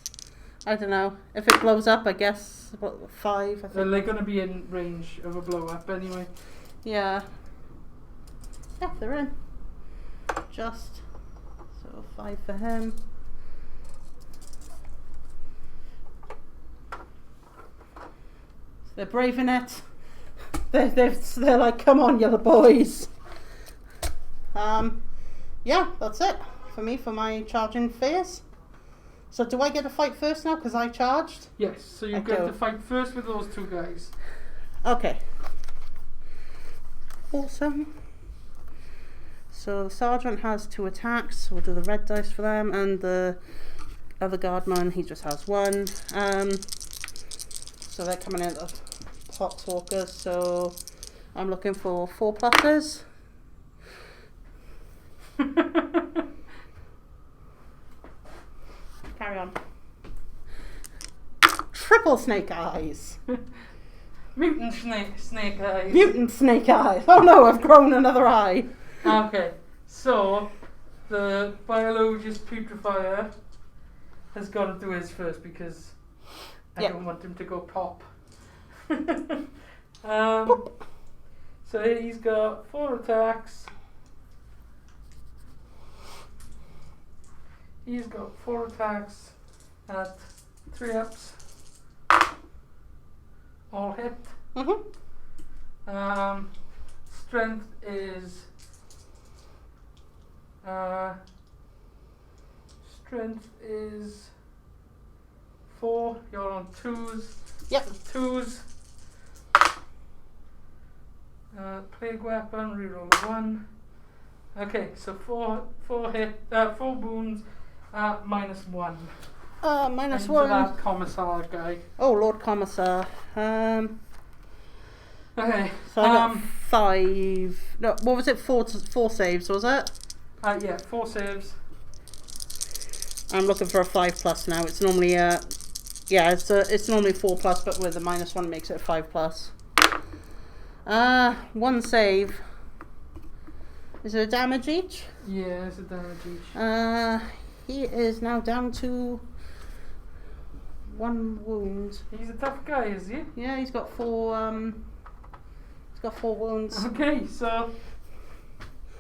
I don't know. If it blows up, I guess, what, 5, I think. Well, they're going to be in range of a blow up anyway. Yeah. Yeah, they're in. Just. So 5 for him. So they're braving it. They're like, come on, you're the boys. Yeah, that's it for me for my charging phase. So do I get to fight first now because I charged? Yes, so you get to fight first with those 2 guys. Okay. Awesome. So the sergeant has 2 attacks. We'll do the red dice for them, and the other guardman, he just has 1. So they're coming in as poxwalkers. So I'm looking for 4 pluses. Carry on. Triple snake eyes. Mutant snake eyes. Mutant snake eyes. Oh no, I've grown another eye. Okay, so the biologist putrefier has got to do his first because I don't want him to go pop. So he's got 4 attacks. He's got 4 attacks at 3 ups. All hit. Strength is strength is 4. You're on 2s. Yep. So 2s. Plague weapon. Reroll 1. Okay, so 4 wounds. -1. Minus Into 1. that commissar guy. Oh, Lord Commissar. Okay. So I got 5. No, what was it? 4 saves, was it? Yeah, 4 saves. I'm looking for a 5+ now. It's normally it's normally 4+, but with a -1 makes it a 5+. 1 save. Is it a damage each? Yeah, it's a damage each. He is now down to 1 wound. He's a tough guy, is he? Yeah, he's got 4. He's got 4 wounds. Okay, so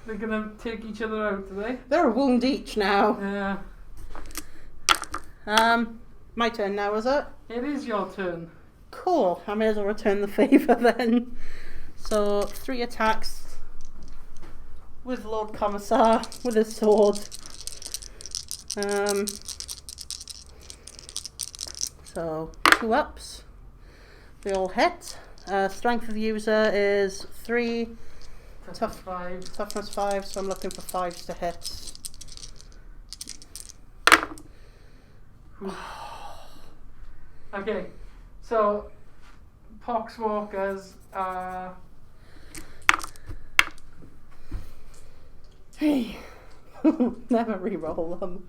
they're gonna take each other out, are they? They're a wound each now. Yeah. My turn now, is it? It is your turn. Cool. I may as well return the favour then. So 3 attacks with Lord Commissar with his sword. So 2 ups. They all hit. Strength of the user is 3. Toughness 5. So I'm looking for 5s to hit. Okay, so poxwalkers are. Hey, never re-roll them.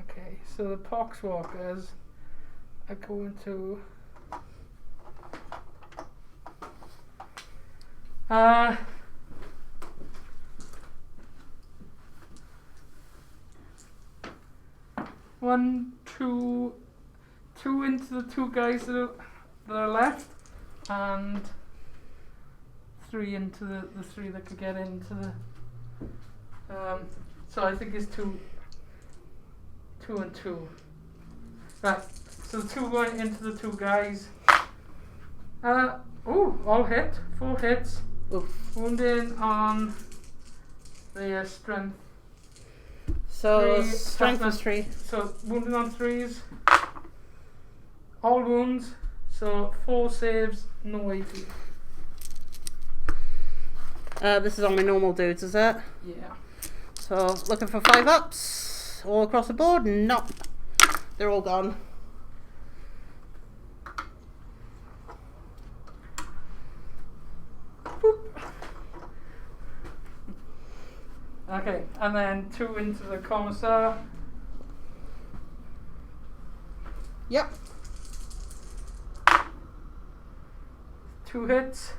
Okay, so the poxwalkers are going to. 1, 2 into the 2 guys that are left, and 3 into the 3 that could get into the. So I think it's 2 and 2. Right. So the 2 going into the 2 guys. All hit. 4 hits. Oof. Wounding on the strength. So 3, strength is 3. So wounding on 3s. All wounds. So 4 saves, no AP. This is on my normal dudes, is it? Yeah. So looking for 5 ups all across the board. No, they're all gone. Boop. Okay, and then 2 into the commissar. Yep. 2 hits.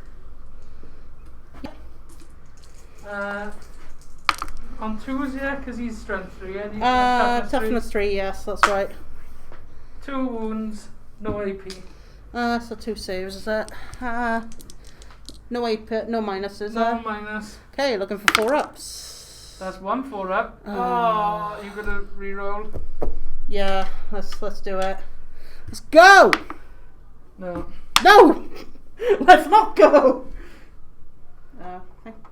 On 2s, yeah, because he's strength 3. And he's toughness 3, yes, that's right. 2 wounds, no AP. So 2 saves, is it? No AP, no minus, is No there? minus. Okay, looking for 4-ups. That's 1 4-up. Oh, you got to reroll. Yeah, let's do it. Let's go! No. No! Let's not go!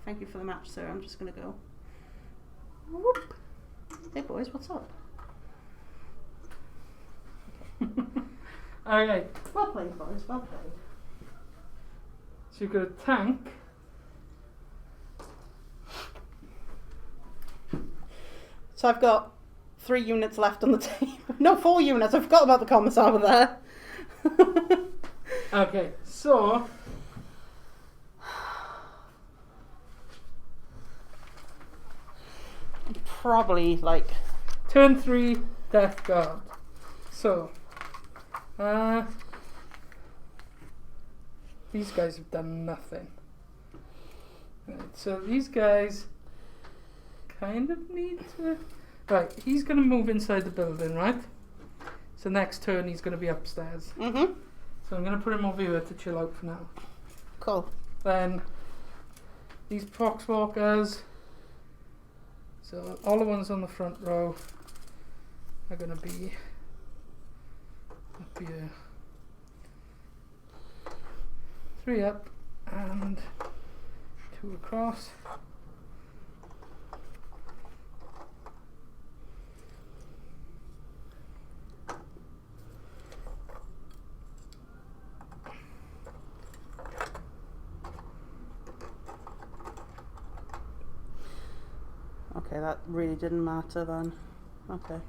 Thank you for the match, sir. I'm just gonna go. Whoop. Hey boys, what's up? Okay. Well played, boys. Well played. So you've got a tank. So I've got 3 units left on the table. No, 4 units. I forgot about the commissar over there. Okay, so Probably like turn 3 Death Guard. So these guys have done nothing. Right, so these guys kind of need to. Right, he's going to move inside the building, right? So next turn he's going to be upstairs. Mhm. So I'm going to put him over here to chill out for now. Cool. Then these poxwalkers. So all the ones on the front row are going to be up here. 3 up and 2 across. Okay, that really didn't matter then. Okay.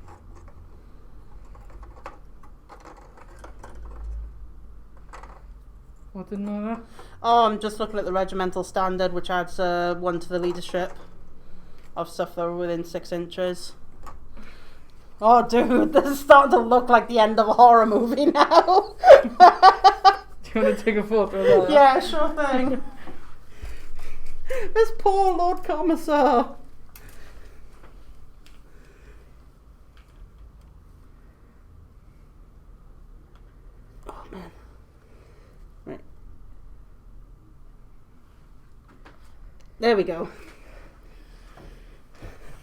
What didn't matter? Oh, I'm just looking at the regimental standard, which adds 1 to the leadership of stuff that are within 6 inches. Oh, dude, this is starting to look like the end of a horror movie now. Do you want to take a photo of that? Yeah, sure thing. This poor Lord Commissar. Oh, man. Right. There we go.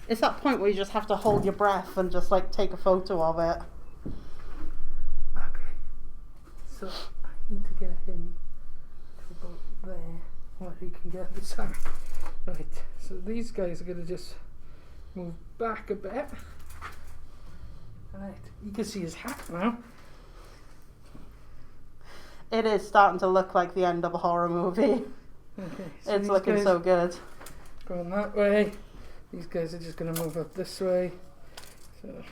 It's that point where you just have to hold your breath and just like take a photo of it. Okay. So I need to get him to about there where he can get the sun. Right. So these guys are going to just move back a bit. Right. You can see his hat now. It is starting to look like the end of a horror movie. Okay. It's these looking guys so good. going that way. These guys are just going to move up this way. So.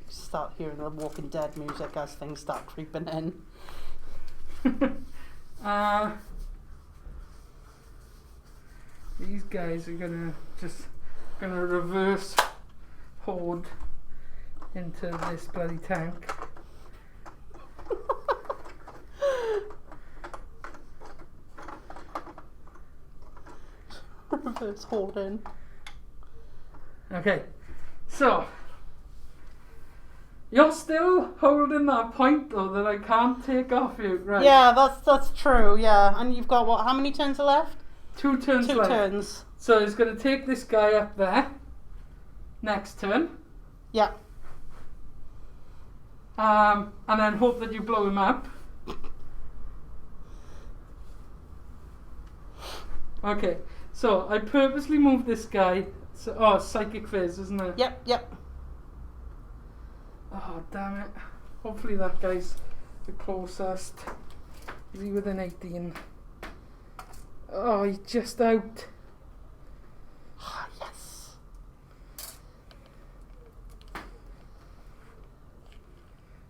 Start hearing the Walking Dead music as things start creeping in. These guys are gonna reverse horde into this bloody tank. Reverse holding. Okay, so you're still holding that point though that I can't take off you, right? Yeah, that's true. Yeah, and you've got what? How many turns are left? 2 turns 2 left. turns. So he's going to take this guy up there. Next turn. Yeah. And then hope that you blow him up. Okay, so I purposely moved this guy. So, Psychic Fizz, isn't it? Yep. Oh, damn it. Hopefully that guy's the closest. Is he within 18? Oh, he's just out. Oh, yes.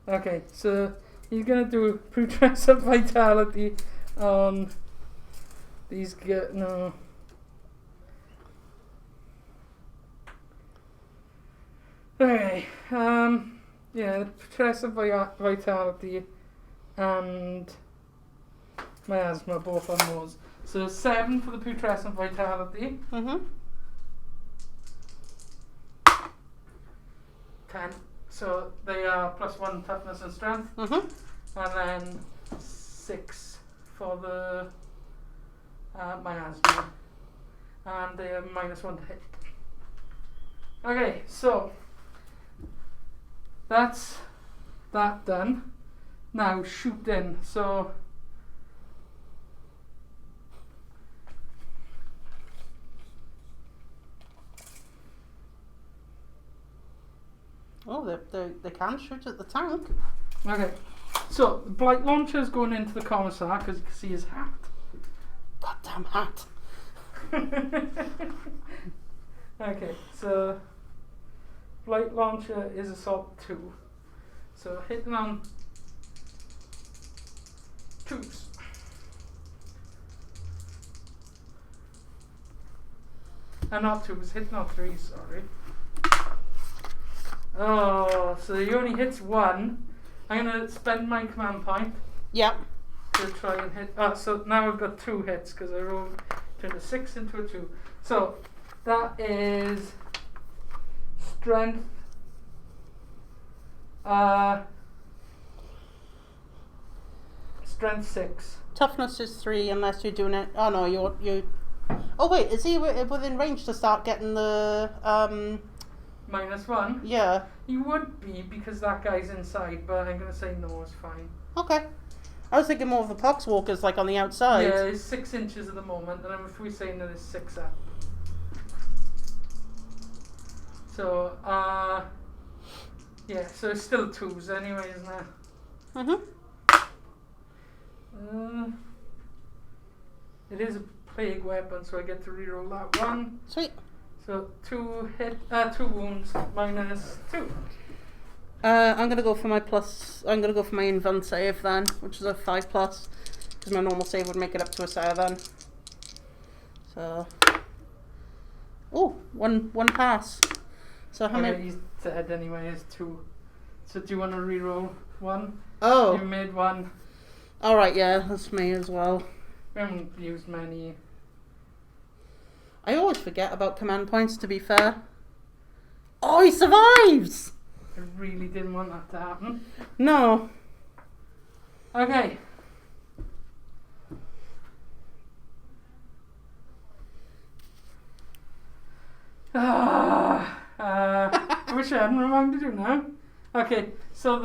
Okay, so he's going to do Putrescent Vitality on these guys. No. Okay. Yeah, Putrescent Vitality and Miasma both on those. So 7 for the Putrescent Vitality. 10. So they are +1 toughness and strength. And then 6 for the Miasma. And they are -1 to hit. Okay, so that's that done. Now shooting. So Oh, they can shoot at the tank. okay, so the Blight Launcher is going into the Commissar because you can see his hat. Goddamn hat. Okay, so Blight Launcher is assault 2. So hitting on 2s. Not 2s, hitting on 3s, sorry. Oh, so he only hits 1. I'm going to spend my command point. Yep. To try and hit. So now I've got 2 hits because I turned a 6 into a 2. So that is strength. Strength 6. Toughness is 3 unless you're doing it. Oh no, you. Oh wait, is he within range to start getting the -1. Yeah. He would be because that guy's inside, but I'm gonna say no. It's fine. Okay. I was thinking more of the poxwalkers, like on the outside. Yeah, it's 6 inches at the moment, and if we're saying that it's 6 up. So, yeah, so it's still 2s anyway, isn't it? It is a plague weapon, so I get to reroll that 1. Sweet. So 2 wounds -2. I'm gonna go for my plus. I'm gonna go for my invuln save then, which is a 5+, because my normal save would make it up to a 7. So, one pass. So how many? He's dead anyway. It's 2. So do you want to reroll 1? Oh. You made 1. All right. Yeah, that's me as well. We haven't used many. I always forget about command points. To be fair. Oh, he survives. I really didn't want that to happen. No. Okay. I wish I hadn't reminded you now. Okay, so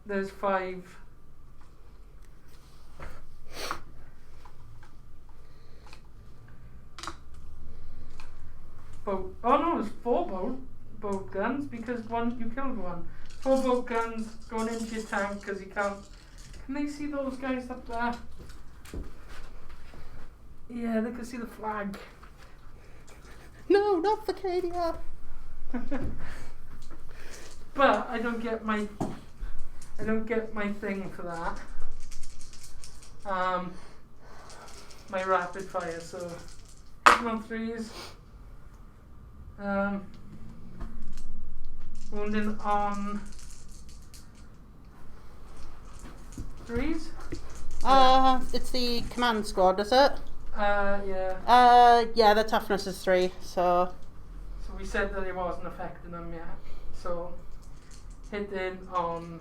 there's 5. Oh no, there's 4 bolt guns because you killed 1. 4 bolt guns going into your tank because you can't. Can they see those guys up there? Yeah, they can see the flag. No, not the KDR. But I don't get my thing for that. My rapid fire, so hitting on 3s. Wounding on 3s. It's the command squad, is it? Yeah. Yeah, the toughness is 3, so. So we said that it wasn't affecting them yet. So hitting on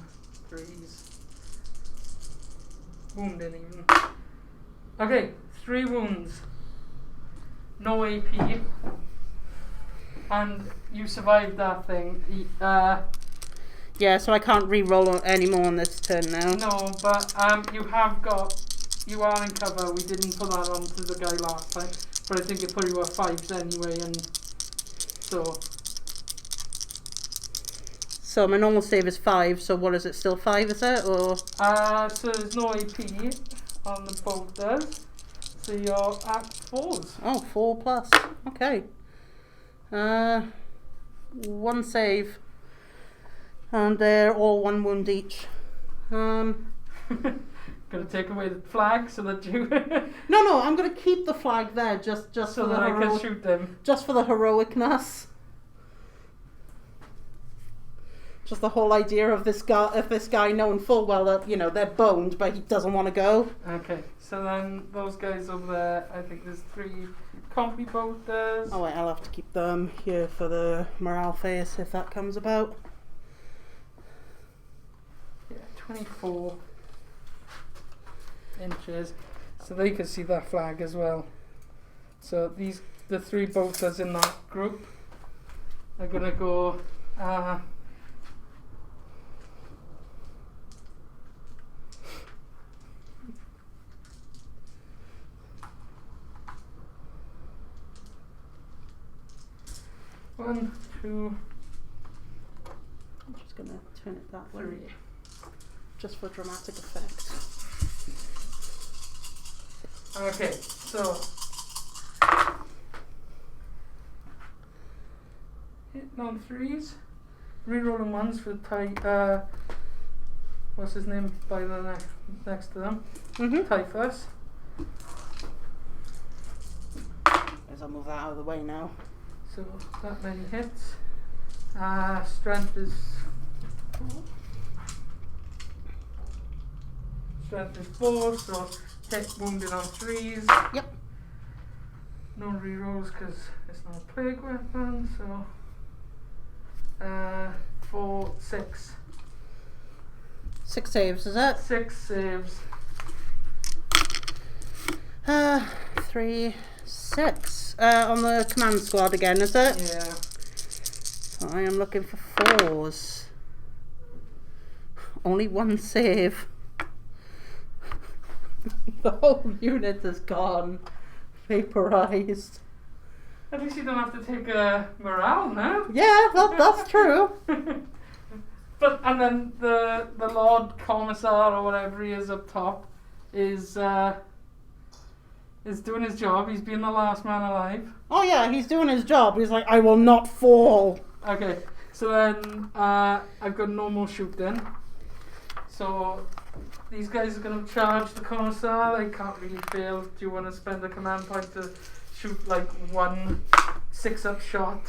3s. Wounding even. Okay, 3 wounds. No AP. And you survived that thing. Yeah, so I can't re-roll any more on this turn now. No, but you are in cover. We didn't put that on to the guy last time, but I think it put you at 5s anyway, and so. So my normal save is 5. So what is it? Still 5? Is it or? So there's no AP on the bolters, so you're at 4s. Oh, 4+. Okay. 1 save, and they're all 1 wound each. Gonna take away the flag so that you No, I'm gonna keep the flag there just so for the that I can shoot them. just for the heroicness. Just the whole idea of this guy knowing full well that, you know, they're boned, but he doesn't want to go. Okay, so then those guys over there, I think there's 3 compy bolters. Oh wait, I'll have to keep them here for the morale phase if that comes about. Yeah, 24 inches, so they can see that flag as well. So the 3 bolters in that group are gonna go. One, two, I'm just gonna turn it that way, 3. just for dramatic effect. Okay, so hitting on 3s, rerolling 1s for what's his name by the next to them? Typhus. As I move that out of the way now. So that many hits. Strength is 4, so hit wounded on 3s. Yep. No rerolls because it's not a plague weapon, so 4, 6. 6 saves, is it? 6 saves. 3, 6. On the command squad again, is it? Yeah. So I am looking for 4s. Only 1 save. The whole unit is gone. Vaporized. At least you don't have to take a morale now. Yeah, that's true. But and then the Lord Commissar or whatever he is up top is doing his job. He's being the last man alive. Oh yeah, he's doing his job. He's like, I will not fall. Okay, so then I've got normal shoot then. So these guys are going to charge the Commissar. They can't really fail. Do you want to spend a command point to shoot like 1 6-up shot?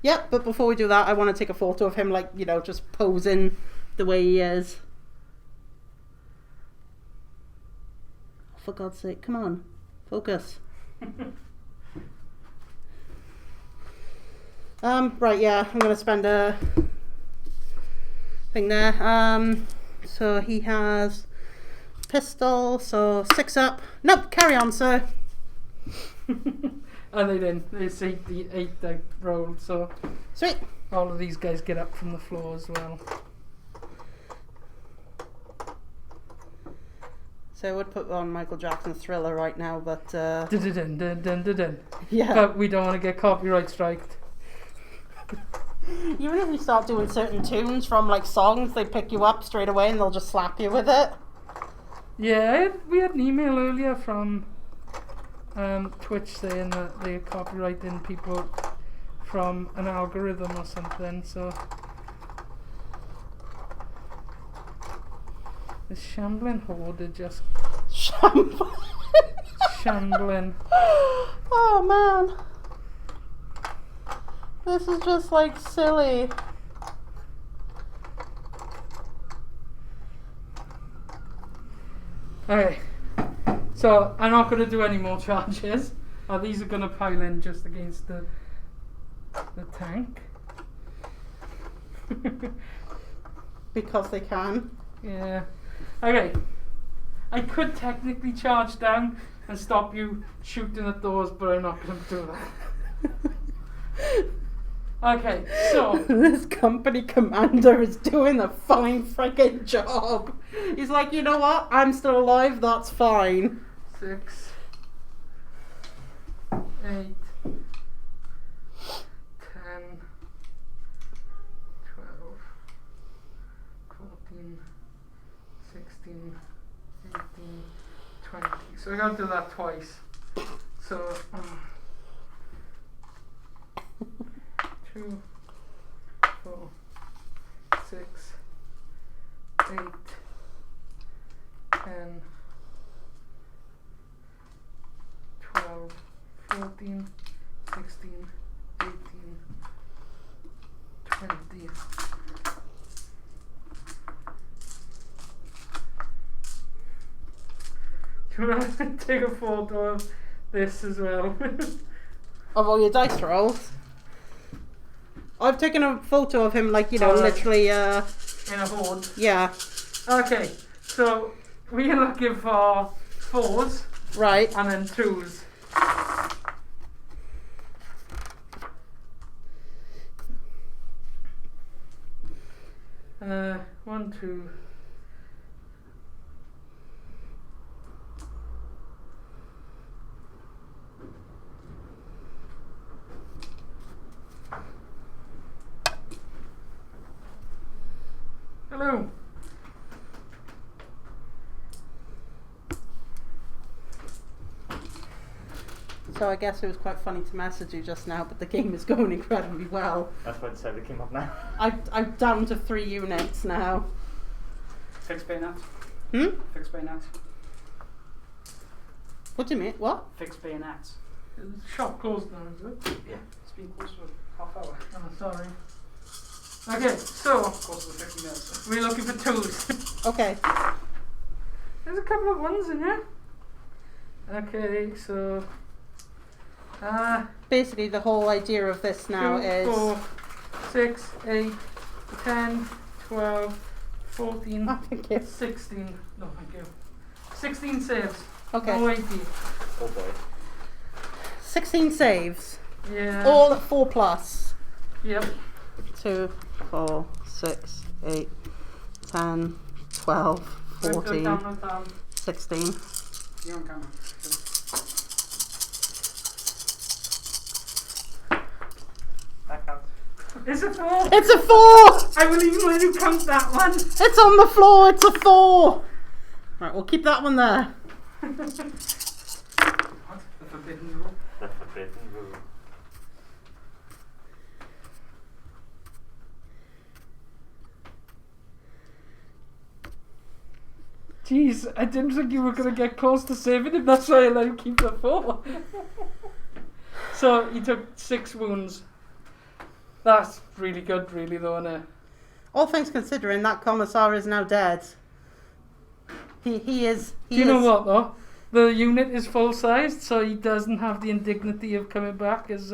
Yep, but before we do that, I want to take a photo of him, like, you know, just posing the way he is. For God's sake, come on. Focus. Right, yeah, I'm going to spend a thing there. So he has pistol, so 6 up. Nope, carry on, sir. And they didn't. They see the 8 they rolled, so Sweet. all of these guys get up from the floor as well. So I would put on Michael Jackson's Thriller right now, but Dun, dun, dun, dun, dun. yeah. But we don't want to get copyright striked. Even if you start doing certain tunes from like songs, they pick you up straight away and they'll just slap you with it. Yeah, we had an email earlier from Twitch saying that they're copyrighting people from an algorithm or something, so the shambling horde are just shambling. Oh man. This is just like silly. Okay, so I'm not going to do any more charges. These are going to pile in just against the tank. Because they can. Yeah. Okay. I could technically charge down and stop you shooting at those, but I'm not going to do that. Okay, so This company commander is doing a fine freaking job. He's like, you know what? I'm still alive, that's fine. 6, 8, 10, 12, 14, 16, 18, 20. So I gotta do that twice. So 2, 4, 6, 8, 10, 10, 12, 14, 16, 18, 20. Do you want to take a photo of this as well? Of all your dice rolls. I've taken a photo of him, like, you know, literally, in a horde. yeah. Okay, so we're looking for 4s. Right. And then 2s. One, two. Hello. So I guess it was quite funny to message you just now, but the game is going incredibly well. That's why the server came up now. I'm down to 3 units now. Fixed bayonets. Fixed bayonets. What do you mean? What? Fixed bayonets. Is the shop closed now, is it? Yeah. It's been closed for half hour. Oh, sorry. Okay, so Close to the 50 minutes. we're looking for 2s. Okay. There's a couple of 1s in here. Okay, so Basically, the whole idea of this now 2, is... 4, 6, 8, 10, 12, 14, Oh, thank you. 16. No, thank you. 16 saves. Okay. No 80. Oh boy. 16 saves. Yeah. All at 4+. Yep. 2, 4, 6, 8, 10, 12, 14, Down. 16. You're on camera. That counts. It's a 4. It's a 4! I will even let you count that one. It's on the floor, it's a 4! Right, we'll keep that one there. What? The forbidden rule. The forbidden rule. Jeez, I didn't think you were going to get close to saving him. That's why I let him keep the 4. So he took 6 wounds. That's really good, really, though, isn't it? All things considering, that commissar is now dead. He is... Do you know what, though? The unit is full-sized, so he doesn't have the indignity of coming back as...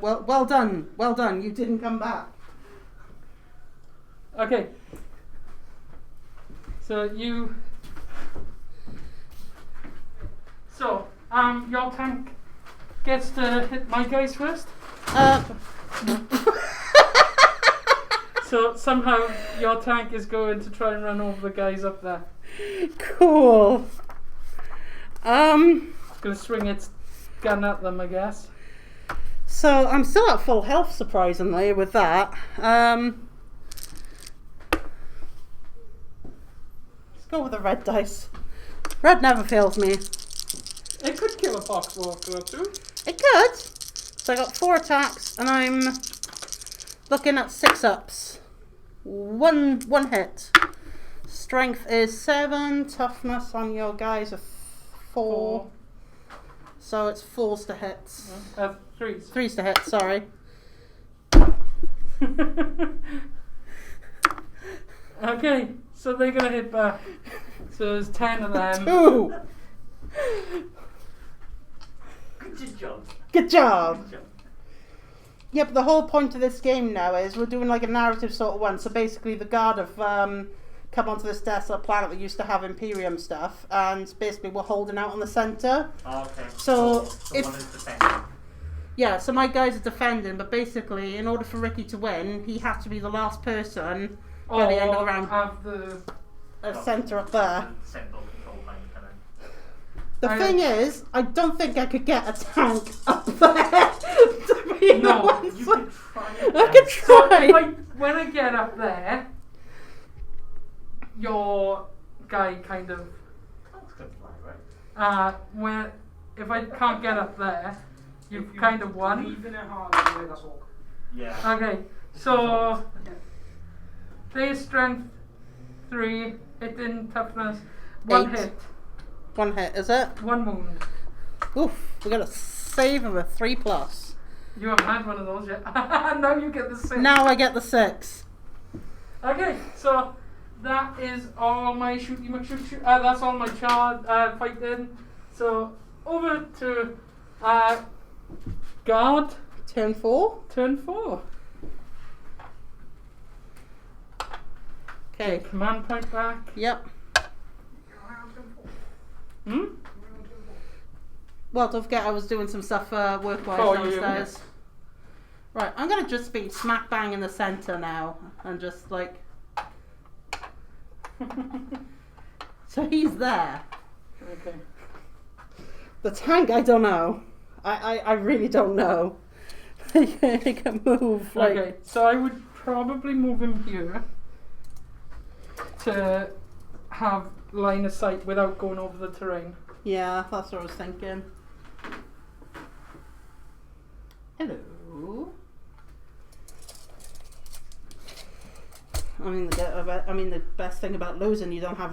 Well done. Well done. You didn't come back. Okay. So you... So, your tank gets to hit my guys first. So somehow your tank is going to try and run over the guys up there. Cool. It's going to swing its gun at them, I guess. So I'm still at full health, surprisingly, with that. Let's go with the red dice. Red never fails me. It could kill a boxwalker or 2. It could. So I got 4 attacks, and I'm looking at 6 ups. One hit. Strength is 7. Toughness on your guys are 4. So it's 4s to hits. 3s. 3s to hit, sorry. Okay, so they're going to hit back. So there's 10 of them. 2! Good job. Good job! Good job. Yeah, but the whole point of this game now is we're doing like a narrative sort of one. So basically the Guard have come onto this desolate planet that used to have Imperium stuff, and basically we're holding out on the centre. Oh, okay. So if... one is defending. Yeah, so my guys are defending, but basically in order for Ricky to win, he has to be the last person by the end of the round. Have the... Centre up there. Central control line, kind of. The thing is, I don't think I could get a tank up there. To be No, honest. You could try it. I could So try. when I get up there, your guy kind of... That's good fly, right? if I can't get up there, you've kind of won. Leaving it hard anyway, that's all. Yeah. Okay, so their strength D3, hitting toughness, 1 8. hit, 1 hit, is it? 1 wound. Oof, we got a save of a 3+. You haven't had one of those yet. Now you get the 6. Now I get the 6. Okay, so that is all my shooty McShoot. That's all my fighting. So over to guard. Turn 4. Turn 4. Okay. Command point back. Yep. Hmm? Well, don't forget I was doing some stuff work-wise Oh, you, downstairs. Right, I'm gonna just be smack bang in the center now, and just like. So he's there. Okay. The tank, I don't know. I really don't know. He can move like. Okay, so I would probably move him here to have line of sight without going over the terrain. Yeah, that's what I was thinking. Hello. I mean, the best thing about losing, you don't have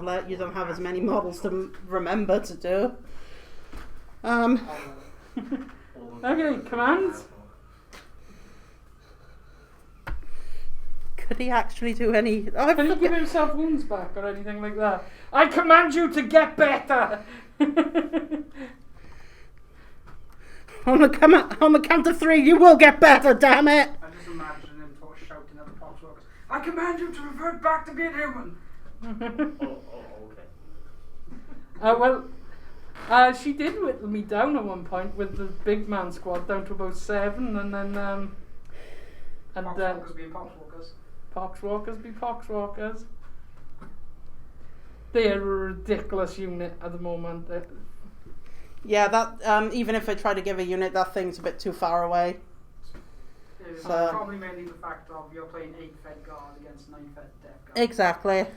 as many models to remember to do. Okay, commands. Could he actually do any? Oh, I Can he forget- give himself wounds back or anything like that? I command you to get better. on the count of 3, you will get better. Damn it! I just imagine him sort of shouting at the poxwalkers, I command you to revert back to being human! Okay. Well, she did whittle me down at one point with the big man squad down to about 7, and then Poxwalkers being poxwalkers. poxwalkers be poxwalkers. They're a ridiculous unit at the moment. Yeah, that even if I try to give a unit, that thing's a bit too far away. It's So- probably mainly the fact of you're playing 8 Fed Guard against 9 Fed Death Guard. Exactly.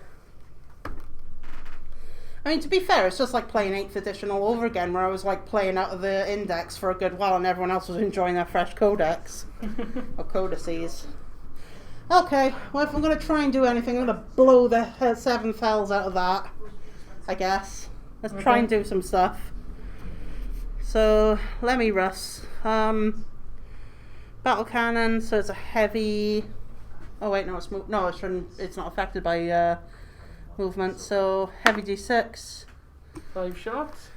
I mean, to be fair, it's just like playing 8th edition all over again, where I was like playing out of the index for a good while, and everyone else was enjoying their fresh codex or codices. Okay, well, if I'm gonna try and do anything, I'm gonna blow the 7 fells out of that. I guess. Let's try and do some stuff. So let me Russ. Battle cannon. So it's a heavy. Oh wait, no, it's not affected by movement. So heavy D6. 5 shots.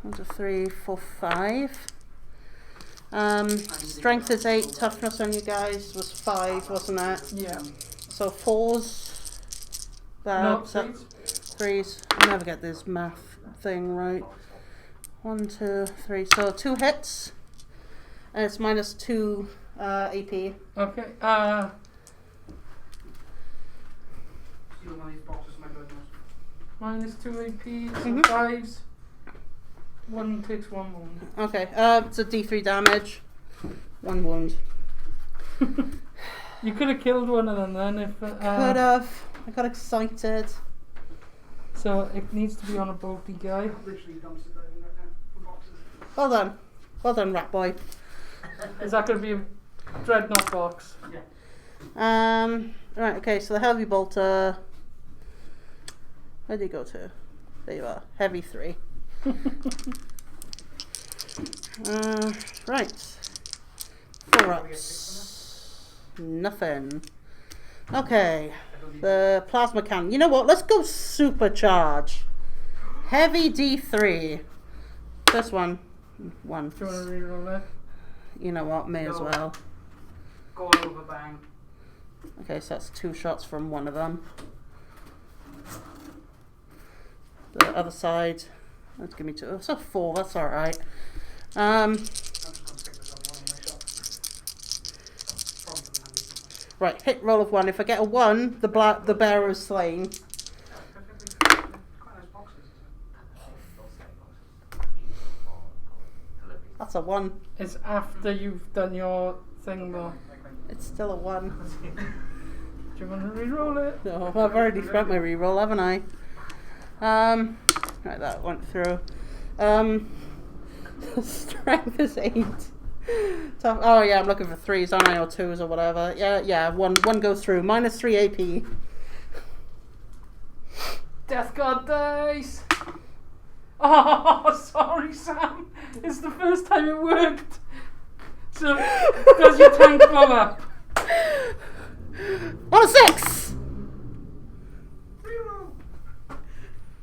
1, 2, 3, 4, 5. Strength is 8. Toughness on you guys was 5, wasn't it? Yeah. So 4s. No, So 3s. 3s. I never get this math thing right. 1, 2, 3. So 2 hits. And it's minus 2 AP. Okay. Steal one of these boxes, my goodness. Minus 2 AP. So Mhm. 5s. 1 takes 1 wound. Okay. It's a D3 damage. 1 wound. You could have killed one of them then if. Could have. I got excited. So it needs to be on a bulky guy. Literally dumpster diving right now for boxes. Well done. Well done, rat boy. Is that going to be a dreadnought box? Right, okay, so the heavy bolter. Where did he go to? There you are. Heavy 3. Right. 4 ups. Nothing. Okay. The plasma cannon. You know what? Let's go supercharge. Heavy D3. First one. 1. Do you want to reroll that? You know what? May as No. well. Go over bang. Okay, so that's 2 shots from one of them. The other side. Let's give me 2. Oh, so 4. That's all right. I'm just going to stick this on one of my shots. Probably doesn't have these. Right, hit roll of 1. If I get a 1, the bearer is slain. Quite nice boxes. That's a 1. It's after you've done your thing though. It's still a 1. Do you want to reroll it? No, I've already spent my reroll, haven't I? Right, that went through. Strength is 8. So, oh yeah, I'm looking for 3s, aren't I, or 2s or whatever. Yeah, one goes through. -3 AP. Death Guard dice. Oh, sorry, Sam. It's the first time it worked. So, does your tank blow up? On a 6!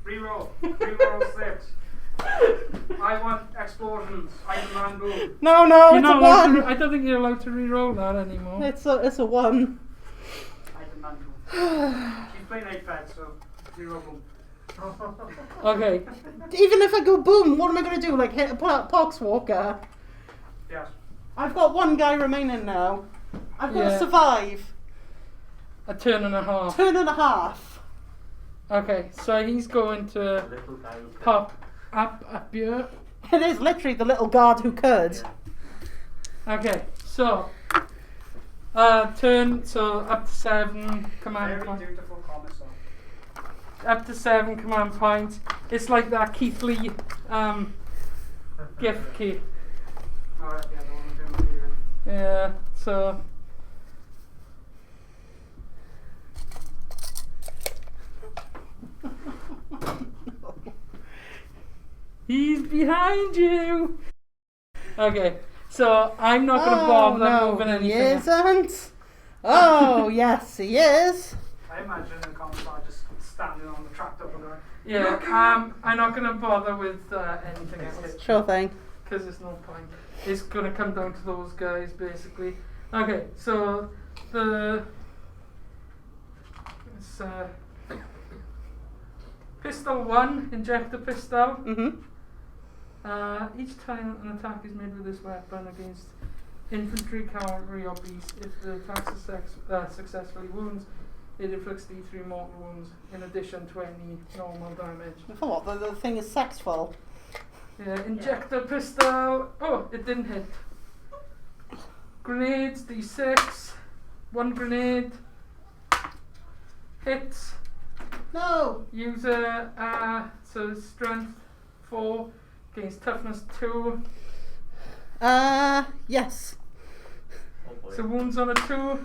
Reroll. Reroll 6. I want explosions. I demand boom. No, You're it's a not allowed 1. I don't think you're allowed to re-roll that anymore. It's a 1. I demand boom. She's playing 8 beds, so reroll boom. Okay. Even if I go boom, what am I going to do? Like hit a poxwalker? Yes. I've got 1 guy remaining now. I've got to Yeah. survive. A turn and a half. Turn and a half. Okay, so he's going to Little guy who can- pop up here. It is literally the little guard who could. Okay, so turn, so up to 7 command Very points. dutiful commissar. Up to 7 command points. It's like that Keith Lee gift key. Alright, yeah, the one I'm doing with you. Yeah, so he's behind you. Okay, so I'm not going to bother moving he anything. isn't. Oh, yes, he is. I imagine the commissar just standing on the tractor going, Yeah, I'm not going to bother with anything else Sure thing. because there's no point. It's going to come down to those guys basically. Okay, so it's pistol 1, injector pistol. Each time an attack is made with this weapon against infantry, cavalry, or beast, if the attack successfully wounds, it inflicts D3 mortal wounds in addition to any normal damage. For what? The thing is sexful. Yeah, injector pistol. Oh, it didn't hit. Grenades, D6. 1 grenade. Hits. No. User, so strength 4 against toughness 2. Yes. Oh boy. So wounds on a 2.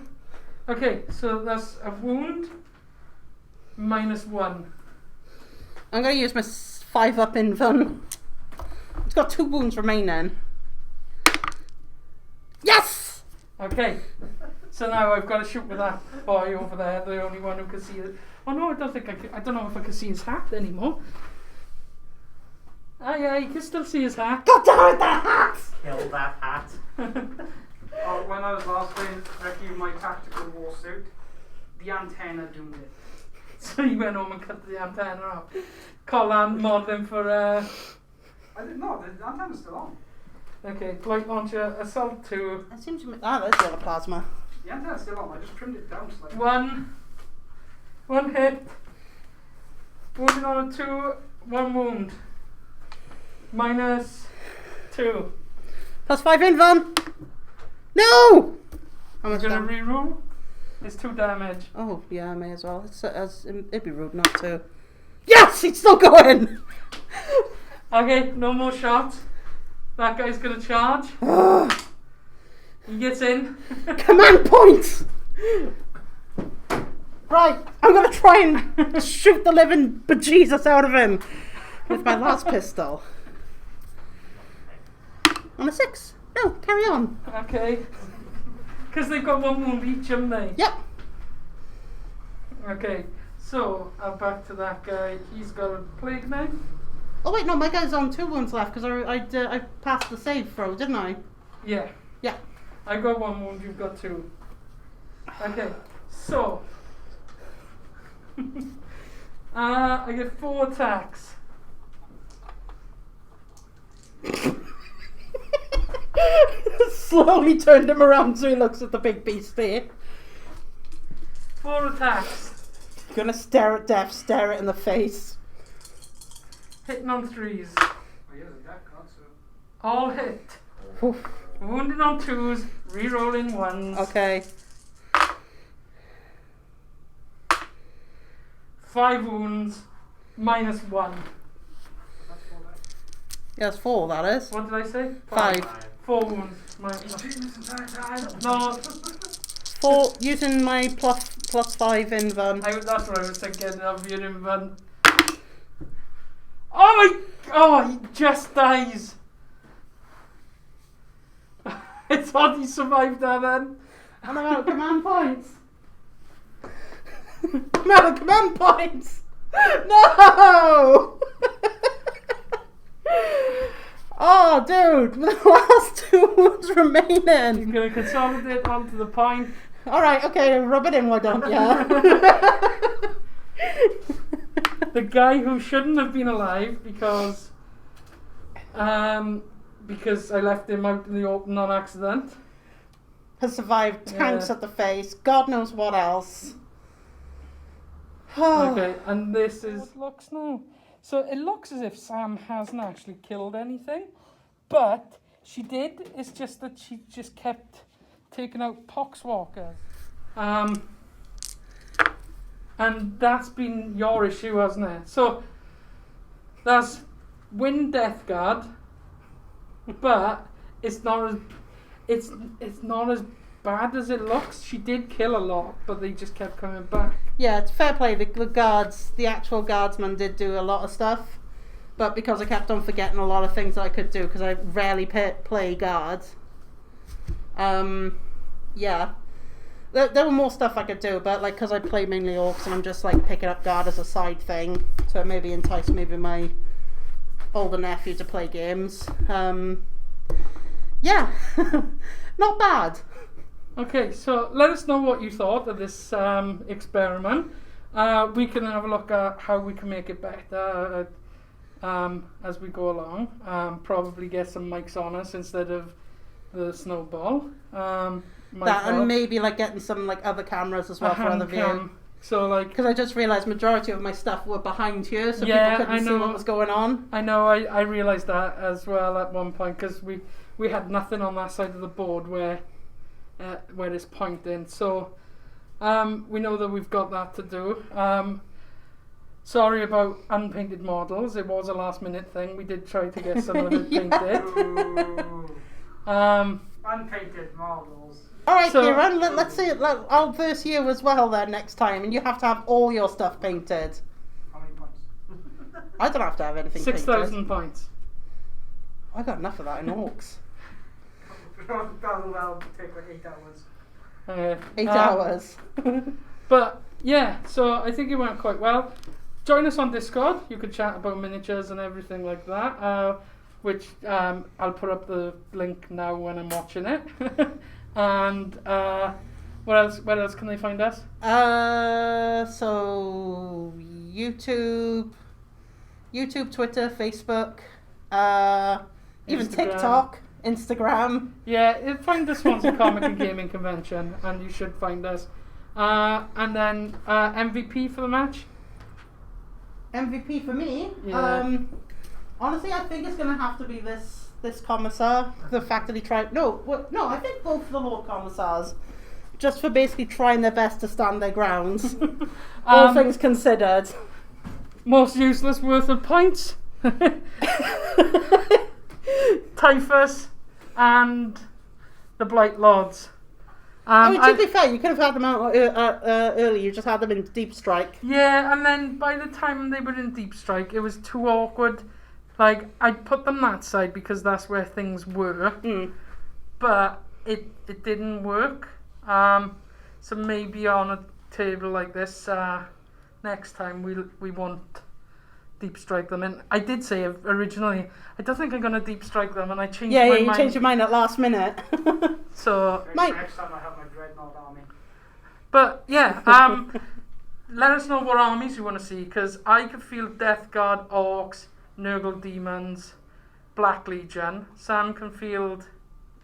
Okay, so that's a wound -1. I'm going to use my 5-up invuln. It's got 2 wounds remaining. Yes! Okay, so now I've got to shoot with that boy over there, the only one who can see it. Oh no, I don't think I don't know if I can see his hat anymore. Ah yeah, you can still see his hat. God damn it, that hat! Kill that hat. oh, when I was last playing Ricky, my tactical war suit, the antenna doomed it. So you went home and cut the antenna off. Colin modelling for I didn't know, the antenna's still on. okay, Blight Launcher, Assault 2. It seems to me. There's the other plasma. The antenna's still on, I just trimmed it down slightly. 1 hit. Wounded on a 2, 1 wound. -2. +5 invuln. No! How I'm much gonna damage? reroll. It's 2 damage. Oh, yeah, I may as well. It'd be rude not to. Yes! It's still going! Okay, no more shots. That guy's gonna charge. He gets in. Command point! Right, I'm gonna try and shoot the living bejesus out of him with my last pistol. On a 6. No, carry on. Okay. Because they've got 1 wound each, haven't they? Yep. Okay, so back to that guy. He's got a plague knife. Oh wait, no, my guy's on 2 wounds left because I passed the save throw, didn't I? Yeah. Yeah. I got 1 wound, you've got 2. Okay, so I get 4 attacks. Slowly turned him around so he looks at the big beast there. 4 attacks. Gonna stare at death, stare it in the face. Hitting on 3s. Oh yeah, the deck card, so. All hit. Oof. Wounded on 2s, re-rolling 1s. Okay. 5 wounds, -1. That's 4 dice. Yeah, it's 4, that is. What did I say? 5. 4 wounds. No, 4 using my +5 in Van. that's what I was thinking of your invent. Oh my! Oh, he just dies. It's odd he survived that then. And I'm out of command points. I'm out of command points. No! Oh, dude, with the last 2 wounds remaining. You're gonna consolidate onto the point. All right, okay, rub it in, why don't you? The guy who shouldn't have been alive because I left him out in the open on accident. Has survived tanks Yeah. at the face. God knows what else. Okay, and this is what it looks now. So it looks as if Sam hasn't actually killed anything, but she did. It's just that she just kept taking out poxwalkers. And that's been your issue, hasn't it? So that's Wind Death Guard, but it's not as bad as it looks. She did kill a lot, but they just kept coming back. Yeah, it's fair play. The guards, the actual guardsmen did do a lot of stuff, but because I kept on forgetting a lot of things that I could do because I rarely play guards. Yeah. There were more stuff I could do, but like because I play mainly orcs and I'm just like picking up guard as a side thing to maybe entice maybe my older nephew to play games. Yeah, not bad. Okay, so let us know what you thought of this experiment. We can have a look at how we can make it better as we go along. Probably get some mics on us instead of the snowball. And maybe like getting some like other cameras as well for other viewing. So like, because I just realised majority of my stuff were behind here, so yeah, people couldn't see what was going on. I know. I realised that as well at one point because we had nothing on that side of the board where it's pointing. So we know that we've got that to do. Sorry about unpainted models. It was a last minute thing. We did try to get some of it painted. Unpainted models. Alright, So- Kieran, let's see. I'll verse you as well then next time, and you have to have all your stuff painted. How many points? I don't have to have anything 6,000 painted. points. I got enough of that in orcs. That'll take like 8 hours. 8 hours. But yeah, so I think it went quite well. Join us on Discord. You could chat about miniatures and everything like that. Which I'll put up the link now when I'm watching it. And what else can they find us? So YouTube, Twitter, Facebook, even Instagram. TikTok, Instagram. Yeah, find the Swansea Comic and Gaming Convention, and you should find us. And then MVP for the match. MVP for me. Yeah. Honestly, I think it's gonna have to be this commissar. The fact that he tried. No, I think both of the Lord Commissars, just for basically trying their best to stand their grounds. All things considered. Most useless worth of points. Typhus and the Blight Lords. I mean, to be fair, you could have had them out early. You just had them in Deep Strike. Yeah, and then by the time they were in Deep Strike, it was too awkward. Like, I'd put them that side because that's where things were, but it didn't work. So maybe on a table like this, next time we won't Deep Strike them. And I did say originally, I don't think I'm going to Deep Strike them, and I changed my mind. Yeah, you changed your mind at last minute. So, Next time I have my Dreadnought army. but yeah, let us know what armies you want to see, because I could feel Death Guard, Orcs, Nurgle Demons, Black Legion. Sam can field...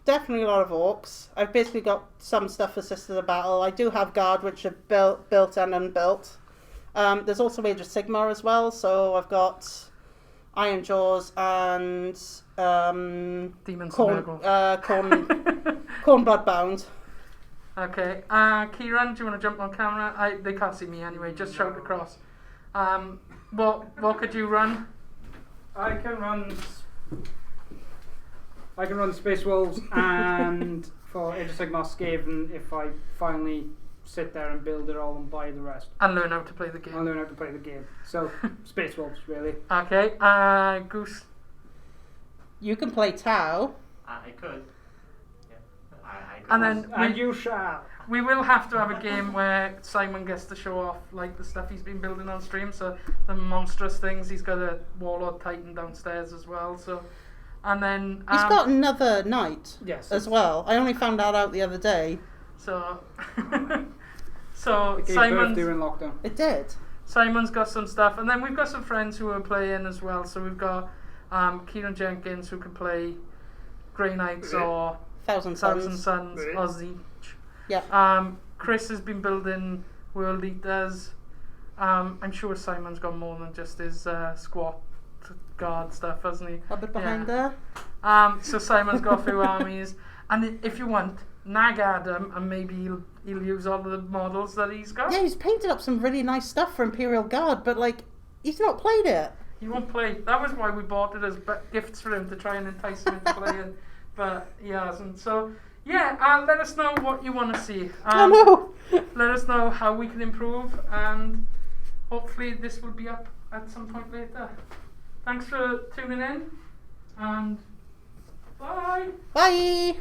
Definitely a lot of orcs. I've basically got some stuff for Sisters of Battle. I do have Guard, which are built and unbuilt. There's also Age of Sigmar as well, so I've got Iron Jaws and Demons Corn Bloodbound. Okay, Kieran, do you want to jump on camera? They can't see me anyway, just shout across. What could you run? I can run I can run Space Wolves and for Age of Sigmar Skaven if I finally sit there and build it all and buy the rest. And learn how to play the I'll game. learn how to play the game. So, Space Wolves, really. Okay, Goose. You can play Tau. I could. Yeah. I could. And then And you shall. we will have to have a game where Simon gets to show off like the stuff he's been building on stream. So the monstrous things. He's got a Warlord Titan downstairs as well. So, and then He's got another knight Yes. as well. I only found that out the other day. so so It gave birth Simon's during lockdown. It did. Simon's got some stuff, and then we've got some friends who are playing as well. So we've got Kieran Jenkins who can play Grey Knights or Thousand Thousand Suns. Suns, Aussie. Yeah. Chris has been building World Eaters. I'm sure Simon's got more than just his squat guard stuff, hasn't he? A bit behind there. So Simon's got a few armies, and if you want, nag at him, and maybe he'll use all of the models that he's got. Yeah, he's painted up some really nice stuff for Imperial Guard, but like, he's not played it. He won't play. That was why we bought it as gifts for him to try and entice him into playing, but he hasn't. So yeah, let us know what you want to see. I know. Let us know how we can improve, and hopefully this will be up at some point later. Thanks for tuning in, and bye. Bye.